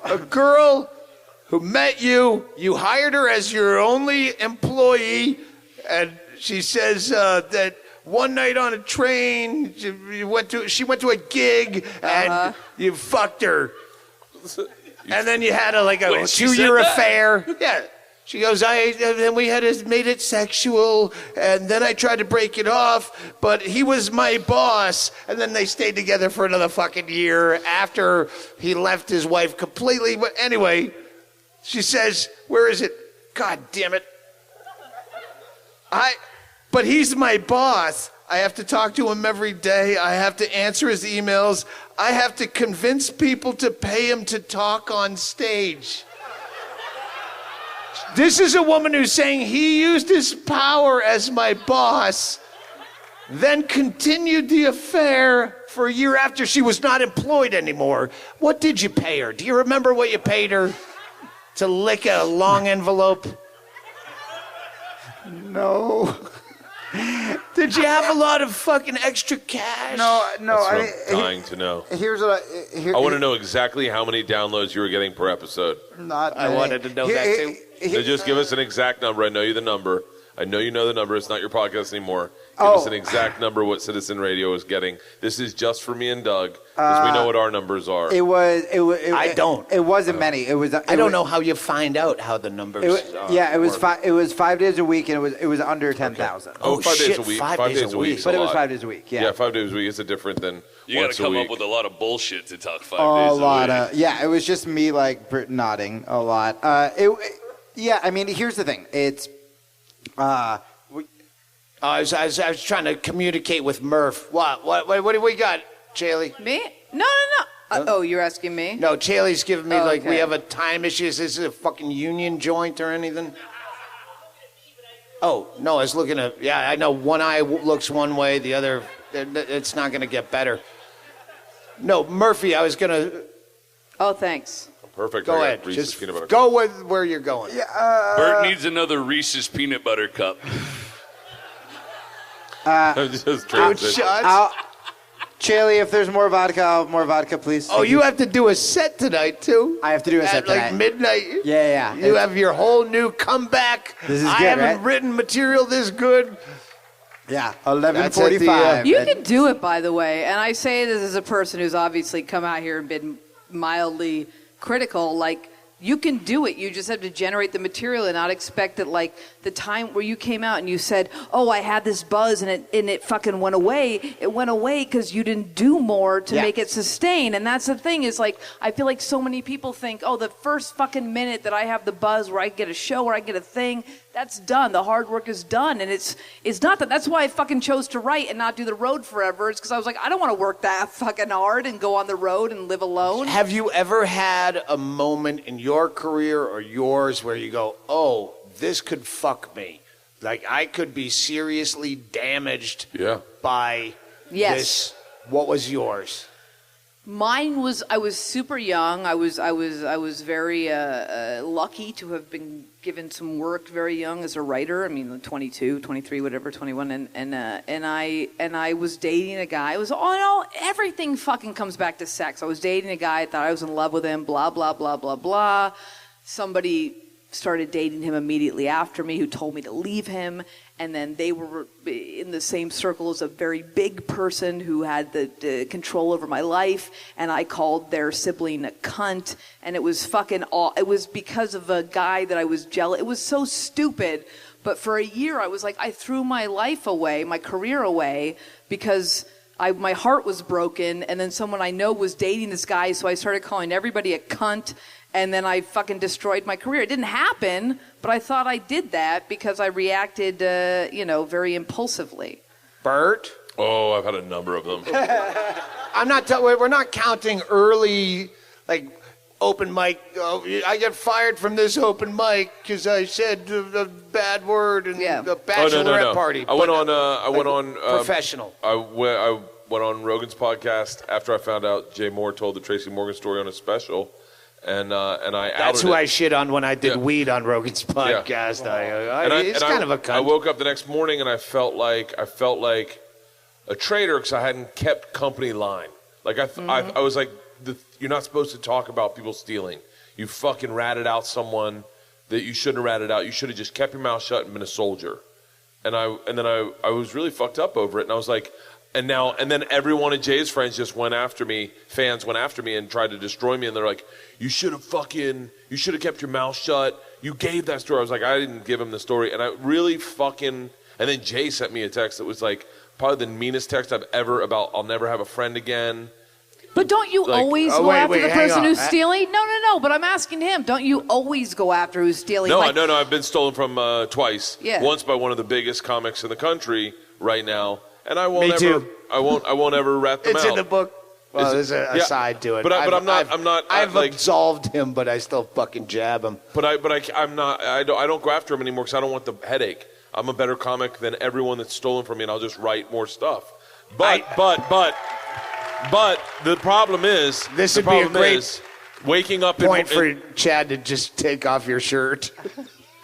Speaker 1: A girl who met you, you hired her as your only employee, and she says that one night on a train, she went to a gig, and you fucked her. And then you had a
Speaker 10: Wait, she said
Speaker 1: 2-year
Speaker 10: that?
Speaker 1: affair. Yeah. She goes, then we made it sexual, and then I tried to break it off, but he was my boss, and then they stayed together for another fucking year after he left his wife completely. But anyway, she says, where is it? God damn it. But he's my boss. I have to talk to him every day. I have to answer his emails. I have to convince people to pay him to talk on stage. This is a woman who's saying he used his power as my boss, then continued the affair for a year after she was not employed anymore. What did you pay her? Do you remember what you paid her to lick a long envelope?
Speaker 6: No.
Speaker 1: Did you have a lot of fucking extra cash?
Speaker 6: No.
Speaker 11: That's what I'm dying to know.
Speaker 6: Here's what
Speaker 11: I want to know exactly how many downloads you were getting per episode.
Speaker 1: I wanted to know that too.
Speaker 11: So just give us an exact number. I know you the number. I know you know the number. It's not your podcast anymore. Give us an exact number what Citizen Radio is getting. This is just for me and Doug, because we know what our numbers are.
Speaker 1: I don't.
Speaker 6: It wasn't many.
Speaker 1: I don't know how you find out how the numbers.
Speaker 6: It was 5 days a week, and it was under 10,000.
Speaker 11: Oh, 5
Speaker 1: shit,
Speaker 11: days a week.
Speaker 1: 5
Speaker 11: 5 days a week.
Speaker 6: But it was 5 days a week. Yeah.
Speaker 11: Yeah, 5 days a week is different than
Speaker 10: You got
Speaker 11: once
Speaker 10: to
Speaker 11: a
Speaker 10: come
Speaker 11: week.
Speaker 10: up with a lot of bullshit to talk 5 days a week.
Speaker 6: Yeah, it was just me like nodding a lot. Yeah, I mean, here's the thing. It's
Speaker 1: I was trying to communicate with Murph. What do we got, Chaille?
Speaker 9: Me? No. Oh, you're asking me?
Speaker 1: No, Chaille's giving me we
Speaker 9: okay.
Speaker 1: have a time issue. Is this a fucking union joint or anything? Oh, no, I was looking at, I know one eye looks one way, the other, it's not going to get better. No, Murphy, I was going to...
Speaker 9: Oh, thanks.
Speaker 11: Perfect.
Speaker 1: Go
Speaker 11: I got
Speaker 1: ahead.
Speaker 11: Reese's
Speaker 1: Just
Speaker 11: peanut butter
Speaker 1: go with where you're going.
Speaker 10: Bert needs another Reese's peanut butter cup.
Speaker 11: Just transition.
Speaker 6: Chaille, if there's more vodka, please.
Speaker 1: Oh, you have to do a set tonight, too?
Speaker 6: I have to do a set
Speaker 1: at like
Speaker 6: tonight.
Speaker 1: midnight?
Speaker 6: Yeah.
Speaker 1: You have your whole new comeback.
Speaker 6: This is
Speaker 1: I
Speaker 6: good,
Speaker 1: haven't
Speaker 6: right?
Speaker 1: written material this good.
Speaker 6: Yeah,
Speaker 1: That's at the,
Speaker 6: 11:45.
Speaker 9: You can do it, by the way. And I say this as a person who's obviously come out here and been mildly critical. Like, you can do it. You just have to generate the material and not expect that, like, the time where you came out and you said, oh, I had this buzz and it fucking went away. It went away because you didn't do more to make it sustain. And that's the thing is, like, I feel like so many people think, oh, the first fucking minute that I have the buzz where I get a show, where I get a thing, that's done. The hard work is done. And it's not that. That's why I fucking chose to write and not do the road forever. It's because I was like, I don't want to work that fucking hard and go on the road and live alone.
Speaker 1: Have you ever had a moment in your career or yours where you go, oh, this could fuck me? Like, I could be seriously damaged by this. What was yours?
Speaker 9: Mine was, I was super young. I was very lucky to have been given some work very young as a writer. I mean, 22, 23, whatever, 21, and I was dating a guy. It was everything fucking comes back to sex. I was dating a guy. I thought I was in love with him. Blah blah blah blah blah. Somebody started dating him immediately after me who told me to leave him. And then they were in the same circle as a very big person who had the control over my life. And I called their sibling a cunt. And it was it was because of a guy that I was jealous. It was so stupid. But for a year, I was like, I threw my life away, my career away, because my heart was broken. And then someone I know was dating this guy. So I started calling everybody a cunt. And then I fucking destroyed my career. It didn't happen, but I thought I did that because I reacted, very impulsively.
Speaker 1: Bert?
Speaker 11: Oh, I've had a number of them.
Speaker 1: We're not counting early, like, open mic. Oh, I got fired from this open mic because I said a bad word in the bachelorette party.
Speaker 11: I went on
Speaker 1: professional.
Speaker 11: I went on Rogan's podcast after I found out Jay Moore told the Tracy Morgan story on his special. And I
Speaker 1: That's who
Speaker 11: it.
Speaker 1: I shit on when I did weed on Rogan's podcast.
Speaker 11: Yeah.
Speaker 1: He's kind of a cunt.
Speaker 11: I woke up the next morning and I felt like a traitor because I hadn't kept company line. Like I was like, you're not supposed to talk about people stealing. You fucking ratted out someone that you shouldn't have ratted out. You should have just kept your mouth shut and been a soldier. And then I was really fucked up over it. And I was like. And then every one of Jay's friends just went after me. Fans went after me and tried to destroy me. And they're like, you should have kept your mouth shut. You gave that story. I was like, I didn't give him the story. And I really and then Jay sent me a text that was like probably the meanest text I've ever about I'll never have a friend again.
Speaker 9: But don't you always go after the person who's stealing? No. But I'm asking him. Don't you always go after who's stealing?
Speaker 11: No. I've been stolen from twice.
Speaker 9: Yeah.
Speaker 11: Once by one of the biggest comics in the country right now. and I won't
Speaker 7: Me
Speaker 11: ever.
Speaker 7: too.
Speaker 11: I won't ever rat them
Speaker 7: It's
Speaker 11: out.
Speaker 7: in the book. Well, there's a side to it.
Speaker 11: But I'm not.
Speaker 7: I've absolved him, but I still fucking jab him.
Speaker 11: I'm not. I don't go after him anymore because I don't want the headache. I'm a better comic than everyone that's stolen from me, and I'll just write more stuff. But the problem is
Speaker 7: This would be a great
Speaker 11: waking up
Speaker 7: point for Chad to just take off your shirt.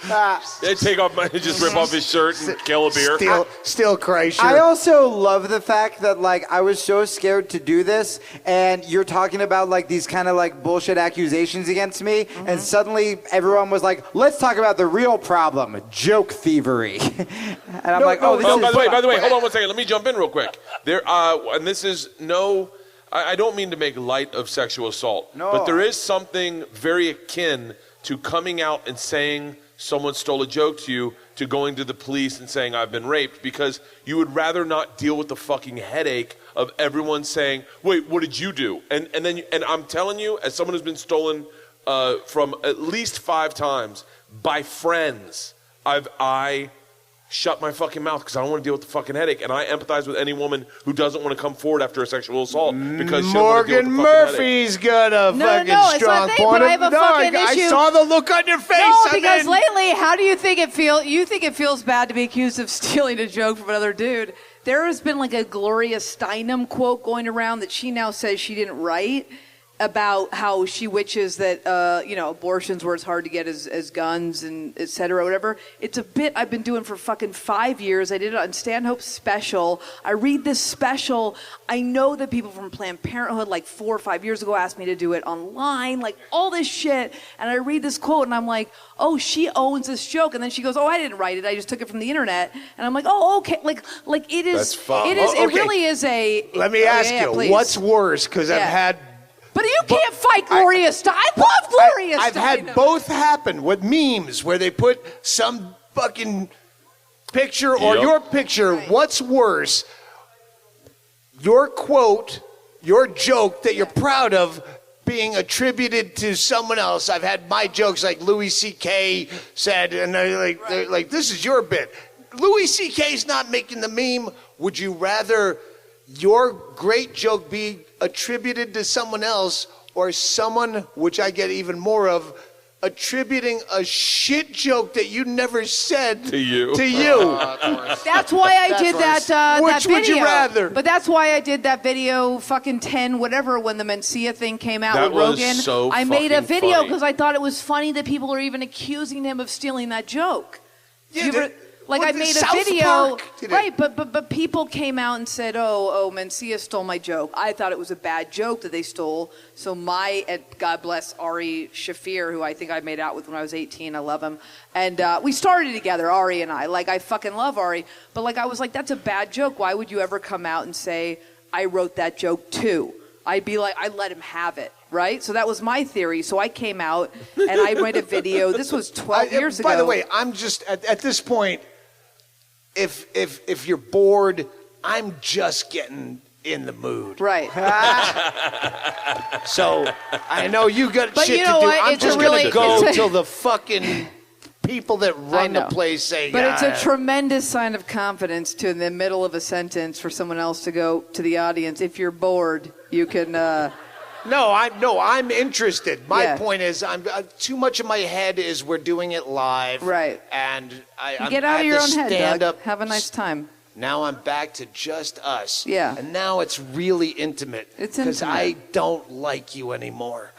Speaker 11: Take off just rip off his shirt and kill a beer.
Speaker 7: Steal Kreischer.
Speaker 6: I also love the fact that like I was so scared to do this, and you're talking about like these kind of like bullshit accusations against me, and suddenly everyone was like, "Let's talk about the real problem: joke thievery." And I'm like, "Oh, this is."
Speaker 11: By the way, hold on one second. Let me jump in real quick. And this is no. I don't mean to make light of sexual assault, but there is something very akin to coming out and saying someone stole a joke to you, to going to the police and saying I've been raped, because you would rather not deal with the fucking headache of everyone saying, wait, what did you do? And I'm telling you, as someone who's been stolen from at least 5 times by friends, I shut my fucking mouth because I don't want to deal with the fucking headache, and I empathize with any woman who doesn't want to come forward after a sexual assault because she
Speaker 7: Morgan Murphy's got a strong point.
Speaker 9: But I have a fucking issue.
Speaker 7: I saw the look on your face.
Speaker 9: No, because lately, how do you think it feels? You think it feels bad to be accused of stealing a joke from another dude? There has been like a Gloria Steinem quote going around that she now says she didn't write, about how she wishes that, abortions were as hard to get as guns and et cetera, whatever. It's a bit I've been doing for fucking 5 years. I did it on Stanhope's special. I read this special. I know that people from Planned Parenthood like 4 or 5 years ago asked me to do it online, like all this shit. And I read this quote and I'm like, oh, she owns this joke. And then she goes, oh, I didn't write it. I just took it from the internet. And I'm like, oh, okay. Like it is.
Speaker 7: That's fine.
Speaker 9: It really is a.
Speaker 7: Let me ask you,
Speaker 9: please.
Speaker 7: what's worse? Because I've had.
Speaker 9: But you can't fight Gloria Steinem. I love Gloria Steinem.
Speaker 7: I've had both happen with memes where they put some fucking picture or your picture. Right. What's worse? Your quote, your joke that you're proud of being attributed to someone else. I've had my jokes like Louis C.K. said, and they're like, this is your bit. Louis C.K.'s not making the meme. Would you rather your great joke be attributed to someone else, or someone, which I get even more of, attributing a shit joke that you never said
Speaker 11: to you?
Speaker 9: That's why I did that video.
Speaker 7: Which would you rather?
Speaker 9: But that's why I did that video, fucking 10, whatever, when the Mencia thing came out
Speaker 11: that
Speaker 9: with Rogan.
Speaker 11: Was so
Speaker 9: I made a video
Speaker 11: funny.
Speaker 9: because I thought it was funny that people are even accusing him of stealing that joke.
Speaker 7: Yeah,
Speaker 9: I made a video, right? But people came out and said, "Oh, Mencia stole my joke." I thought it was a bad joke that they stole. So God bless Ari Shafir, who I think I made out with when I was 18. I love him, and we started together, Ari and I. Like I fucking love Ari, but I was like, "That's a bad joke. Why would you ever come out and say I wrote that joke too?" I'd be like, I let him have it. Right? So that was my theory. So I came out and I made a video. This was 12 years ago.
Speaker 7: By the way, I'm just at this point. If you're bored, I'm just getting in the mood.
Speaker 9: Right.
Speaker 7: So I know you got
Speaker 9: but
Speaker 7: shit
Speaker 9: you know
Speaker 7: to do.
Speaker 9: what?
Speaker 7: I'm
Speaker 9: It's
Speaker 7: just
Speaker 9: really,
Speaker 7: going to go till the fucking people that run the place say.
Speaker 9: But it's a tremendous sign of confidence to, in the middle of a sentence, for someone else to go to the audience. If you're bored, you can.
Speaker 7: No, I'm interested. My point is, I'm too much of my head is we're doing it live,
Speaker 9: right?
Speaker 7: And I'm
Speaker 9: get out of your own head, Doug.
Speaker 7: Up.
Speaker 9: Have a nice time.
Speaker 7: Now I'm back to just us.
Speaker 9: Yeah.
Speaker 7: And now it's really intimate.
Speaker 9: It's
Speaker 7: because
Speaker 9: intimate.
Speaker 7: I don't like you anymore.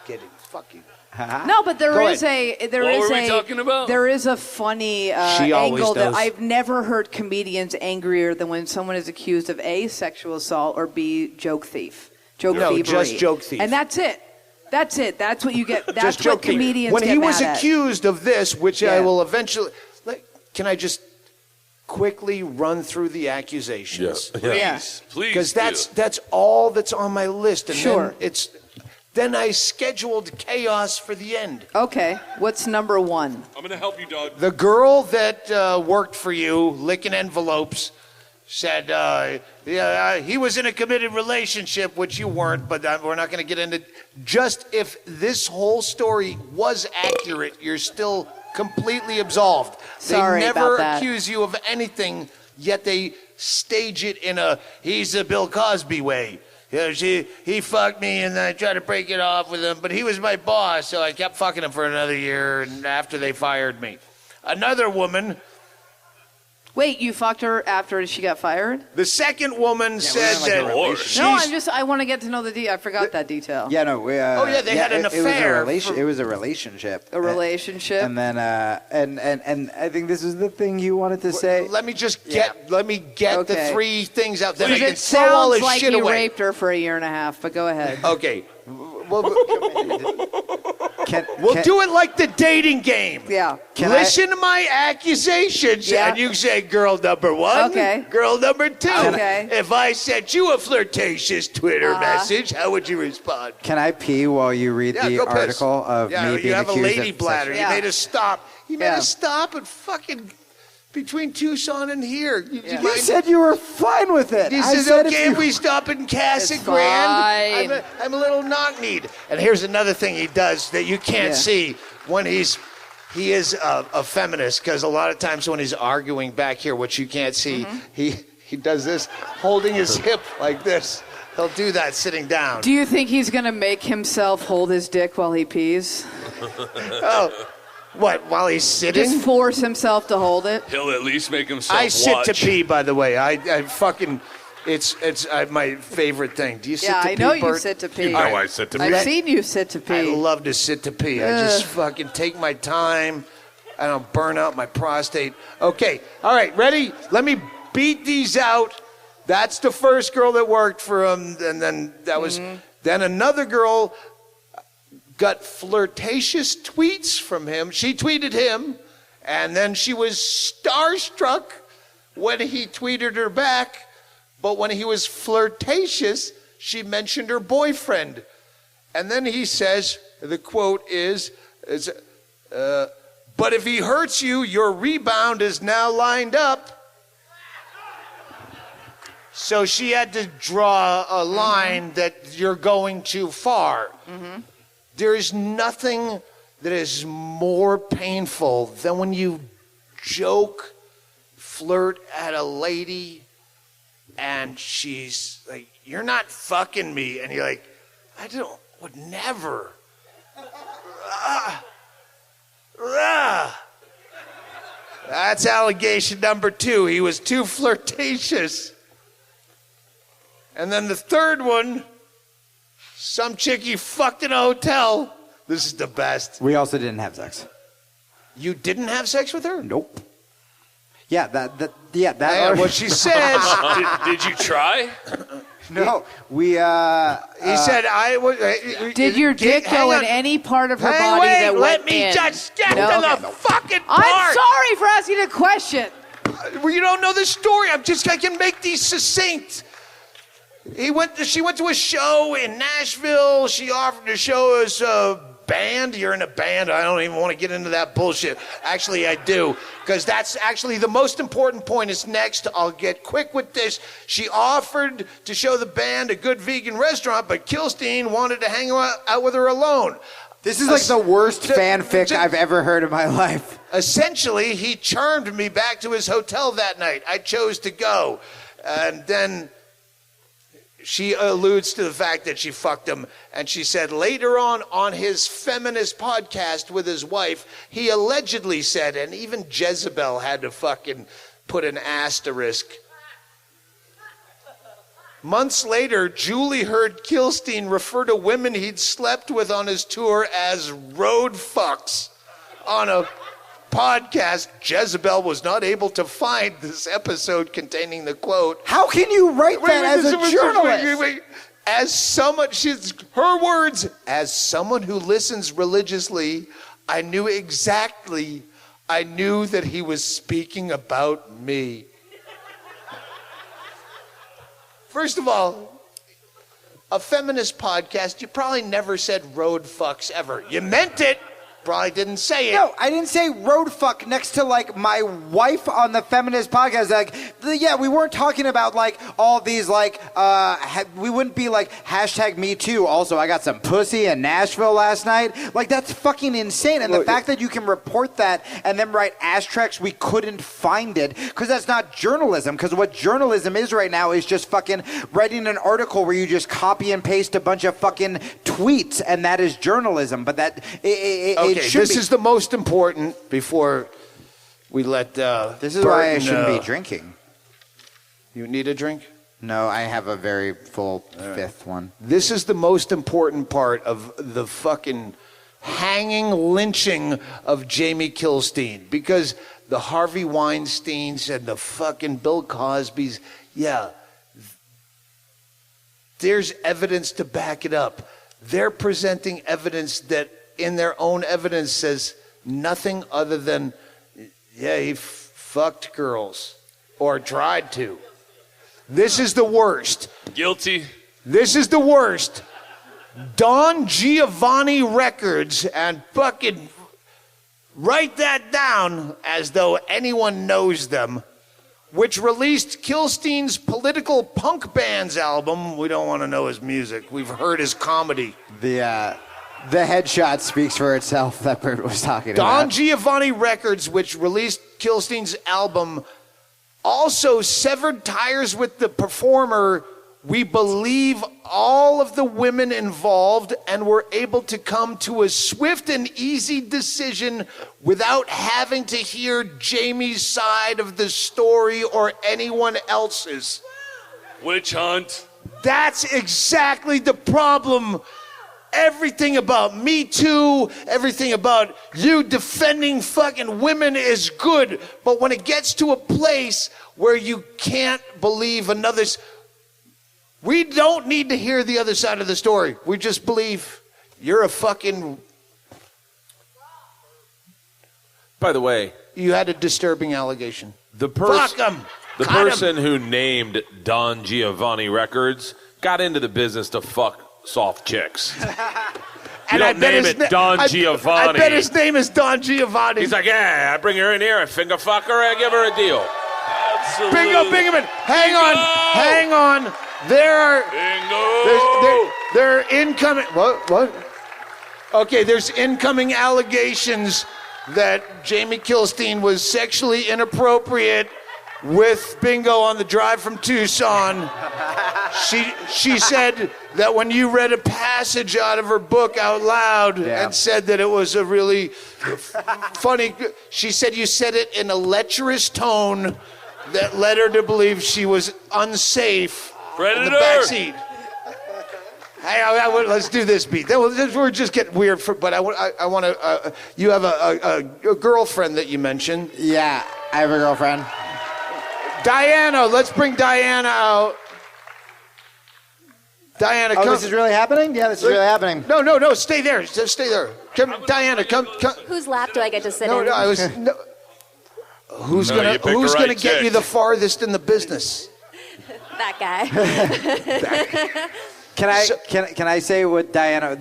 Speaker 7: Kidding. Fuck you.
Speaker 9: No, but there
Speaker 10: What
Speaker 9: is
Speaker 10: were we talking about?
Speaker 9: There is a funny angle that I've never heard comedians angrier than when someone is accused of A, sexual assault, or B, joke thievery.
Speaker 7: Just joke thief.
Speaker 9: And that's it. That's it. That's what you get. That's
Speaker 7: just
Speaker 9: what
Speaker 7: joke thief.
Speaker 9: comedians
Speaker 7: When
Speaker 9: get
Speaker 7: he was
Speaker 9: mad at.
Speaker 7: accused of this, which I will eventually. Can I just quickly run through the accusations?
Speaker 10: Please.
Speaker 7: Because that's all that's on my list. And
Speaker 9: Sure.
Speaker 7: Then I scheduled chaos for the end.
Speaker 9: Okay. What's number 1?
Speaker 10: I'm going to help you, Doug.
Speaker 7: The girl that worked for you, licking envelopes, said he was in a committed relationship, which you weren't, but we're not going to get into. Just if this whole story was accurate, you're still completely absolved.
Speaker 9: Sorry
Speaker 7: they never
Speaker 9: about that.
Speaker 7: accuse you of anything
Speaker 1: yet they stage it in a he's a Bill Cosby way. You know, he fucked me and then I tried to break it off with him, but he was my boss, so I kept fucking him for another year and after they fired me. Another woman.
Speaker 9: Wait, you fucked her after she got fired?
Speaker 1: The second woman said that.
Speaker 9: I want to get to know the detail. I forgot that detail.
Speaker 6: Yeah, no.
Speaker 1: They had an affair.
Speaker 6: It was a relationship.
Speaker 9: A relationship.
Speaker 6: And then, and I think this is the thing you wanted to say.
Speaker 1: Let me just get the three things out there.
Speaker 9: Because
Speaker 1: I can
Speaker 9: it
Speaker 1: throw all
Speaker 9: sounds
Speaker 1: this
Speaker 9: like
Speaker 1: shit
Speaker 9: you
Speaker 1: away.
Speaker 9: raped her for a year and a half, but go ahead.
Speaker 1: Okay. We'll do it like the dating game.
Speaker 9: Yeah.
Speaker 1: Listen to my accusations, and you say girl number one, girl number two.
Speaker 9: Okay.
Speaker 1: If I sent you a flirtatious Twitter message, how would you respond?
Speaker 6: Can I pee while you read the article of me being accused of
Speaker 1: you have a lady
Speaker 6: sex-
Speaker 1: bladder. You made us stop. You made us stop and fucking between Tucson and here.
Speaker 6: You said you were fine with it.
Speaker 1: He
Speaker 6: I
Speaker 1: said,
Speaker 6: said
Speaker 1: okay,
Speaker 6: if
Speaker 1: we stop in Casa
Speaker 9: It's
Speaker 1: Grande.
Speaker 9: fine.
Speaker 1: I'm a little knock-kneed. And here's another thing he does that you can't see when he is a feminist, because a lot of times when he's arguing back here, which you can't see, he does this, holding his hip like this. He'll do that sitting down.
Speaker 9: Do you think he's going to make himself hold his dick while he pees?
Speaker 1: Oh. What, while he's sitting?
Speaker 9: Just force himself to hold it?
Speaker 4: He'll at least make himself
Speaker 1: I sit
Speaker 4: watch.
Speaker 1: to pee, by the way. I fucking, it's my favorite thing. Do you sit to pee,
Speaker 9: I know you
Speaker 1: Bert?
Speaker 9: sit to pee.
Speaker 11: You know I sit to pee.
Speaker 9: I've seen you sit to pee.
Speaker 1: I love to sit to pee. I just fucking take my time. I don't burn out my prostate. Okay, all right, ready? Let me beat these out. That's the first girl that worked for him, and then that was, then another girl got flirtatious tweets from him. She tweeted him, and then she was starstruck when he tweeted her back. But when he was flirtatious, she mentioned her boyfriend. And then he says, the quote is but if he hurts you, your rebound is now lined up. So she had to draw a line that you're going too far. There is nothing that is more painful than when you joke, flirt at a lady, and she's like, you're not fucking me. And you're like, would never. That's allegation number 2. He was too flirtatious. And then the third one, some chick he fucked in a hotel. This is the best.
Speaker 6: We also didn't have sex.
Speaker 1: You didn't have sex with her?
Speaker 6: Nope. Yeah, that.
Speaker 1: What she says.
Speaker 4: Did you try?
Speaker 6: No, we.
Speaker 1: He said, "I was."
Speaker 9: Did your dick go in any part of her body that went
Speaker 1: let me
Speaker 9: in?
Speaker 1: just get to the fucking part.
Speaker 9: I'm sorry for asking a question.
Speaker 1: Well, you don't know the story. I can make these succinct. She went to a show in Nashville. She offered to show us a band. You're in a band. I don't even want to get into that bullshit. Actually, I do, because that's actually the most important point is next. I'll get quick with this. She offered to show the band a good vegan restaurant, but Kilstein wanted to hang out with her alone.
Speaker 6: This is like the worst fanfic I've ever heard in my life.
Speaker 1: Essentially, he charmed me back to his hotel that night. I chose to go. And then she alludes to the fact that she fucked him. And she said later on his feminist podcast with his wife, he allegedly said, and even Jezebel had to fucking put an asterisk. Months later, Julie heard Kilstein refer to women he'd slept with on his tour as road fucks. On a podcast, Jezebel was not able to find this episode containing the quote.
Speaker 6: How can you write that as a journalist?
Speaker 1: As someone, her words, as someone who listens religiously, I knew that he was speaking about me. First of all, a feminist podcast, you probably never said road fucks ever. You meant it,
Speaker 7: probably didn't say it.
Speaker 6: No, I didn't say road fuck next to like my wife on the feminist podcast. Like, yeah, we weren't talking about like all these like we wouldn't be like hashtag me too. Also, I got some pussy in Nashville last night. Like, that's fucking insane. And the fact that you can report that and then write asterisks, we couldn't find it, because that's not journalism. Because what journalism is right now is just fucking writing an article where you just copy and paste a bunch of fucking tweets, and that is journalism. But that
Speaker 7: This is the most important before we let
Speaker 6: this is
Speaker 7: Bert
Speaker 6: why I shouldn't be drinking.
Speaker 7: You need a drink?
Speaker 6: No, I have a very full fifth one.
Speaker 7: This is the most important part of the fucking hanging lynching of Jaime Kilstein, because the Harvey Weinsteins and the fucking Bill Cosbys, yeah, there's evidence to back it up. They're presenting evidence that in their own evidence says nothing other than, yeah, he fucked girls or tried to. This is the worst.
Speaker 11: Guilty.
Speaker 7: This is the worst. Don Giovanni Records, and fucking write that down as though anyone knows them, which released Kilstein's political punk bands album. We don't want to know his music. We've heard his comedy.
Speaker 6: The headshot speaks for itself that Bert was talking
Speaker 7: Don
Speaker 6: about.
Speaker 7: Giovanni Records, which released Kilstein's album, also severed ties with the performer. We believe all of the women involved and were able to come to a swift and easy decision without having to hear Jamie's side of the story or anyone else's.
Speaker 11: Witch hunt.
Speaker 7: That's exactly the problem. Everything about Me Too, everything about you defending fucking women is good, but when it gets to a place where you can't believe another's... We don't need to hear the other side of the story. We just believe you're a fucking...
Speaker 11: By the way,
Speaker 7: you had a disturbing allegation.
Speaker 11: Fuck him! The person who named Don Giovanni Records got into the business to fuck soft chicks. You don't name it Don Giovanni.
Speaker 7: I bet his name is Don Giovanni.
Speaker 11: He's like, yeah, I bring her in here, I finger fuck her, I give her a deal. Absolutely.
Speaker 7: Bingo, Bingaman. Hang on. There are incoming... What? Okay, there's incoming allegations that Jaime Kilstein was sexually inappropriate with Bingo on the drive from Tucson. She said that when you read a passage out of her book out loud and said that it was a really funny... She said you said it in a lecherous tone that led her to believe she was unsafe in the backseat. Hey, let's do this beat. We're just getting weird, but I want to. You have a girlfriend that you mentioned.
Speaker 6: Yeah, I have a girlfriend.
Speaker 7: Diana, let's bring Diana out. Diana, come.
Speaker 6: This is really happening? Yeah, this is really happening.
Speaker 7: No, stay there. Just stay there. Come, Diana, come.
Speaker 12: Whose lap do I get to sit in?
Speaker 7: I was. Who's gonna get you the farthest in the business?
Speaker 12: That guy.
Speaker 6: Can I say what Diana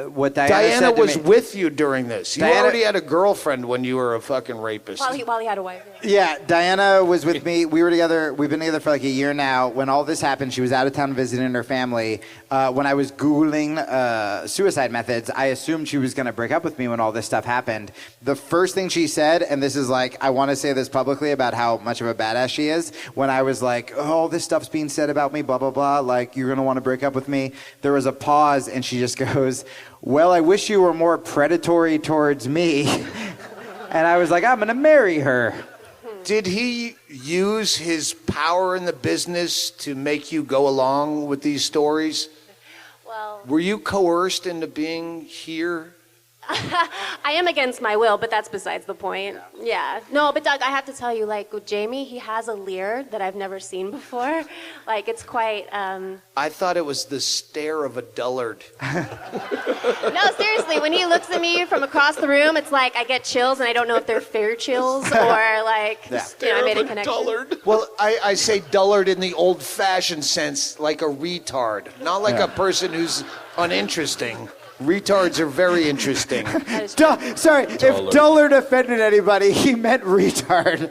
Speaker 6: what Diana said to
Speaker 7: was
Speaker 6: me?
Speaker 7: with you during this. You already had a girlfriend when you were a fucking rapist.
Speaker 12: While he had a wife.
Speaker 6: Yeah, Diana was with me. We were together. We've been together for like a year now. When all this happened, she was out of town visiting her family. When I was Googling suicide methods, I assumed she was going to break up with me when all this stuff happened. The first thing she said, and this is like, I want to say this publicly about how much of a badass she is, when I was like, oh, this stuff's being said about me, blah, blah, blah, like, you're going to want to break up with me. There was a pause, and she just goes, well, I wish you were more predatory towards me. And I was like, I'm going to marry her.
Speaker 7: Did he use his power in the business to make you go along with these stories?
Speaker 12: Well,
Speaker 7: were you coerced into being here?
Speaker 12: I am against my will, but that's besides the point. Yeah. No, but Doug, I have to tell you, like, with Jaime, he has a leer that I've never seen before. Like, it's quite...
Speaker 7: I thought it was the stare of a dullard.
Speaker 12: No, seriously, when he looks at me from across the room, it's like I get chills, and I don't know if they're fair chills or, like, I made a connection.
Speaker 7: Dullard. Well, I say dullard in the old-fashioned sense, like a retard, not like a person who's uninteresting. Retards are very interesting.
Speaker 6: Sorry, if dullard offended anybody, he meant retard.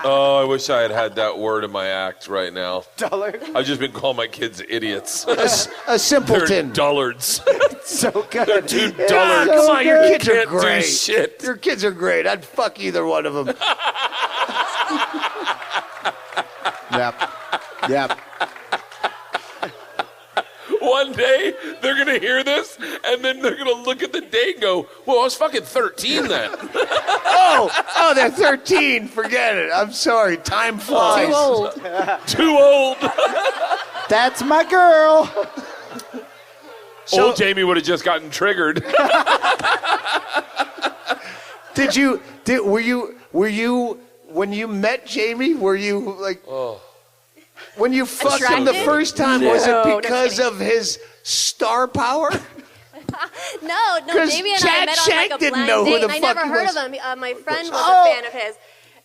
Speaker 11: Oh, I wish I had that word in my act right now.
Speaker 6: Dullard?
Speaker 11: I've just been calling my kids idiots.
Speaker 7: A simpleton.
Speaker 11: They're dullards.
Speaker 6: So good.
Speaker 11: They're two
Speaker 7: Yeah,
Speaker 11: dullards.
Speaker 7: come on, your kids are
Speaker 11: Can't do
Speaker 7: great.
Speaker 11: shit.
Speaker 7: Your kids are great. I'd fuck either one of them. Yep.
Speaker 11: One day, they're going to hear this, and then they're going to look at the date and go, well, I was fucking 13 then.
Speaker 7: Oh, they're 13. Forget it. I'm sorry. Time flies.
Speaker 12: Too old.
Speaker 11: Too old.
Speaker 6: That's my girl.
Speaker 11: Old Jamie would have just gotten triggered.
Speaker 7: Were you, when you met Jamie, were you like, when you fucked him the first time, was it because of his star power?
Speaker 12: No, Jamie and I met on like a
Speaker 7: didn't
Speaker 12: blind
Speaker 7: know who
Speaker 12: date.
Speaker 7: the
Speaker 12: I
Speaker 7: fuck
Speaker 12: never
Speaker 7: he
Speaker 12: heard
Speaker 7: was.
Speaker 12: of him. My friend was a fan of his.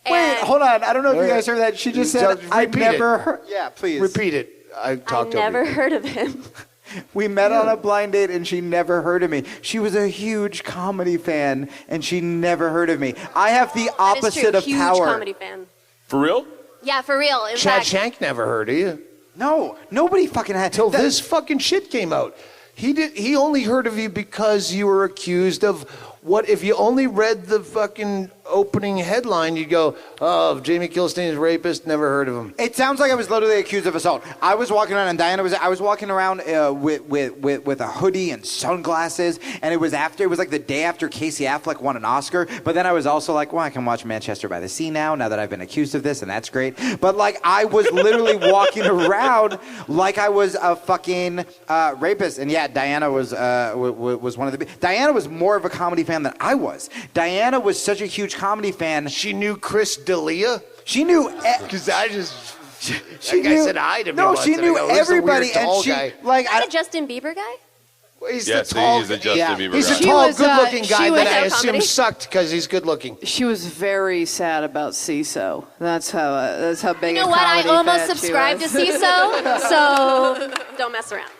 Speaker 6: Wait,
Speaker 12: And
Speaker 6: hold on. I don't know if you guys heard that. She just said, I
Speaker 7: Repeat
Speaker 6: never
Speaker 7: it.
Speaker 6: heard. Yeah, please.
Speaker 7: Repeat it. I
Speaker 12: I
Speaker 7: talked
Speaker 12: never
Speaker 7: over you.
Speaker 12: heard of him.
Speaker 6: We met on a blind date and she never heard of me. She was a huge comedy fan and she never heard of me. I have the
Speaker 12: That is
Speaker 6: opposite
Speaker 12: true.
Speaker 6: of
Speaker 12: Huge
Speaker 6: power.
Speaker 12: comedy fan.
Speaker 11: For real?
Speaker 12: Yeah, for real. In
Speaker 7: Chad
Speaker 12: fact,
Speaker 7: Shank never heard of you.
Speaker 6: No, nobody fucking had.
Speaker 7: Till this fucking shit came out. He only heard of you because you were accused of what if you only read the fucking opening headline, you'd go, oh, Jaime Kilstein's rapist, never heard of him.
Speaker 6: It sounds like I was literally accused of assault. I was walking around, and I was walking around with a hoodie and sunglasses, and it was like the day after Casey Affleck won an Oscar. But then I was also like, well, I can watch Manchester by the Sea now that I've been accused of this, and that's great. But like, I was literally walking around like I was a fucking rapist. And yeah, Diana was one of the. Diana was more of a comedy fan than I was. Diana was such a huge comedy fan.
Speaker 7: She knew Chris D'Elia?
Speaker 6: She knew
Speaker 7: because I just
Speaker 6: she
Speaker 7: that guy
Speaker 6: knew,
Speaker 7: said hi to me.
Speaker 6: no,
Speaker 7: once,
Speaker 6: she
Speaker 7: and I
Speaker 6: knew
Speaker 7: go, "Who's the
Speaker 6: everybody,
Speaker 7: weird
Speaker 6: and
Speaker 7: tall
Speaker 6: she
Speaker 7: guy?"
Speaker 6: like
Speaker 12: Is that a Justin Bieber guy?
Speaker 7: He's
Speaker 11: Yes,
Speaker 7: the tall,
Speaker 11: he's a Justin Bieber
Speaker 7: He's
Speaker 11: guy.
Speaker 7: a
Speaker 11: She
Speaker 7: tall,
Speaker 9: was,
Speaker 7: good-looking guy
Speaker 9: she
Speaker 7: that
Speaker 9: was-
Speaker 7: I assume
Speaker 12: comedy?
Speaker 7: sucked because he's good-looking.
Speaker 9: She was very sad about CISO. That's how big.
Speaker 12: You know
Speaker 9: a
Speaker 12: what? I
Speaker 9: comedy
Speaker 12: almost
Speaker 9: fan she
Speaker 12: subscribed to
Speaker 9: was.
Speaker 12: CISO, so don't mess around.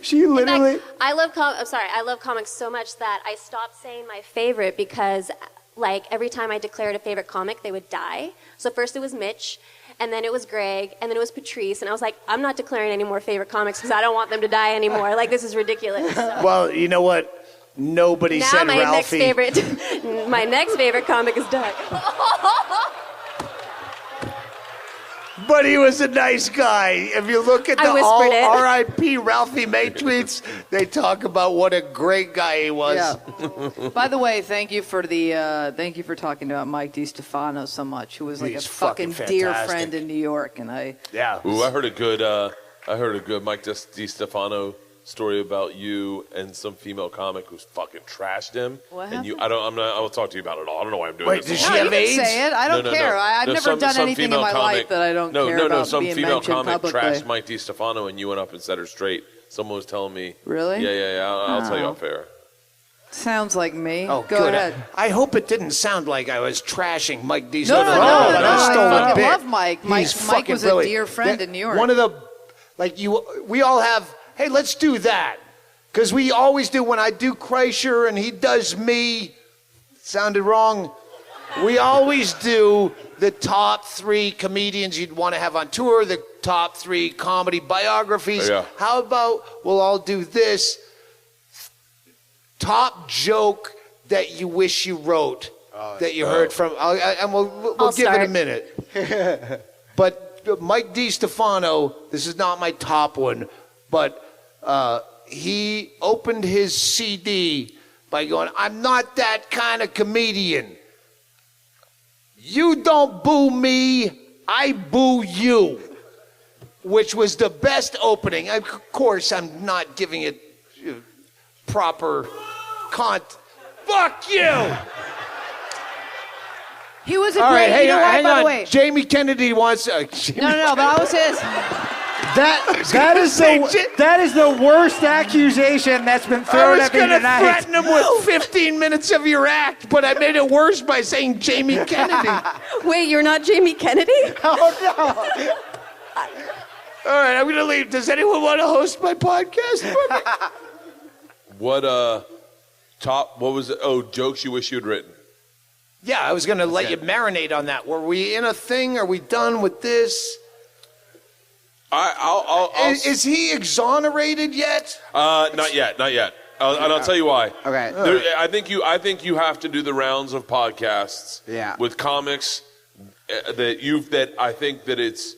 Speaker 6: she literally.
Speaker 12: In fact, I love comics so much that I stopped saying my favorite because, like, every time I declared a favorite comic, they would die. So first it was Mitch, and then it was Ggreg, and then it was Patrice, and I was like, I'm not declaring any more favorite comics because I don't want them to die anymore. Like, this is ridiculous. So.
Speaker 7: Well, you know what? Nobody
Speaker 12: Now
Speaker 7: said
Speaker 12: my
Speaker 7: Ralphie.
Speaker 12: next favorite comic is Doug.
Speaker 7: But he was a nice guy. If you look at
Speaker 12: I
Speaker 7: the
Speaker 12: whispered
Speaker 7: all
Speaker 12: it.
Speaker 7: R.I.P. Ralphie May tweets, they talk about what a great guy he was.
Speaker 9: Yeah. By the way, thank you for talking about Mike DiStefano so much, who was like
Speaker 7: He's
Speaker 9: a fucking
Speaker 7: fucking
Speaker 9: dear
Speaker 7: fantastic.
Speaker 9: friend in New York, and
Speaker 7: Yeah.
Speaker 11: Ooh, I heard a good Mike DiStefano story about you and some female comic who's fucking trashed him.
Speaker 9: What
Speaker 11: and I will talk to you about it all. I don't know why I'm doing
Speaker 7: Wait,
Speaker 11: this.
Speaker 7: does
Speaker 11: all.
Speaker 7: she
Speaker 9: No,
Speaker 7: have
Speaker 9: you
Speaker 7: AIDS?
Speaker 9: can say it. I don't care. I've never done anything in my life that I don't care about
Speaker 11: some
Speaker 9: being
Speaker 11: female
Speaker 9: mentioned
Speaker 11: comic
Speaker 9: publicly.
Speaker 11: trashed Mike DiStefano and you went up and set her straight. Someone was telling me.
Speaker 9: Really?
Speaker 11: Yeah. I'll tell you
Speaker 9: Oh.
Speaker 11: off air.
Speaker 9: Sounds like me.
Speaker 7: Oh,
Speaker 9: Go
Speaker 7: good.
Speaker 9: ahead.
Speaker 7: I hope it didn't sound like I was trashing Mike DiStefano.
Speaker 9: No,
Speaker 7: I stole
Speaker 9: I
Speaker 7: a
Speaker 9: fucking
Speaker 7: bit.
Speaker 9: love Mike. Mike
Speaker 7: He's
Speaker 9: was
Speaker 7: fucking
Speaker 9: a
Speaker 7: brilliant.
Speaker 9: dear friend in New York.
Speaker 7: One of the, we all have, hey, let's do that. Because we always do, when I do Kreischer and he does me, sounded wrong, we always do the top 3 comedians you'd want to have on tour, the top 3 comedy biographies.
Speaker 11: Yeah.
Speaker 7: How about we'll all do this? Top joke that you wish you wrote, that you heard from, and we'll
Speaker 12: I'll
Speaker 7: give it a
Speaker 12: start.
Speaker 7: minute. But Mike DiStefano, this is not my top one, but he opened his CD by going, I'm not that kind of comedian. You don't boo me, I boo you. Which was the best opening. Of course, I'm not giving it proper Fuck you!
Speaker 9: He was a
Speaker 7: All
Speaker 9: great.
Speaker 7: right, hey,
Speaker 9: you know what?
Speaker 7: hang
Speaker 9: By
Speaker 7: on.
Speaker 9: the way,
Speaker 7: Jamie Kennedy wants.
Speaker 9: no, but I was his.
Speaker 6: That is the worst accusation that's been
Speaker 7: I
Speaker 6: thrown
Speaker 7: was
Speaker 6: at me
Speaker 7: going to
Speaker 6: tonight.
Speaker 7: threaten him with 15 minutes of your act, but I made it worse by saying Jamie Kennedy.
Speaker 12: Wait, you're not Jamie Kennedy?
Speaker 6: Oh no!
Speaker 7: All right, I'm going to leave. Does anyone want to host my podcast for me?
Speaker 11: What was it? Oh, jokes you wish you'd written.
Speaker 7: Yeah, I was going to let you marinate on that. Were we in a thing? Are we done with this? Is he exonerated yet?
Speaker 11: Not yet. And I'll tell you why.
Speaker 5: Okay.
Speaker 11: I think you have to do the rounds of podcasts.
Speaker 5: Yeah.
Speaker 11: With comics that I think that it's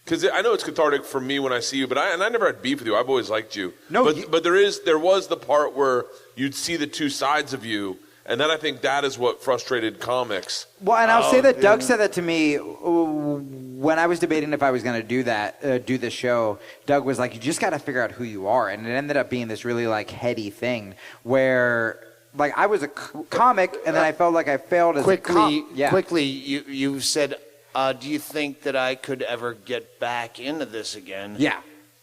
Speaker 11: because I know it's cathartic for me when I see you, but I never had beef with you. I've always liked you.
Speaker 5: No,
Speaker 11: but there was the part where you'd see the two sides of you. And then I think that is what frustrated comics.
Speaker 5: Well, and I'll say that Doug said that to me when I was debating if I was going to do this show. Doug was like, "You just got to figure out who you are," and it ended up being this really like heady thing where, like, I was a comic, and then I felt like I failed as
Speaker 7: Quickly, you said, "Do you think that I could ever get back into this again?"
Speaker 5: Yeah.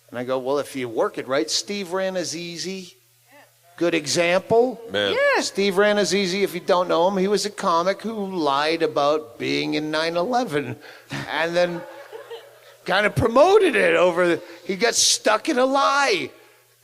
Speaker 7: And I go, "Well, if you work it right, Steve Ranazizi." Good example.
Speaker 11: Man.
Speaker 7: Yeah. Steve Ranazizi, if you don't know him, he was a comic who lied about being in 9/11 and then kind of promoted it he got stuck in a lie.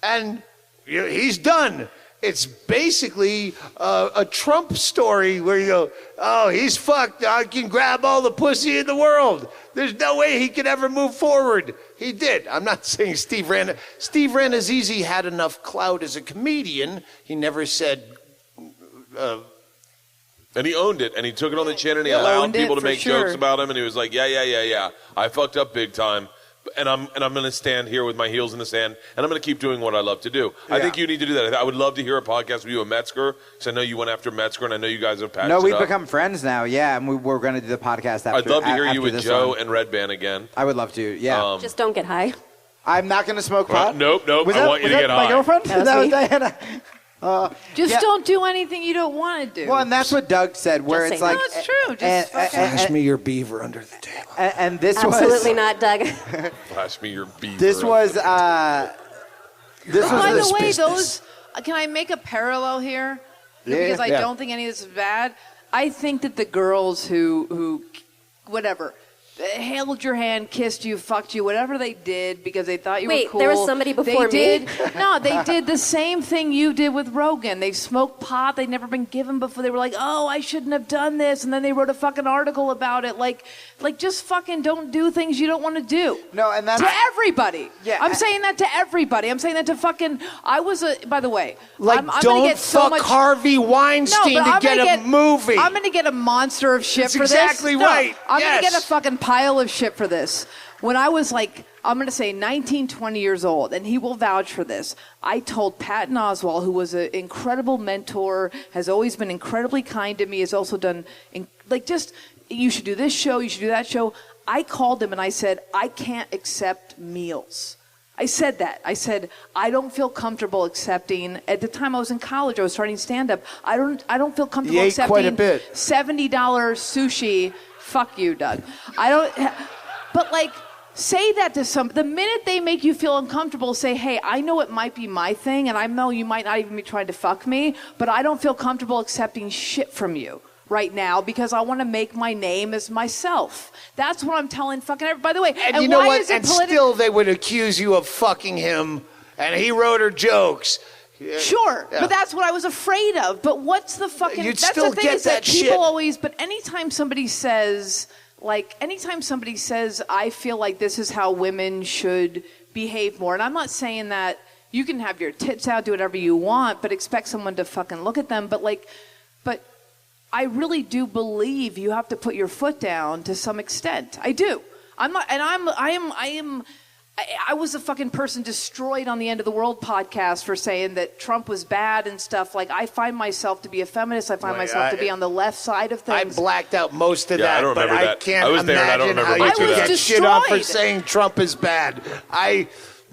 Speaker 7: And he's done. It's basically a Trump story where you go, oh, he's fucked. I can grab all the pussy in the world. There's no way he could ever move forward. He did. I'm not saying Steve Ranazizi had enough clout as a comedian. He never said...
Speaker 11: and he owned it, and he took it on the chin, and he allowed people to make jokes about him, and he was like, yeah. I fucked up big time. And I'm going to stand here with my heels in the sand, and I'm going to keep doing what I love to do. Yeah. I think you need to do that. I would love to hear a podcast with you and Metzger, because I know you went after Metzger, and I know you guys have patched it up.
Speaker 5: No, we've become friends now, yeah, and we're going to do the podcast after.
Speaker 11: I'd love to hear you with Joe
Speaker 5: one.
Speaker 11: and Red Band again.
Speaker 5: I would love to, yeah.
Speaker 12: Just don't get high.
Speaker 6: I'm not going to smoke pot.
Speaker 11: Nope. I want you to get high.
Speaker 6: My girlfriend?
Speaker 12: That was
Speaker 6: Diana.
Speaker 9: Just don't do anything you don't want to do.
Speaker 5: Well, and that's what Doug said, where
Speaker 12: Just
Speaker 5: it's
Speaker 12: say
Speaker 5: like...
Speaker 12: no.
Speaker 9: It's true. Just
Speaker 7: Flash me your beaver under the table.
Speaker 5: And this
Speaker 12: Absolutely not, Doug.
Speaker 11: Flash me your beaver.
Speaker 5: This was...
Speaker 9: By the way, can I make a parallel here? Because I don't think any of this is bad. I think that the girls who whatever, held your hand, kissed you, fucked you, whatever they did because they thought you were cool.
Speaker 12: Wait, there was somebody before me?
Speaker 9: No, they did the same thing you did with Rogan. They smoked pot. They'd never been given before. They were like, oh, I shouldn't have done this. And then they wrote a fucking article about it. Like just fucking don't do things you don't want to do.
Speaker 5: No, and that's...
Speaker 9: To everybody.
Speaker 5: Yeah,
Speaker 9: I'm saying that to everybody. I'm saying that to fucking... by the way...
Speaker 7: Like,
Speaker 9: I'm
Speaker 7: don't
Speaker 9: gonna get so
Speaker 7: fuck
Speaker 9: much...
Speaker 7: Harvey Weinstein to get a movie.
Speaker 9: I'm going to get a monster of shit
Speaker 7: That's
Speaker 9: for this.
Speaker 7: exactly right.
Speaker 9: I'm going to
Speaker 7: Yes.
Speaker 9: get a fucking pile of shit for this. When I was like, I'm going to say 19, 20 years old, and he will vouch for this, I told Patton Oswalt, who was an incredible mentor, has always been incredibly kind to me, has also done, you should do this show, you should do that show. I called him and I said, I can't accept meals. I said that. I said, I don't feel comfortable accepting. At the time I was in college, I was starting stand-up. I don't feel comfortable
Speaker 7: You ate
Speaker 9: accepting
Speaker 7: quite a bit.
Speaker 9: $70 sushi. Fuck you, Doug. But like, say that to some. The minute they make you feel uncomfortable, say, hey, I know it might be my thing, and I know you might not even be trying to fuck me, but I don't feel comfortable accepting shit from you right now because I want to make my name as myself. That's what I'm telling fucking everybody. By the way,
Speaker 7: And you know what? And still they would accuse you of fucking him, and he wrote her jokes.
Speaker 9: Sure, but that's what I was afraid of. But what's the fucking...
Speaker 7: You'd
Speaker 9: that's
Speaker 7: still
Speaker 9: the thing
Speaker 7: get
Speaker 9: is that
Speaker 7: that
Speaker 9: people
Speaker 7: shit.
Speaker 9: always... But anytime somebody says, I feel like this is how women should behave more, and I'm not saying that you can have your tits out, do whatever you want, but expect someone to fucking look at them. But I really do believe you have to put your foot down to some extent. I do. I was a fucking person destroyed on the End of the World podcast for saying that Trump was bad and stuff. Like, I find myself to be a feminist. I find myself to be on the left side of things.
Speaker 7: I blacked out most of
Speaker 11: Yeah,
Speaker 7: that,
Speaker 11: I don't
Speaker 7: but
Speaker 11: remember
Speaker 7: I
Speaker 11: that.
Speaker 7: can't
Speaker 11: I was there and I don't
Speaker 7: imagine
Speaker 11: remember
Speaker 7: how
Speaker 11: much
Speaker 7: you
Speaker 11: of
Speaker 7: could
Speaker 11: that.
Speaker 7: get shit on for
Speaker 9: destroyed.
Speaker 7: saying Trump is bad.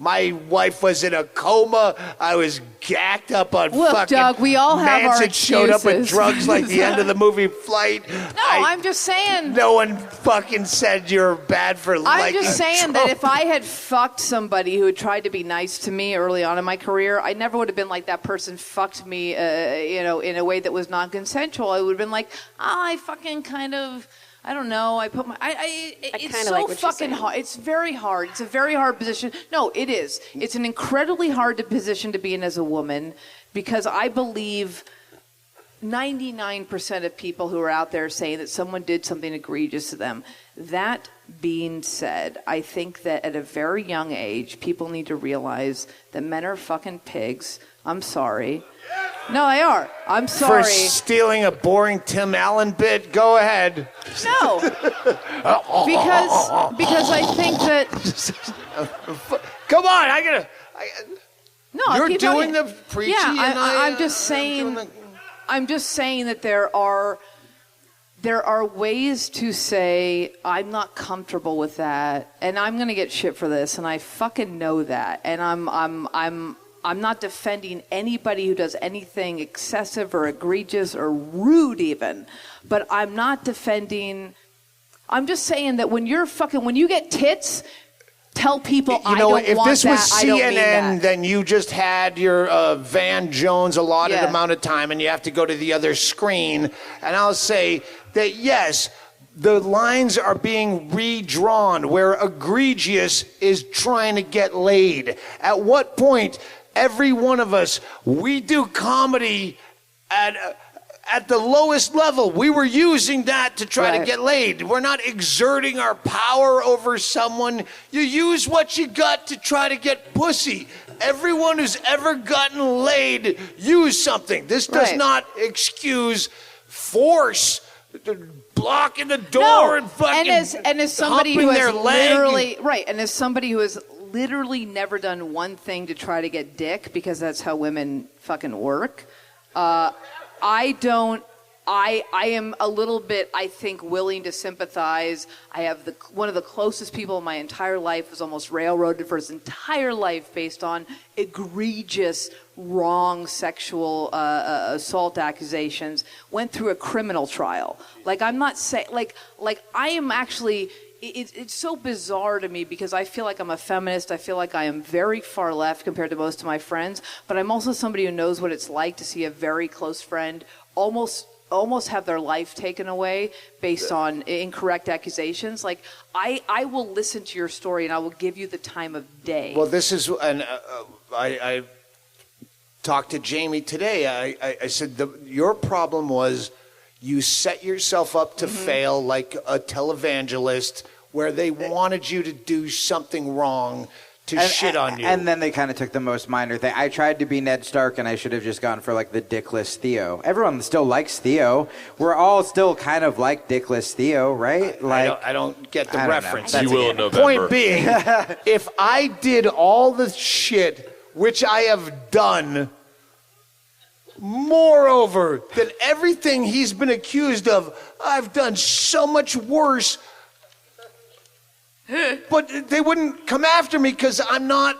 Speaker 7: My wife was in a coma. I was gacked up on
Speaker 9: Look,
Speaker 7: fucking...
Speaker 9: Doug, we all have our
Speaker 7: Manson showed up with
Speaker 9: excuses.
Speaker 7: drugs like the end of the movie Flight.
Speaker 9: No, I'm just saying...
Speaker 7: No one fucking said you're bad for liking
Speaker 9: I'm just saying
Speaker 7: Trump.
Speaker 9: that if I had fucked somebody who had tried to be nice to me early on in my career, I never would have been like that person fucked me, in a way that was non-consensual. I would have been like, I fucking kind of I don't know. I put my. It's so
Speaker 12: like what you're
Speaker 9: fucking
Speaker 12: saying.
Speaker 9: hard. It's very hard. It's a very hard position. No, it is. It's an incredibly hard position to be in as a woman because I believe 99% of people who are out there saying that someone did something egregious to them. That being said, I think that at a very young age, people need to realize that men are fucking pigs. I'm sorry. No, they are. I'm sorry.
Speaker 7: For stealing a boring Tim Allen bit, go ahead.
Speaker 9: No. because I think that.
Speaker 7: Come on,
Speaker 9: No, I'll
Speaker 7: you're
Speaker 9: keep
Speaker 7: doing
Speaker 9: going.
Speaker 7: the preachy.
Speaker 9: Yeah,
Speaker 7: and
Speaker 9: I'm just saying. I'm just saying that there are ways to say I'm not comfortable with that, and I'm gonna get shit for this, and I fucking know that, and I'm not defending anybody who does anything excessive or egregious or rude even, but I'm not defending. I'm just saying that when you get tits, tell people I don't want that.
Speaker 7: If this was
Speaker 9: I don't mean
Speaker 7: CNN,
Speaker 9: that.
Speaker 7: then you just had your Van Jones allotted
Speaker 9: Yeah.
Speaker 7: amount of time, and you have to go to the other screen. And I'll say that yes, the lines are being redrawn where egregious is trying to get laid. At what point? Every one of us, we do comedy at the lowest level. We were using that to try to get laid. We're not exerting our power over someone. You use what you got to try to get pussy. Everyone who's ever gotten laid used something. This does not excuse force, blocking the door and fucking
Speaker 9: and as somebody who
Speaker 7: humping
Speaker 9: has
Speaker 7: their leg.
Speaker 9: literally and as somebody who has literally never done one thing to try to get dick because that's how women fucking work. I am a little bit, I think, willing to sympathize. I have one of the closest people in my entire life was almost railroaded for his entire life based on egregious, wrong sexual assault accusations. Went through a criminal trial. Like I'm not saying, like I am actually. It's so bizarre to me because I feel like I'm a feminist. I feel like I am very far left compared to most of my friends, but I'm also somebody who knows what it's like to see a very close friend almost have their life taken away based on incorrect accusations. Like I will listen to your story and I will give you the time of day.
Speaker 7: Well, this is, and I talked to Jamie today. I said your problem was you set yourself up to fail like a televangelist where they wanted you to do something wrong to shit on you.
Speaker 5: And then they kind of took the most minor thing. I tried to be Ned Stark, and I should have just gone for like the dickless Theo. Everyone still likes Theo. We're all still kind of like dickless Theo, right?
Speaker 7: I don't get the reference.
Speaker 11: You will in November.
Speaker 7: Point being, if I did all the shit which I have done, moreover than everything he's been accused of, I've done so much worse. But they wouldn't come after me because I'm not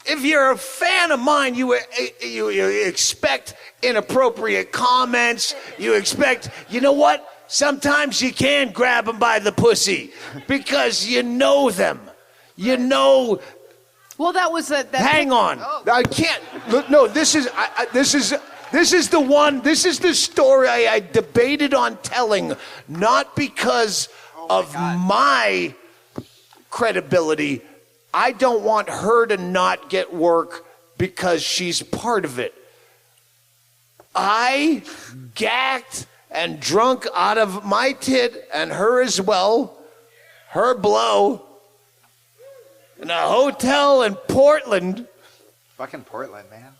Speaker 7: if you're a fan of mine, you expect inappropriate comments. You expect, you know what? Sometimes you can grab them by the pussy because you know them. You know.
Speaker 9: Well, that was that.
Speaker 7: Hang on, I can't. No, this is the one. This is the story I debated on telling, not because of my credibility. I don't want her to not get work because she's part of it. I gacked and drunk out of my tit and her as well, her blow, in a hotel in Portland.
Speaker 5: Fucking Portland, man.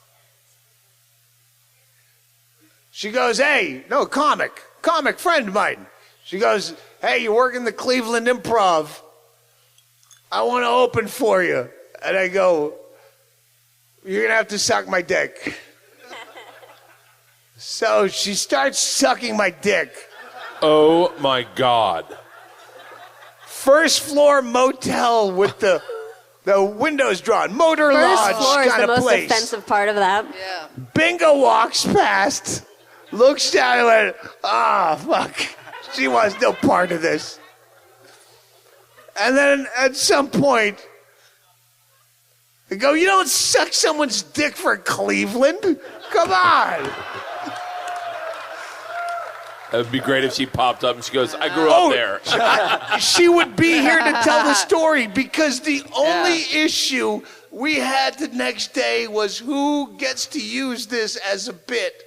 Speaker 7: She goes, hey, no, comic friend of mine. She goes, hey, you work in the Cleveland Improv. I want to open for you. And I go, you're going to have to suck my dick. So she starts sucking my dick.
Speaker 11: Oh, my God.
Speaker 7: First floor motel with the windows drawn. Motor lodge kind of place.
Speaker 12: First floor is the most offensive part of that.
Speaker 9: Yeah.
Speaker 7: Bingo walks past, looks down and went, fuck. She wants no part of this. And then at some point, they go, you don't suck someone's dick for Cleveland? Come on.
Speaker 11: It would be great if she popped up and she goes, I grew up there.
Speaker 1: She would be here to tell the story because the only issue we had the next day was who gets to use this as a bit.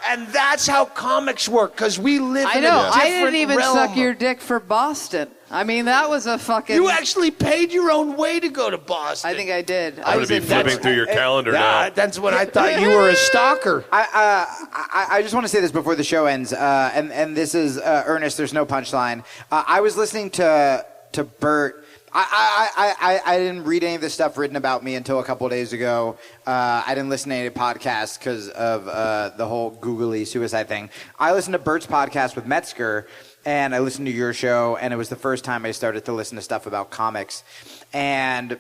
Speaker 1: And that's how comics work, because we live in a different
Speaker 9: I didn't even
Speaker 1: realm.
Speaker 9: suck your dick for Boston. I mean, that was a fucking...
Speaker 1: You actually paid your own way to go to Boston.
Speaker 9: I think I did.
Speaker 11: I'm going to be flipping through your calendar now.
Speaker 1: That's when I thought you were a stalker.
Speaker 5: I just want to say this before the show ends, and this is earnest. There's no punchline. I was listening to Bert. I didn't read any of the stuff written about me until a couple of days ago. I didn't listen to any podcasts because of the whole googly suicide thing. I listened to Bert's podcast with Metzger, and I listened to your show, and it was the first time I started to listen to stuff about comics. And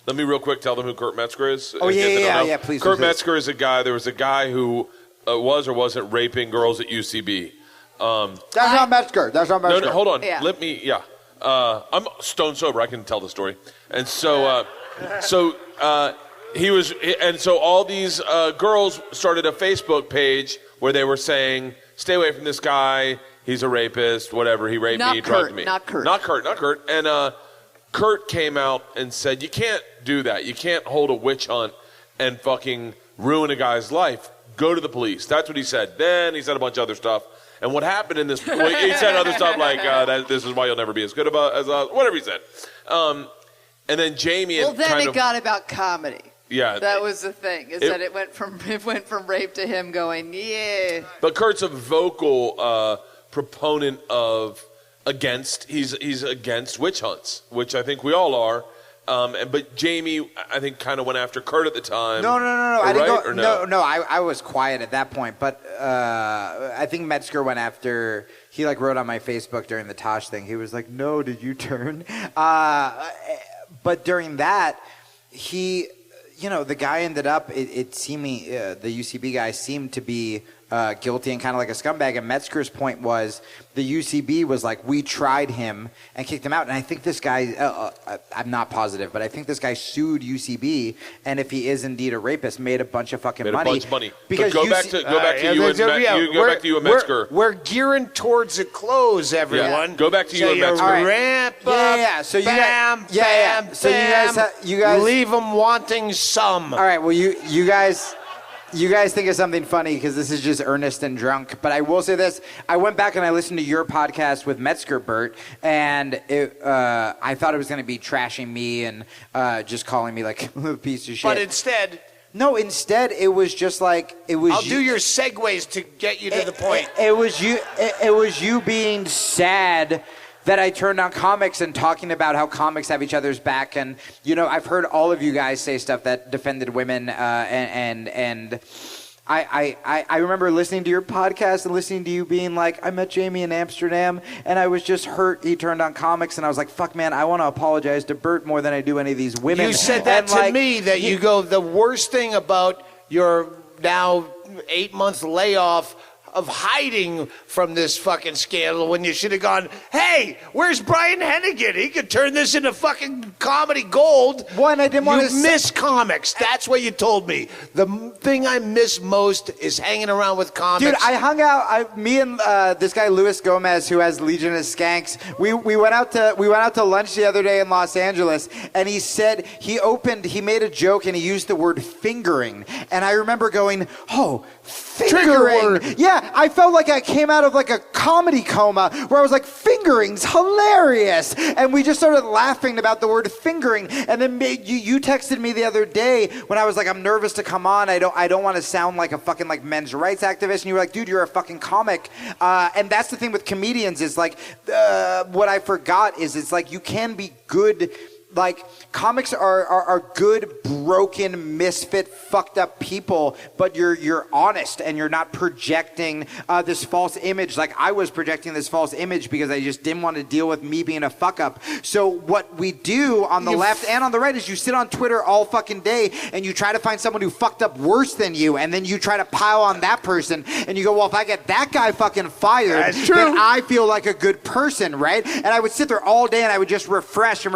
Speaker 11: let me real quick tell them who Kurt Metzger is.
Speaker 5: Oh, yeah, please.
Speaker 11: Kurt Metzger is a guy, there was a guy who was or wasn't raping girls at UCB.
Speaker 6: That's not Metzger.
Speaker 11: No, hold on.
Speaker 9: Yeah.
Speaker 11: Let me, I'm stone sober. I can tell the story. And so, he was, and so all these girls started a Facebook page where they were saying, "Stay away from this guy. He's a rapist. Whatever. He raped me. He drugged me."
Speaker 9: Not Kurt.
Speaker 11: Not Kurt. And Kurt came out and said, "You can't do that. You can't hold a witch hunt and fucking ruin a guy's life. Go to the police." That's what he said. Then he said a bunch of other stuff. And what happened in this, well, he said other stuff like, this is why you'll never be as good as us, whatever he said. And then Jamie
Speaker 9: Well, then it got about comedy.
Speaker 11: Yeah.
Speaker 9: That was the thing, that it went from rape to him going, yeah.
Speaker 11: But Kurt's a vocal proponent of he's against witch hunts, which I think we all are. But Jamie, I think, kind of went after Kurt at the time.
Speaker 5: No. I didn't
Speaker 11: right?
Speaker 5: go.
Speaker 11: Or no?
Speaker 5: No. I was quiet at that point, but I think Metzger went after. He wrote on my Facebook during the Tosh thing. He was like, "No, did you turn?" But during that, he, the guy ended up. It seemed the UCB guy seemed to be guilty and kind of like a scumbag. And Metzger's point was the UCB was like, we tried him and kicked him out. And I think this guy, I'm not positive, but I think this guy sued UCB. And if he is indeed a rapist, made a bunch of fucking money.
Speaker 11: Made a bunch of money.
Speaker 5: Because
Speaker 11: go back to you and Metzger.
Speaker 1: We're gearing towards a close, everyone.
Speaker 11: Yeah. Go back to you and Metzger.
Speaker 5: Right.
Speaker 1: Ramp up.
Speaker 5: Yeah. So you guys
Speaker 1: leave them wanting some.
Speaker 5: All right. Well, you guys think of something funny because this is just earnest and drunk. But I will say this. I went back and I listened to your podcast with Metzger, Bert, and I thought it was going to be trashing me and just calling me like a piece of shit.
Speaker 1: But instead...
Speaker 5: No, instead it was just like...
Speaker 1: I'll do your segues to get you to the point.
Speaker 5: It was you being sad that I turned on comics and talking about how comics have each other's back. And, I've heard all of you guys say stuff that defended women. And I remember listening to your podcast and listening to you being like, I met Jamie in Amsterdam and I was just hurt he turned on comics. And I was like, fuck, man, I want to apologize to Bert more than I do any of these women.
Speaker 1: You said that to me, that you go, the worst thing about your now 8-month layoff of hiding from this fucking scandal when you should have gone, hey, where's Brian Hennigan? He could turn this into fucking comedy gold.
Speaker 5: One, I didn't want to
Speaker 1: miss comics. That's what you told me. The thing I miss most is hanging around with comics.
Speaker 5: Dude, I hung out. Me and this guy Luis Gomez, who has Legion of Skanks. We went out to lunch the other day in Los Angeles, and he said he made a joke and he used the word fingering, and I remember going, oh, fingering. Yeah, I felt like I came out of like a comedy coma where I was like, fingering's hilarious. And we just started laughing about the word fingering. And then you texted me the other day when I was like, I'm nervous to come on. I don't want to sound like a fucking like men's rights activist. And you were like, dude, you're a fucking comic. And that's the thing with comedians is like, what I forgot is it's like you can be good. Like, comics are good, broken, misfit, fucked up people, but you're honest and you're not projecting this false image. Like, I was projecting this false image because I just didn't want to deal with me being a fuck up. So what we do on the left and on the right is you sit on Twitter all fucking day and you try to find someone who fucked up worse than you, and then you try to pile on that person and you go, well, if I get that guy fucking fired, then I feel like a good person, right? And I would sit there all day and I would just refresh and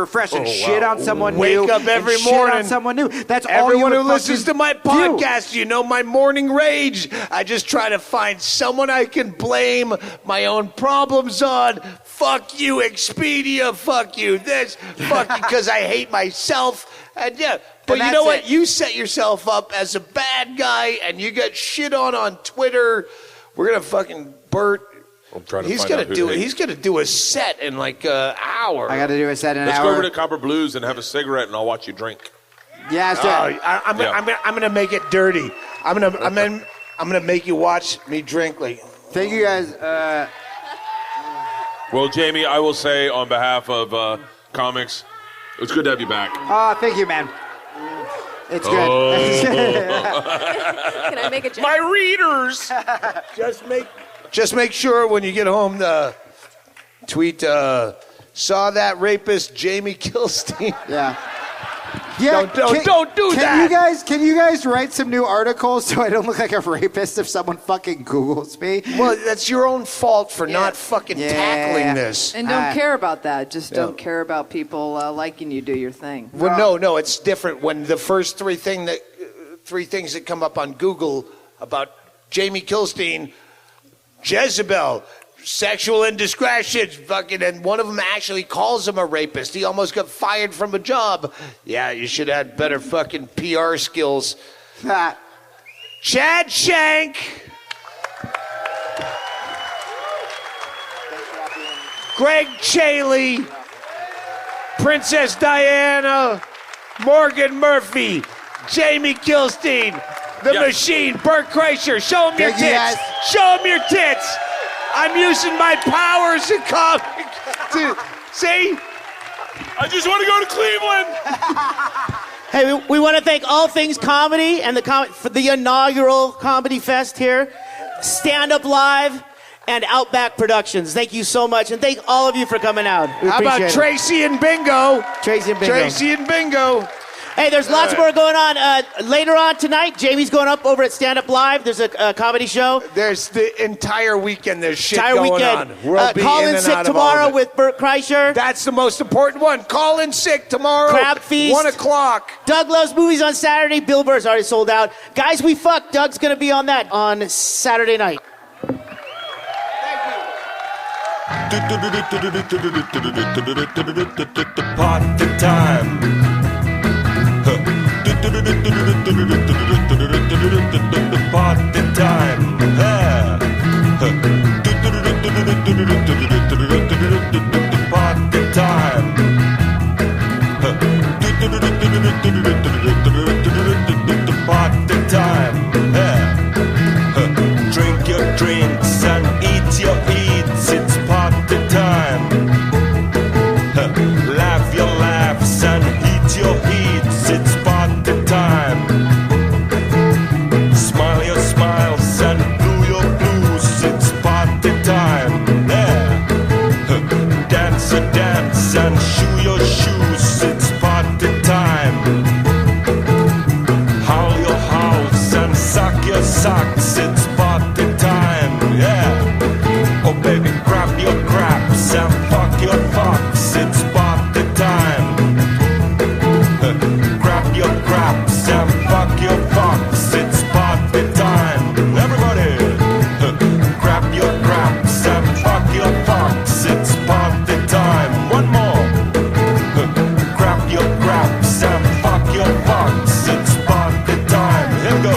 Speaker 5: shit on someone
Speaker 7: Wake
Speaker 5: new.
Speaker 7: up every
Speaker 5: and shit
Speaker 7: morning.
Speaker 5: on someone new. That's all
Speaker 7: Everyone
Speaker 5: you
Speaker 7: who
Speaker 5: would
Speaker 7: listens to
Speaker 5: fucking
Speaker 7: my
Speaker 5: do.
Speaker 7: podcast, you know my morning rage. I just try to find someone I can blame my own problems on. Fuck you, Expedia. Fuck you, this. Fuck you, because I hate myself. And yeah, but you know what?
Speaker 6: it.
Speaker 7: You set yourself up as a bad guy, and you get shit on Twitter. We're gonna fucking Bert.
Speaker 11: I'm trying to
Speaker 7: He's
Speaker 11: find
Speaker 7: gonna
Speaker 11: out who
Speaker 7: do it.
Speaker 11: they-
Speaker 7: He's gonna do a set in like an hour.
Speaker 5: I got to do a set in an
Speaker 11: Let's
Speaker 5: hour.
Speaker 11: go over to Copper Blues and have a cigarette, and I'll watch you drink.
Speaker 5: Yeah, let's do it.
Speaker 7: I'm gonna make it dirty. I'm gonna make you watch me drink. Like,
Speaker 5: thank you guys.
Speaker 11: Well, Jamie, I will say on behalf of comics, it's good to have you back.
Speaker 5: Oh, thank you, man. It's good.
Speaker 12: Can I make a joke?
Speaker 11: My readers.
Speaker 7: just make sure when you get home, tweet. Saw that rapist Jaime Kilstein.
Speaker 5: Yeah. Yeah,
Speaker 7: Don't do that.
Speaker 5: Can you guys write some new articles so I don't look like a rapist if someone fucking Googles me?
Speaker 7: Well, that's your own fault for not fucking tackling this.
Speaker 9: And don't care about that. Just don't care about people liking you do your thing.
Speaker 7: Well, no, it's different when the first three things that come up on Google about Jaime Kilstein, Jezebel, sexual indiscretions, fucking, and one of them actually calls him a rapist. He almost got fired from a job. Yeah, you should have had better fucking PR skills. Chad Shank. Ggreg Chaille. Princess Diana. Morgan Murphy. Jaime Kilstein. The Machine. Bert Kreischer. Show him your
Speaker 5: Thank you,
Speaker 7: tits.
Speaker 5: guys.
Speaker 7: Show him your tits. I'm using my powers to see.
Speaker 11: I just want to go to Cleveland.
Speaker 2: Hey, we want to thank All Things Comedy and for the inaugural Comedy Fest here, Stand Up Live, and Outback Productions. Thank you so much, and thank all of you for coming out. We
Speaker 7: How
Speaker 2: appreciate
Speaker 7: about
Speaker 2: it.
Speaker 7: Tracy and Bingo?
Speaker 2: Tracy and Bingo.
Speaker 7: Tracy and Bingo.
Speaker 2: Hey, there's lots more going on. Later on tonight, Jamie's going up over at Stand Up Live. There's a comedy show.
Speaker 7: There's the entire weekend. There's shit
Speaker 2: Entire
Speaker 7: going
Speaker 2: weekend.
Speaker 7: on. We'll be
Speaker 2: Call
Speaker 7: in
Speaker 2: in
Speaker 7: and
Speaker 2: sick
Speaker 7: out of all
Speaker 2: tomorrow
Speaker 7: of it.
Speaker 2: with Bert Kreischer.
Speaker 7: That's the most important one. Call in sick tomorrow.
Speaker 2: Crab Feast.
Speaker 7: 1 o'clock.
Speaker 2: Doug Loves Movies on Saturday. Bill Burr's already sold out. Guys, we fucked. Doug's going to be on that on Saturday night.
Speaker 3: Party time. Party time. Party time. Party time. Drink your drinks and eat your eats. It's party time. Laugh your laughs and heat your heats. It's party time. Smile your smiles and blue your blues. It's party time. Dance a dance and shoe your shoes. It's party time. Howl your howls and suck your socks. It's party time. Yeah. Oh baby, grab your craps and fuck your fucks. It's party time. Grab your craps and fuck your fucks. It's party time. Everybody, grab your craps and fuck your fucks. It's party time. One more. Grab your craps and fuck your fucks. It's party time. Here we go.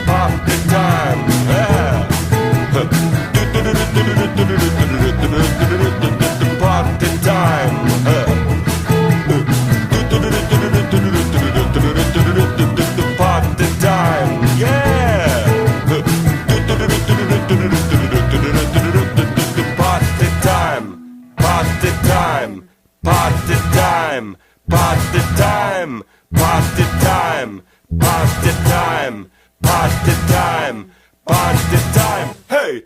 Speaker 3: Party time. Yeah. Party time. Party time. Yeah. Party time. Party time. Party time. Party time. Party time. Party time. Party time. Party time. Hey.